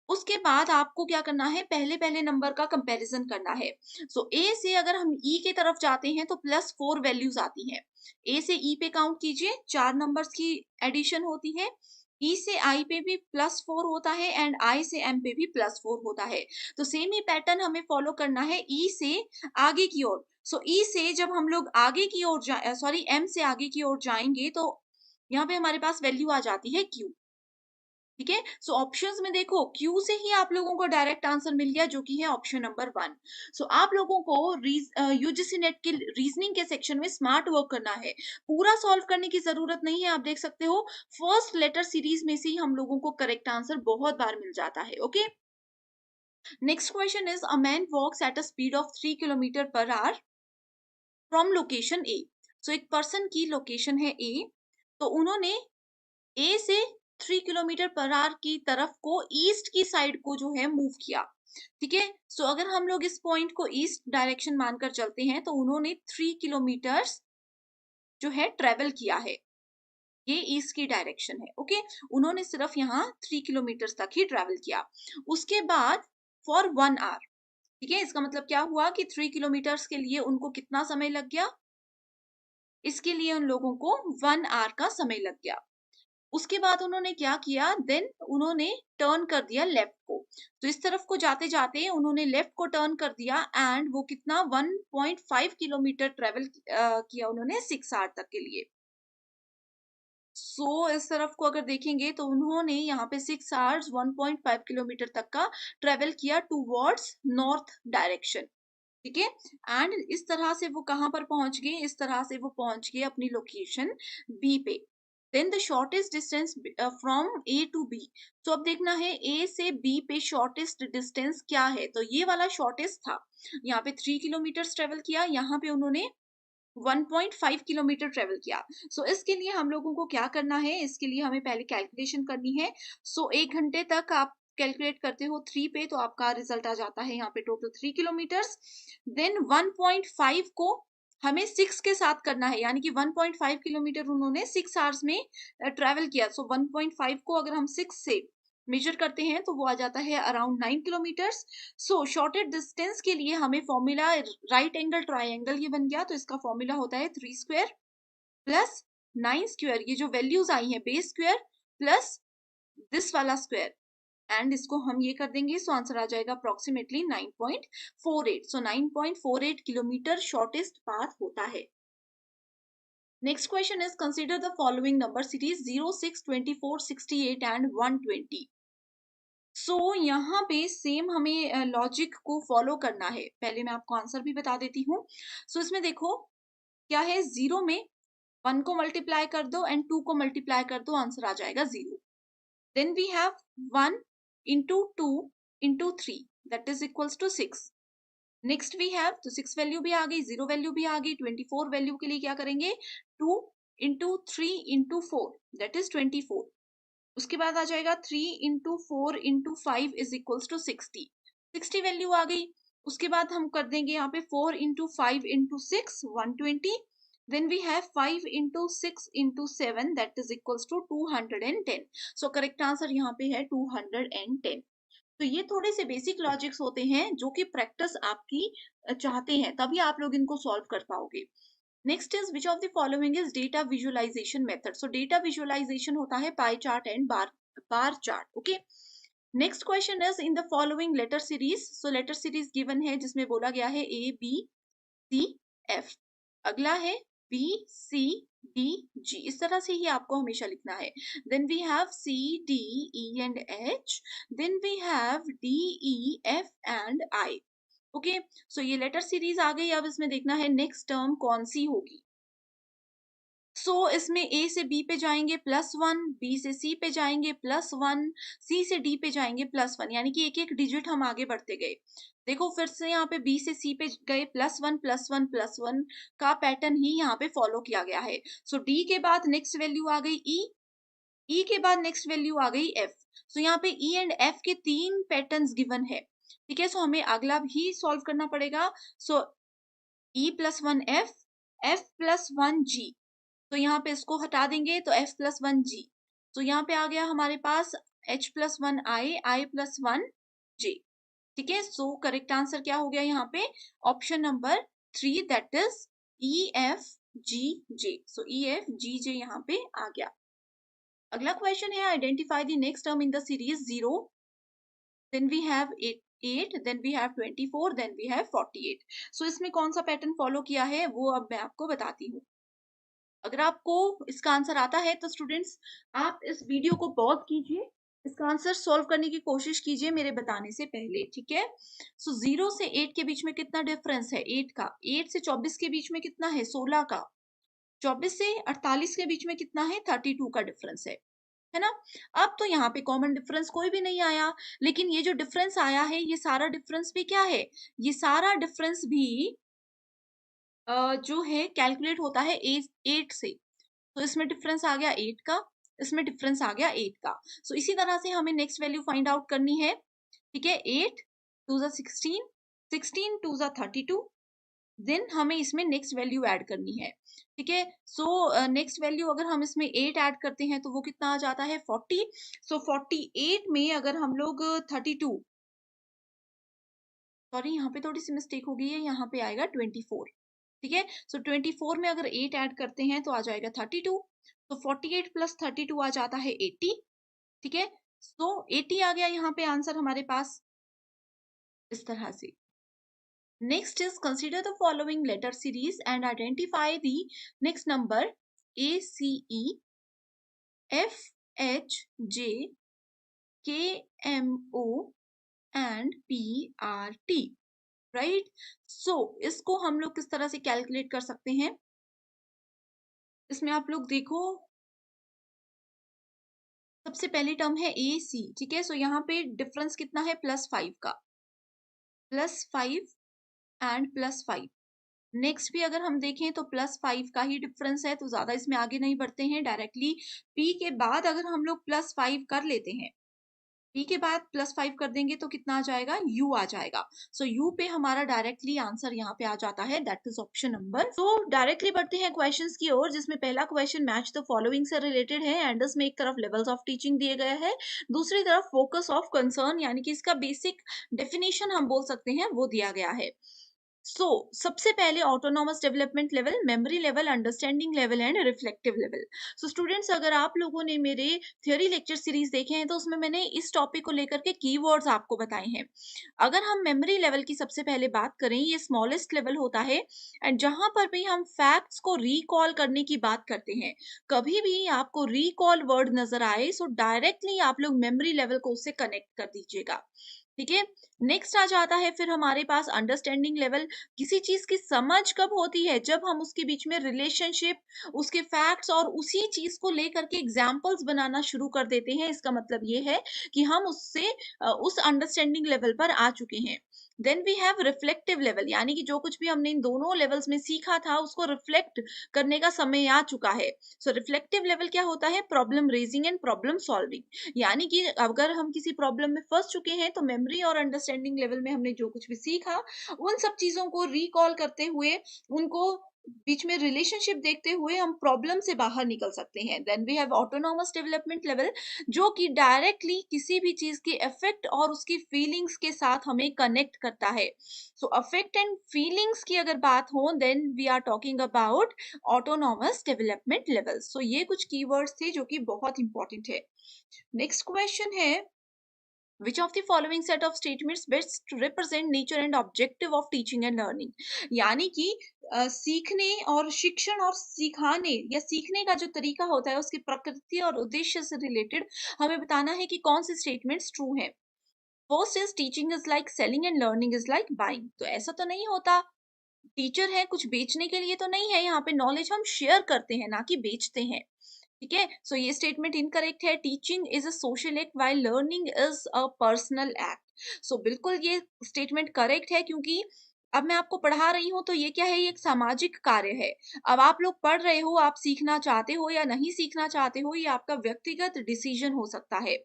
उसके बाद आपको क्या करना है, पहले पहले नंबर का कंपैरिजन करना है। ए से अगर हम ई के तरफ जाते हैं तो +4 वैल्यूज आती हैं। ए से ई पे काउंट कीजिए, 4 नंबर्स की एडिशन होती है। ई से आई पे भी +4 होता है एंड आई से एम पे भी +4 होता है। तो सेम ही पैटर्न हमें फॉलो करना है ई से आगे की ओर। ई से जब हम लोग आगे की ओर सॉरी एम से आगे की ओर जाएंगे तो यहाँ पे हमारे पास वैल्यू आ जाती है क्यू, ठीक है। ऑप्शंस में देखो क्यू से ही आप लोगों को डायरेक्ट आंसर मिल गया, जो कि है ऑप्शन नंबर 1। आप लोगों को यूजीसी नेट के रीजनिंग के सेक्शन में स्मार्ट वर्क करना है, पूरा सॉल्व करने की जरूरत नहीं है। आप देख सकते हो फर्स्ट लेटर सीरीज में से ही हम लोगों को करेक्ट आंसर बहुत बार मिल जाता है, okay. Next question is, a man walks at a speed of 3 kilometre per hour from location A. एक पर्सन की लोकेशन है ए, तो उन्होंने ए से 3 किलोमीटर पर आवर की तरफ को ईस्ट की साइड को जो है मूव किया, ठीक है। अगर हम लोग इस पॉइंट को ईस्ट डायरेक्शन मानकर चलते हैं तो उन्होंने 3 किलोमीटर्स जो है ट्रेवल किया है, ये ईस्ट की डायरेक्शन है, ओके। उन्होंने सिर्फ यहाँ 3 किलोमीटर तक ही ट्रेवल किया। उसके बाद फॉर 1 आवर, ठीक है। इसका मतलब क्या हुआ कि 3 किलोमीटर्स के लिए उनको कितना समय लग गया, इसके लिए उन लोगों को 1 आवर का समय लग गया। उसके बाद उन्होंने क्या किया, देन उन्होंने टर्न कर दिया लेफ्ट को। इस तरफ को जाते जाते उन्होंने लेफ्ट को टर्न कर दिया एंड वो कितना 1.5 किलोमीटर ट्रेवल किया उन्होंने 6 आवर तक के लिए। इस तरफ को अगर देखेंगे तो उन्होंने यहाँ पे 6 आवर्स 1.5 किलोमीटर तक का ट्रेवल किया टूवर्ड्स नॉर्थ डायरेक्शन, ठीक है। एंड इस तरह से वो कहाँ पर पहुंच गए, इस तरह से वो पहुंच गए अपनी लोकेशन बी पे। Then the shortest distance from A to B. अब देखना है ए से बी पे शॉर्टेस्ट डिस्टेंस क्या है, तो ये वाला शॉर्टेस्ट था। यहाँ पे 3 किलोमीटर ट्रेवल किया, यहाँ पे उन्होंने 1.5 किलोमीटर ट्रेवल किया। इसके लिए हम लोगों को क्या करना है, इसके लिए हमें पहले कैलकुलेशन करनी है। 1 घंटे तक आप कैलकुलेट करते हो 3 पे तो आपका रिजल्ट आ जाता है यहाँ पे टोटल 3 किलोमीटर्स। देन 1.5 को हमें 6 के साथ करना है, यानी कि 1.5 किलोमीटर उन्होंने 6 आवर्स में ट्रेवल किया। सो 1.5 को अगर हम 6 से मेजर करते हैं तो वो आ जाता है अराउंड 9 किलोमीटर्स। सो शॉर्टेड डिस्टेंस के लिए हमें फॉर्मूला राइट एंगल ट्राइंगल ये बन गया, तो इसका फॉर्मूला होता है 3 स्क्वायर प्लस 9 स्क्वायर, ये जो वैल्यूज आई हैं बेस स्क्वायर प्लस दिस वाला स्क्वायर, एंड इसको हम ये कर देंगे, सो आंसर आ जाएगा अप्रोक्सीमेटली 9.48। सो 9.48 किलोमीटर शॉर्टेस्ट पाथ होता है। Next question is consider the following number series 0, 6, 24, 68 and 120। सो यहाँ पे सेम हमें लॉजिक को फॉलो करना है। पहले मैं आपको आंसर भी बता देती हूँ। सो इसमें देखो क्या है, 0 में 1 को मल्टीप्लाई कर दो एंड 2 को मल्टीप्लाई कर दो, आंसर आ जाएगा 0। Then we have 1 into 2 into 3 that is equals to 6. Next we have, तो 6 वैल्यू भी आ गई, 0 वैल्यू भी आ गई, 24 वैल्यू के लिए क्या करेंगे, 2 into 3 into 4 that is 24. उसके बाद आ जाएगा 3 into 4 into 5 is equals to 60. 60 value आ गई। उसके बाद हम कर देंगे यहाँ पे 4 into 5 into 6 120. Then we have 5 into 6 into 7 that is equals to 210. So correct answer यहाँ पे है 210. तो ये थोड़े से बेसिक लॉजिक्स होते हैं जो कि प्रैक्टिस आपकी चाहते हैं, तभी आप लोग इनको सॉल्व कर पाओगे। Next is which of the following is data visualisation method. So data visualisation होता है pie chart and bar chart. Okay, next question is in the following letter series. So letter series given है जिसमें बोला गया है A B C F, अगला है B C D G, इस तरह से ही आपको हमेशा लिखना है। Then we have C D E and H, then we have D E F and I। Okay, so ये लेटर सीरीज आ गई। अब इसमें देखना है नेक्स्ट टर्म कौन सी होगी। सो इसमें A से B पे जाएंगे +1, B से C पे जाएंगे +1, C से D पे जाएंगे +1, यानी कि एक एक डिजिट हम आगे बढ़ते गए। देखो फिर से यहाँ पे B से C पे गए +1 +1 +1 का पैटर्न ही यहाँ पे फॉलो किया गया है। सो D के बाद नेक्स्ट वैल्यू आ गई E, E के बाद नेक्स्ट वैल्यू आ गई F। सो यहाँ पे E एंड F के 3 पैटर्न्स गिवन है। ठीक है, सो हमें अगला भी सॉल्व करना पड़ेगा। सो E+1 F, F+1 G, तो यहाँ पे इसको हटा देंगे तो F+1 G, तो यहाँ पे आ गया हमारे पास H+1 I, I+1 J। ठीक है, सो करेक्ट आंसर क्या हो गया यहाँ पे, option number 3 that is EFGJ। So EFGJ यहाँ पे आ गया। अगला क्वेश्चन है identify the next term in the series 0, then we have 8, then we have 24, then we have 48। So इसमें कौन सा पैटर्न फॉलो किया है वो अब मैं आपको बताती हूँ। अगर आपको इसका आंसर आता है तो स्टूडेंट्स आप इस वीडियो को पॉज कीजिए, इसका आंसर सॉल्व करने की कोशिश कीजिए मेरे बताने से पहले। ठीक है, सो 0 से 8 के बीच में कितना डिफरेंस है 8 का, 8 से 24 के बीच में कितना है 16 का, 24 से 48 के बीच में कितना है 32 का डिफरेंस है ना। अब तो यहाँ पे कॉमन डिफरेंस कोई भी नहीं आया, लेकिन ये जो डिफरेंस आया है ये सारा डिफरेंस भी क्या है, ये सारा डिफरेंस भी जो है कैलकुलेट होता है 8 से। तो इसमें डिफरेंस आ गया 8 का, इसमें डिफरेंस आ गया 8 का। सो इसी तरह से हमें नेक्स्ट वैल्यू फाइंड आउट करनी है। ठीक है, 8 2 16, 16 2 32, देन हमें इसमें नेक्स्ट वैल्यू ऐड करनी है। ठीक है, सो नेक्स्ट वैल्यू अगर हम इसमें 8 ऐड करते हैं तो वो कितना आ जाता है 40। सो 48 में अगर हम लोग 32, सॉरी यहाँ पे थोड़ी सी मिस्टेक हो गई है, यहाँ पे आएगा 24। ठीक है, सो 24 में अगर 8 ऐड करते हैं तो आ जाएगा 32, तो 48 प्लस 32 आ जाता है 80। ठीक है, सो 80 आ गया यहाँ पे आंसर हमारे पास, इस तरह से। Next is consider the following letter series and identify the next number ACE FHJ KMO and PRT। Right, so इसको हम लोग किस तरह से कैलकुलेट कर सकते हैं, इसमें आप लोग देखो सबसे पहली टर्म है AC। ठीक है, सो यहाँ पे डिफरेंस कितना है +5 का, +5 एंड +5। नेक्स्ट भी अगर हम देखें तो +5 का ही डिफरेंस है, तो ज्यादा इसमें आगे नहीं बढ़ते हैं, डायरेक्टली P के बाद अगर हम लोग +5 कर लेते हैं बी के बाद +5 कर देंगे तो कितना आ जाएगा? यू आ जाएगा। सो यू पे हमारा डायरेक्टली आंसर यहाँ पे आ जाता है, दैट इज ऑप्शन नंबर। तो डायरेक्टली बढ़ते हैं क्वेश्चंस की ओर, जिसमें पहला क्वेश्चन मैच द फॉलोइंग से रिलेटेड है। एंडर्स में एक तरफ लेवल्स ऑफ टीचिंग दिए गए हैं, दूसरी तरफ फोकस ऑफ कंसर्न यानी कि इसका बेसिक डेफिनेशन हम बोल सकते हैं वो दिया गया है। सबसे पहले autonomous development level, memory level, understanding level and reflective level. So students, अगर आप लोगों ने मेरे थ्योरी लेक्चर सीरीज देखे हैं तो उसमें मैंने इस टॉपिक को लेकर के कीवर्ड्स आपको बताए हैं। अगर हम मेमोरी लेवल की सबसे पहले बात करें, ये स्मॉलेस्ट लेवल होता है एंड जहां पर भी हम फैक्ट्स को रिकॉल करने की बात करते हैं, कभी भी आपको रिकॉल वर्ड नजर आए सो डायरेक्टली आप लोग मेमोरी लेवल को उससे कनेक्ट कर दीजिएगा। ठीक है। नेक्स्ट आ जाता है फिर हमारे पास अंडरस्टैंडिंग लेवल। किसी चीज की समझ कब होती है? जब हम उसके बीच में रिलेशनशिप, उसके फैक्ट्स और उसी चीज को लेकर के एग्जाम्पल्स बनाना शुरू कर देते हैं। इसका मतलब ये है कि हम उससे उस अंडरस्टैंडिंग लेवल पर आ चुके हैं। Then we have reflective level, यानी कि जो कुछ भी हमने इन दोनों लेवल्स में सीखा था उसको रिफ्लेक्ट करने का समय आ चुका है। सो रिफ्लेक्टिव लेवल क्या होता है? Problem raising and problem solving, यानी कि अगर हम किसी प्रॉब्लम में फंस चुके हैं तो मेमोरी और अंडरस्टैंडिंग लेवल में हमने जो कुछ भी सीखा उन सब चीजों को रिकॉल करते हुए, उनको बीच में रिलेशनशिप देखते हुए हम प्रॉब्लम से बाहर निकल सकते हैं। Then we have autonomous development level, जो कि डायरेक्टली किसी भी चीज के इफेक्ट और उसकी फीलिंग्स के साथ हमें कनेक्ट करता है। सो अफेक्ट एंड फीलिंग्स की अगर बात हो then we are talking about autonomous development level. So ये कुछ कीवर्ड्स थे जो कि बहुत इंपॉर्टेंट है। नेक्स्ट क्वेश्चन है, which of the following set of statements best represent nature and objective of teaching and learning? यानी कि सीखने और शिक्षण और सिखाने या सीखने का जो तरीका होता है उसकी प्रकृति और उद्देश्य से रिलेटेड हमें बताना है कि कौन से स्टेटमेंट्स ट्रू हैं। First is teaching is like selling and learning is like buying. तो ऐसा तो नहीं होता, टीचर है कुछ बेचने के लिए तो नहीं है, यहाँ पे नॉलेज हम शेयर करते हैं ना कि बेचते हैं। ठीक है। सो ये स्टेटमेंट इनकरेक्ट है। Teaching is a social act while learning is a personal act. So बिल्कुल ये स्टेटमेंट करेक्ट है, क्योंकि अब मैं आपको पढ़ा रही हूँ तो ये क्या है? ये एक सामाजिक कार्य है। अब आप लोग पढ़ रहे हो, आप सीखना चाहते हो या नहीं सीखना चाहते हो, ये आपका व्यक्तिगत डिसीजन हो सकता है।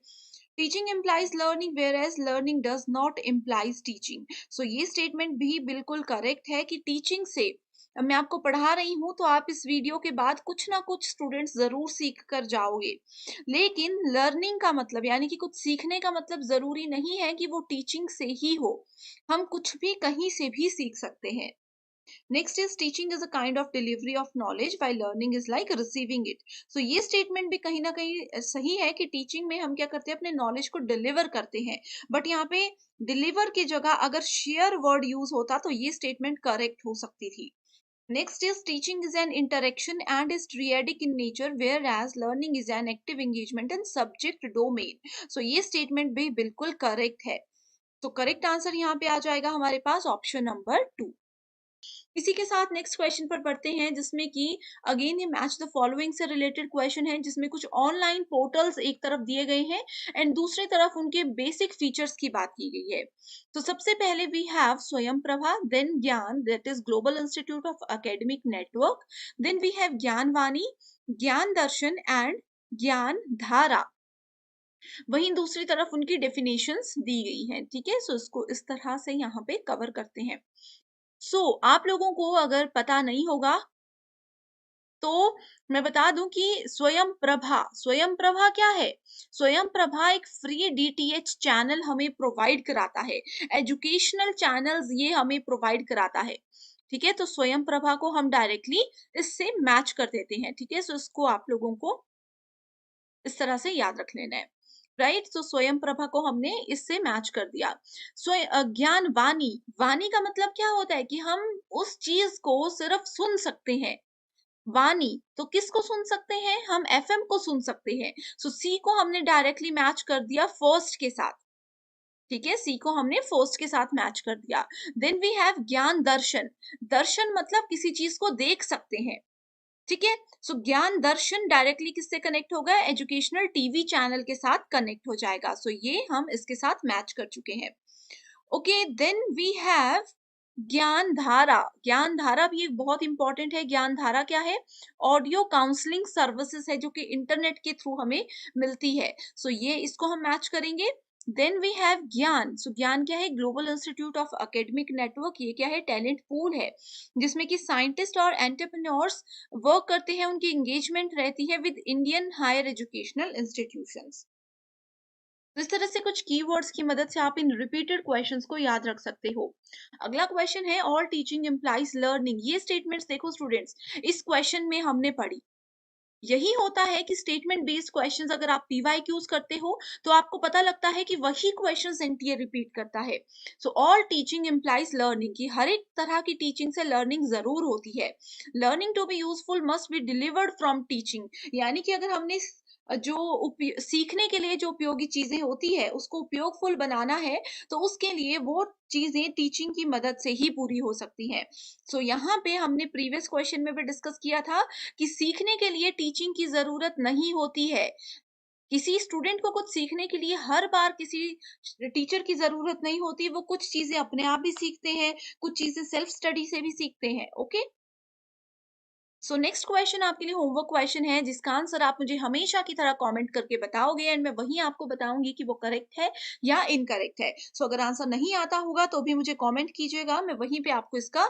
Teaching implies learning whereas learning does not implies teaching। सो ये स्टेटमेंट भी बिल्कुल करेक्ट है कि टीचिंग से, अब मैं आपको पढ़ा रही हूँ तो आप इस वीडियो के बाद कुछ ना कुछ स्टूडेंट्स जरूर सीख कर जाओगे, लेकिन लर्निंग का मतलब यानी कि कुछ सीखने का मतलब जरूरी नहीं है कि वो टीचिंग से ही हो, हम कुछ भी कहीं से भी सीख सकते हैं। Next is teaching is a kind of delivery of knowledge while learning is like receiving it. So ये स्टेटमेंट भी कहीं ना कहीं सही है कि टीचिंग में हम क्या करते हैं? अपने नॉलेज को डिलीवर करते हैं, बट यहाँ पे डिलीवर की जगह अगर शेयर वर्ड यूज होता तो ये स्टेटमेंट करेक्ट हो सकती थी। Next is teaching is an interaction and is triadic in nature, whereas learning is an active engagement in subject domain। So ये statement भी बिल्कुल correct है। तो करेक्ट आंसर यहाँ पे आ जाएगा हमारे पास ऑप्शन नंबर 2। इसी के साथ नेक्स्ट क्वेश्चन पर बढ़ते हैं, जिसमें कि अगेन ये मैच द फॉलोइंग से रिलेटेड क्वेश्चन है, जिसमें कुछ ऑनलाइन पोर्टल्स एक तरफ दिए गए हैं एंड दूसरी तरफ उनके बेसिक फीचर्स की बात की गई है। तो सबसे पहले we have Swayam Prabha, then Gyan that is global institute of academic network, then we have Gyan Vani, ज्ञान दर्शन एंड ज्ञान धारा। वहीं दूसरी तरफ उनकी डेफिनेशंस दी गई हैं। ठीक है। सो इसको इस तरह से यहाँ पे कवर करते हैं। आप लोगों को अगर पता नहीं होगा तो मैं बता दूं कि स्वयं प्रभा क्या है? स्वयं प्रभा एक फ्री डीटीएच चैनल हमें प्रोवाइड कराता है, एजुकेशनल चैनल्स ये हमें प्रोवाइड कराता है। ठीक है। तो स्वयं प्रभा को हम डायरेक्टली इससे मैच कर देते हैं। ठीक है। सो इसको आप लोगों को इस तरह से याद रख लेना है। राइट। तो स्वयं प्रभा को हमने इससे मैच कर दिया। ज्ञान वाणी, वाणी का मतलब क्या होता है? कि हम उस चीज को सिर्फ सुन सकते हैं। वाणी तो किसको सुन सकते हैं? हम एफएम को सुन सकते हैं। सी को हमने डायरेक्टली मैच कर दिया फर्स्ट के साथ। ठीक है। सी को हमने फर्स्ट के साथ मैच कर दिया। देन वी हैव ज्ञान दर्शन। दर्शन मतलब किसी चीज को देख सकते हैं। ठीक है। ज्ञान दर्शन डायरेक्टली किससे कनेक्ट होगा? एजुकेशनल टीवी चैनल के साथ कनेक्ट हो जाएगा। ये हम इसके साथ मैच कर चुके हैं। ओके। देन वी हैव ज्ञान धारा। ज्ञान धारा भी एक बहुत इंपॉर्टेंट है। ज्ञान धारा क्या है? ऑडियो काउंसलिंग सर्विसेज है जो कि इंटरनेट के थ्रू हमें मिलती है। ये इसको हम मैच करेंगे। देन वी हैव ज्ञान। सो ज्ञान क्या है? Global institute of academic network. ये क्या है? टैलेंट पूल है जिसमें कि साइंटिस्ट और एंटरप्रेन्योर्स वर्क करते हैं, उनकी एंगेजमेंट रहती है with Indian higher educational institutions. तो इस तरह से कुछ कीवर्ड्स की मदद से आप इन रिपीटेड क्वेश्चंस को याद रख सकते हो। अगला क्वेश्चन है ऑल टीचिंग इम्प्लाइज लर्निंग। ये स्टेटमेंट्स देखो स्टूडेंट्स, इस क्वेश्चन में हमने पढ़ी। यही होता है कि स्टेटमेंट बेस्ड क्वेश्चंस अगर आप पीवाईक्यूज करते हो तो आपको पता लगता है कि वही क्वेश्चंस एनटीए रिपीट करता है। So all teaching implies learning, की हर एक तरह की टीचिंग से लर्निंग जरूर होती है। Learning to be useful must be delivered from teaching, यानी कि अगर हमने जो सीखने के लिए जो उपयोगी चीजें होती है उसको उपयोगफुल बनाना है तो उसके लिए वो चीजें टीचिंग की मदद से ही पूरी हो सकती हैं। सो यहाँ पे हमने प्रीवियस क्वेश्चन में भी डिस्कस किया था कि सीखने के लिए टीचिंग की जरूरत नहीं होती है। किसी स्टूडेंट को कुछ सीखने के लिए हर बार किसी टीचर की जरूरत नहीं होती, वो कुछ चीजें अपने आप भी सीखते हैं, कुछ चीजें सेल्फ स्टडी से भी सीखते हैं। ओके, सो नेक्स्ट क्वेश्चन आपके लिए होमवर्क क्वेश्चन है जिसका आंसर आप मुझे हमेशा की तरह कमेंट करके बताओगे एंड मैं वहीं आपको बताऊंगी कि वो करेक्ट है या इनकरेक्ट है। सो अगर आंसर नहीं आता होगा तो भी मुझे कमेंट कीजिएगा, मैं वहीं पे आपको इसका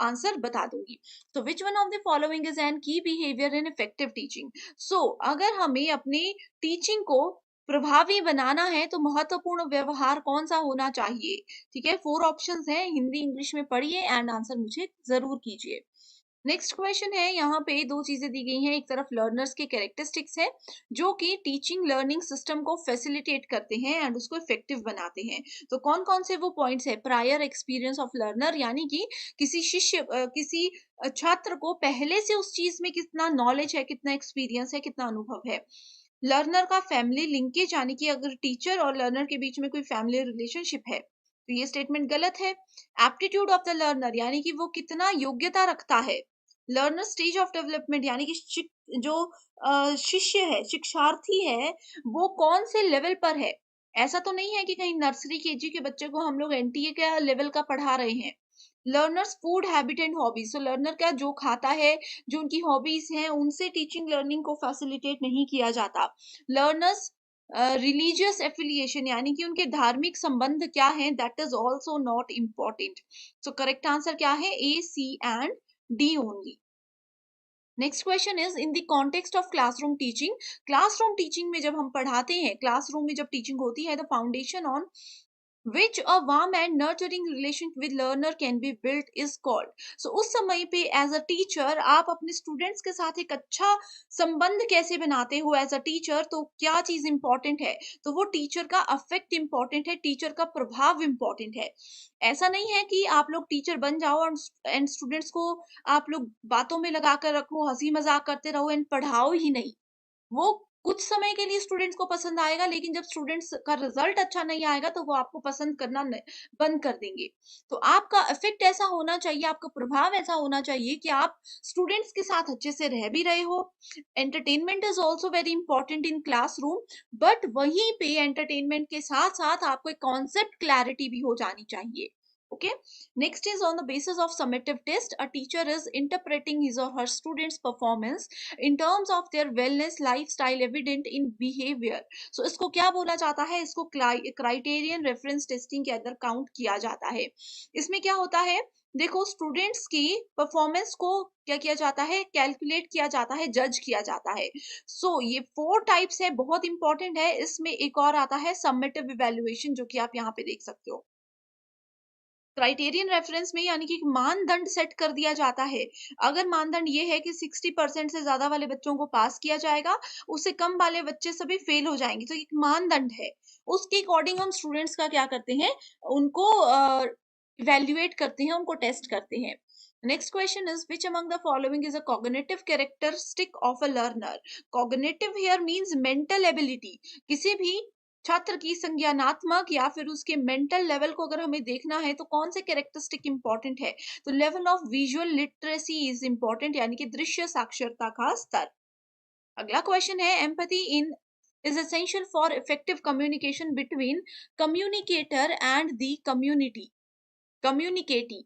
आंसर बता दूंगी। So which one of the following is an key behaviour in effective teaching. So अगर हमें अपनी टीचिंग को प्रभावी बनाना है तो महत्वपूर्ण व्यवहार कौन सा होना चाहिए? ठीक है, 4 ऑप्शंस हैं, हिंदी इंग्लिश में पढ़िए एंड आंसर मुझे जरूर कीजिए। नेक्स्ट क्वेश्चन है, यहाँ पे दो चीजें दी गई हैं, एक तरफ लर्नर्स के कैरेक्टरिस्टिक्स है जो कि टीचिंग लर्निंग सिस्टम को फैसिलिटेट करते हैं एंड उसको इफेक्टिव बनाते हैं। तो कौन कौन से वो पॉइंट्स है? प्रायर एक्सपीरियंस ऑफ लर्नर, यानी कि किसी किसी छात्र को पहले से उस चीज में कितना नॉलेज है, कितना एक्सपीरियंस है, कितना अनुभव है। लर्नर का फैमिली लिंकेज, यानी कि अगर टीचर और लर्नर के बीच में कोई फैमिली रिलेशनशिप है तो ये स्टेटमेंट गलत है। एप्टीट्यूड ऑफ द लर्नर, यानी कि वो कितना योग्यता रखता है। लर्नर स्टेज ऑफ डेवलपमेंट, यानी कि जो शिष्य है, शिक्षार्थी है, वो कौन से लेवल पर है। ऐसा तो नहीं है कि कहीं नर्सरी केजी के बच्चे को हम लोग एनटीए का लेवल का पढ़ा रहे हैं। Learners food habit and hobbies, तो लर्नर क्या जो खाता है, जो उनकी हॉबीज हैं, उनसे टीचिंग लर्निंग को फैसिलिटेट नहीं किया जाता। लर्नर्स रिलीजियस एफिलिएशन, यानी कि उनके धार्मिक संबंध क्या है, that is also not important. So correct answer क्या है? A, C and D only. Next question is in the context of classroom teaching. Classroom teaching में जब हम पढ़ाते हैं, क्लासरूम में जब टीचिंग होती है, the foundation on which a warm and nurturing relation with learner can be built is called। so उस समय पे एज अ टीचर आप अपने स्टूडेंट्स के साथ एक अच्छा संबंध कैसे बनाते हो एज अ टीचर, तो क्या चीज इंपॉर्टेंट है? तो वो टीचर का अफेक्ट इंपॉर्टेंट है, टीचर का प्रभाव इंपॉर्टेंट है। ऐसा नहीं है कि आप लोग टीचर बन जाओ एंड स्टूडेंट्स को आप लोग बातों में लगा कर रखो, हंसी मजाक करते रहो एंड पढ़ाओ ही नहीं। वो कुछ समय के लिए स्टूडेंट्स को पसंद आएगा, लेकिन जब स्टूडेंट्स का रिजल्ट अच्छा नहीं आएगा तो वो आपको पसंद करना बंद कर देंगे। तो आपका इफेक्ट ऐसा होना चाहिए, आपका प्रभाव ऐसा होना चाहिए कि आप स्टूडेंट्स के साथ अच्छे से रह भी रहे हो। Entertainment is also very important in classroom, but वहीं पे एंटरटेनमेंट के साथ साथ आपको एक कॉन्सेप्ट क्लैरिटी भी हो जानी चाहिए। Okay, next is on the basis of summative test, a teacher is interpreting his or her students performance in terms of their wellness lifestyle evident in behavior। so इसको क्या बोला जाता है? इसको क्राइटेरियन रेफरेंस टेस्टिंग के अंदर count किया जाता है। इसमें क्या होता है? देखो, स्टूडेंट्स की परफॉर्मेंस को क्या किया जाता है? कैलकुलेट किया जाता है, जज किया जाता है। ये 4 टाइप्स है, बहुत इंपॉर्टेंट है। इसमें एक और आता है समेटिव इवेल्युएशन, जो कि आप यहाँ पे देख सकते हो। क्राइटेरियन रेफरेंस में यानी कि एक मानदंड सेट कर दिया जाता है। अगर मानदंड ये है कि 60% से ज्यादा वाले बच्चों को पास किया जाएगा, उससे कम वाले बच्चे सभी फेल हो जाएंगे, तो एक मानदंड है। उसके अकॉर्डिंग हम स्टूडेंट्स का क्या करते हैं? उनको इवेल्युएट करते हैं, उनको टेस्ट करते हैं। Next question is which among the following is a cognitive characteristic of a learner. Cognitive here means mental ability. किसी भी छात्र की संज्ञानात्मक या फिर उसके मेंटल लेवल को अगर हमें देखना है तो कौन से कैरेक्टरिस्टिक इंपॉर्टेंट है? तो level of visual literacy is important, यानी कि दृश्य साक्षरता का स्तर। अगला क्वेश्चन है, empathy in is essential for effective communication between communicator and the community communicatee।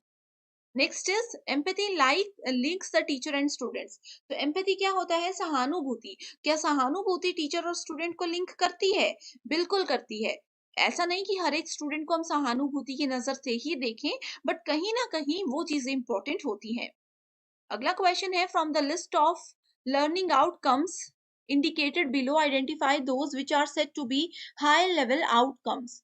Next is empathy like links the teacher and students. तो एम्पैथी क्या होता है? सहानुभूति। क्या सहानुभूति टीचर और स्टूडेंट को लिंक करती है? बिल्कुल करती है। ऐसा नहीं कि हर एक स्टूडेंट को हम सहानुभूति की नजर से ही देखें, बट कहीं ना कहीं वो चीजें इंपॉर्टेंट होती हैं। अगला क्वेश्चन है, from the list of learning outcomes indicated below identify those which are said to be high level outcomes.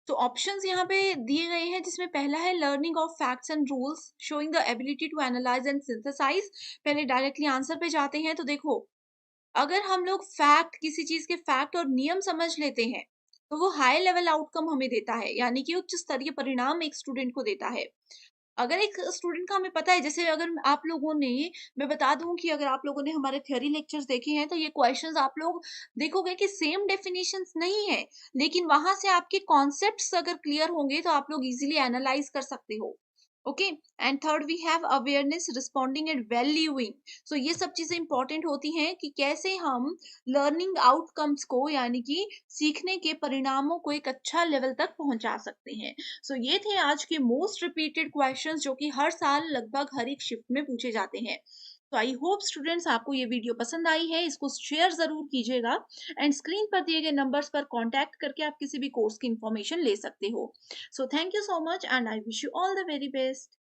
तो ऑप्शंस यहाँ पे दिए गए हैं, जिसमें पहला है learning of facts and rules showing the ability to analyse and synthesise. पहले डायरेक्टली आंसर पे जाते हैं, तो देखो, अगर हम लोग फैक्ट, किसी चीज के फैक्ट और नियम समझ लेते हैं, तो वो हाई लेवल आउटकम हमें देता है, यानी कि उच्च स्तरीय परिणाम एक स्टूडेंट को देता है। अगर एक स्टूडेंट का हमें पता है, जैसे अगर आप लोगों ने, मैं बता दूं कि अगर आप लोगों ने हमारे थ्योरी लेक्चर्स देखे हैं, तो ये क्वेश्चंस आप लोग देखोगे कि सेम डेफिनेशंस नहीं है, लेकिन वहां से आपके कॉन्सेप्ट्स अगर क्लियर होंगे तो आप लोग इजीली एनालाइज कर सकते हो। Okay. And third we have awareness, responding and valuing. So ये सब चीजें इंपॉर्टेंट होती हैं कि कैसे हम लर्निंग आउटकम्स को, यानी कि सीखने के परिणामों को एक अच्छा लेवल तक पहुंचा सकते हैं। सो ये थे आज के मोस्ट रिपीटेड क्वेश्चंस, जो कि हर साल लगभग हर एक शिफ्ट में पूछे जाते हैं। तो आई होप स्टूडेंट्स आपको ये वीडियो पसंद आई है, इसको शेयर जरूर कीजिएगा, एंड स्क्रीन पर दिए गए नंबर्स पर कांटेक्ट करके आप किसी भी कोर्स की इंफॉर्मेशन ले सकते हो। So thank you so much and I wish you all the very best.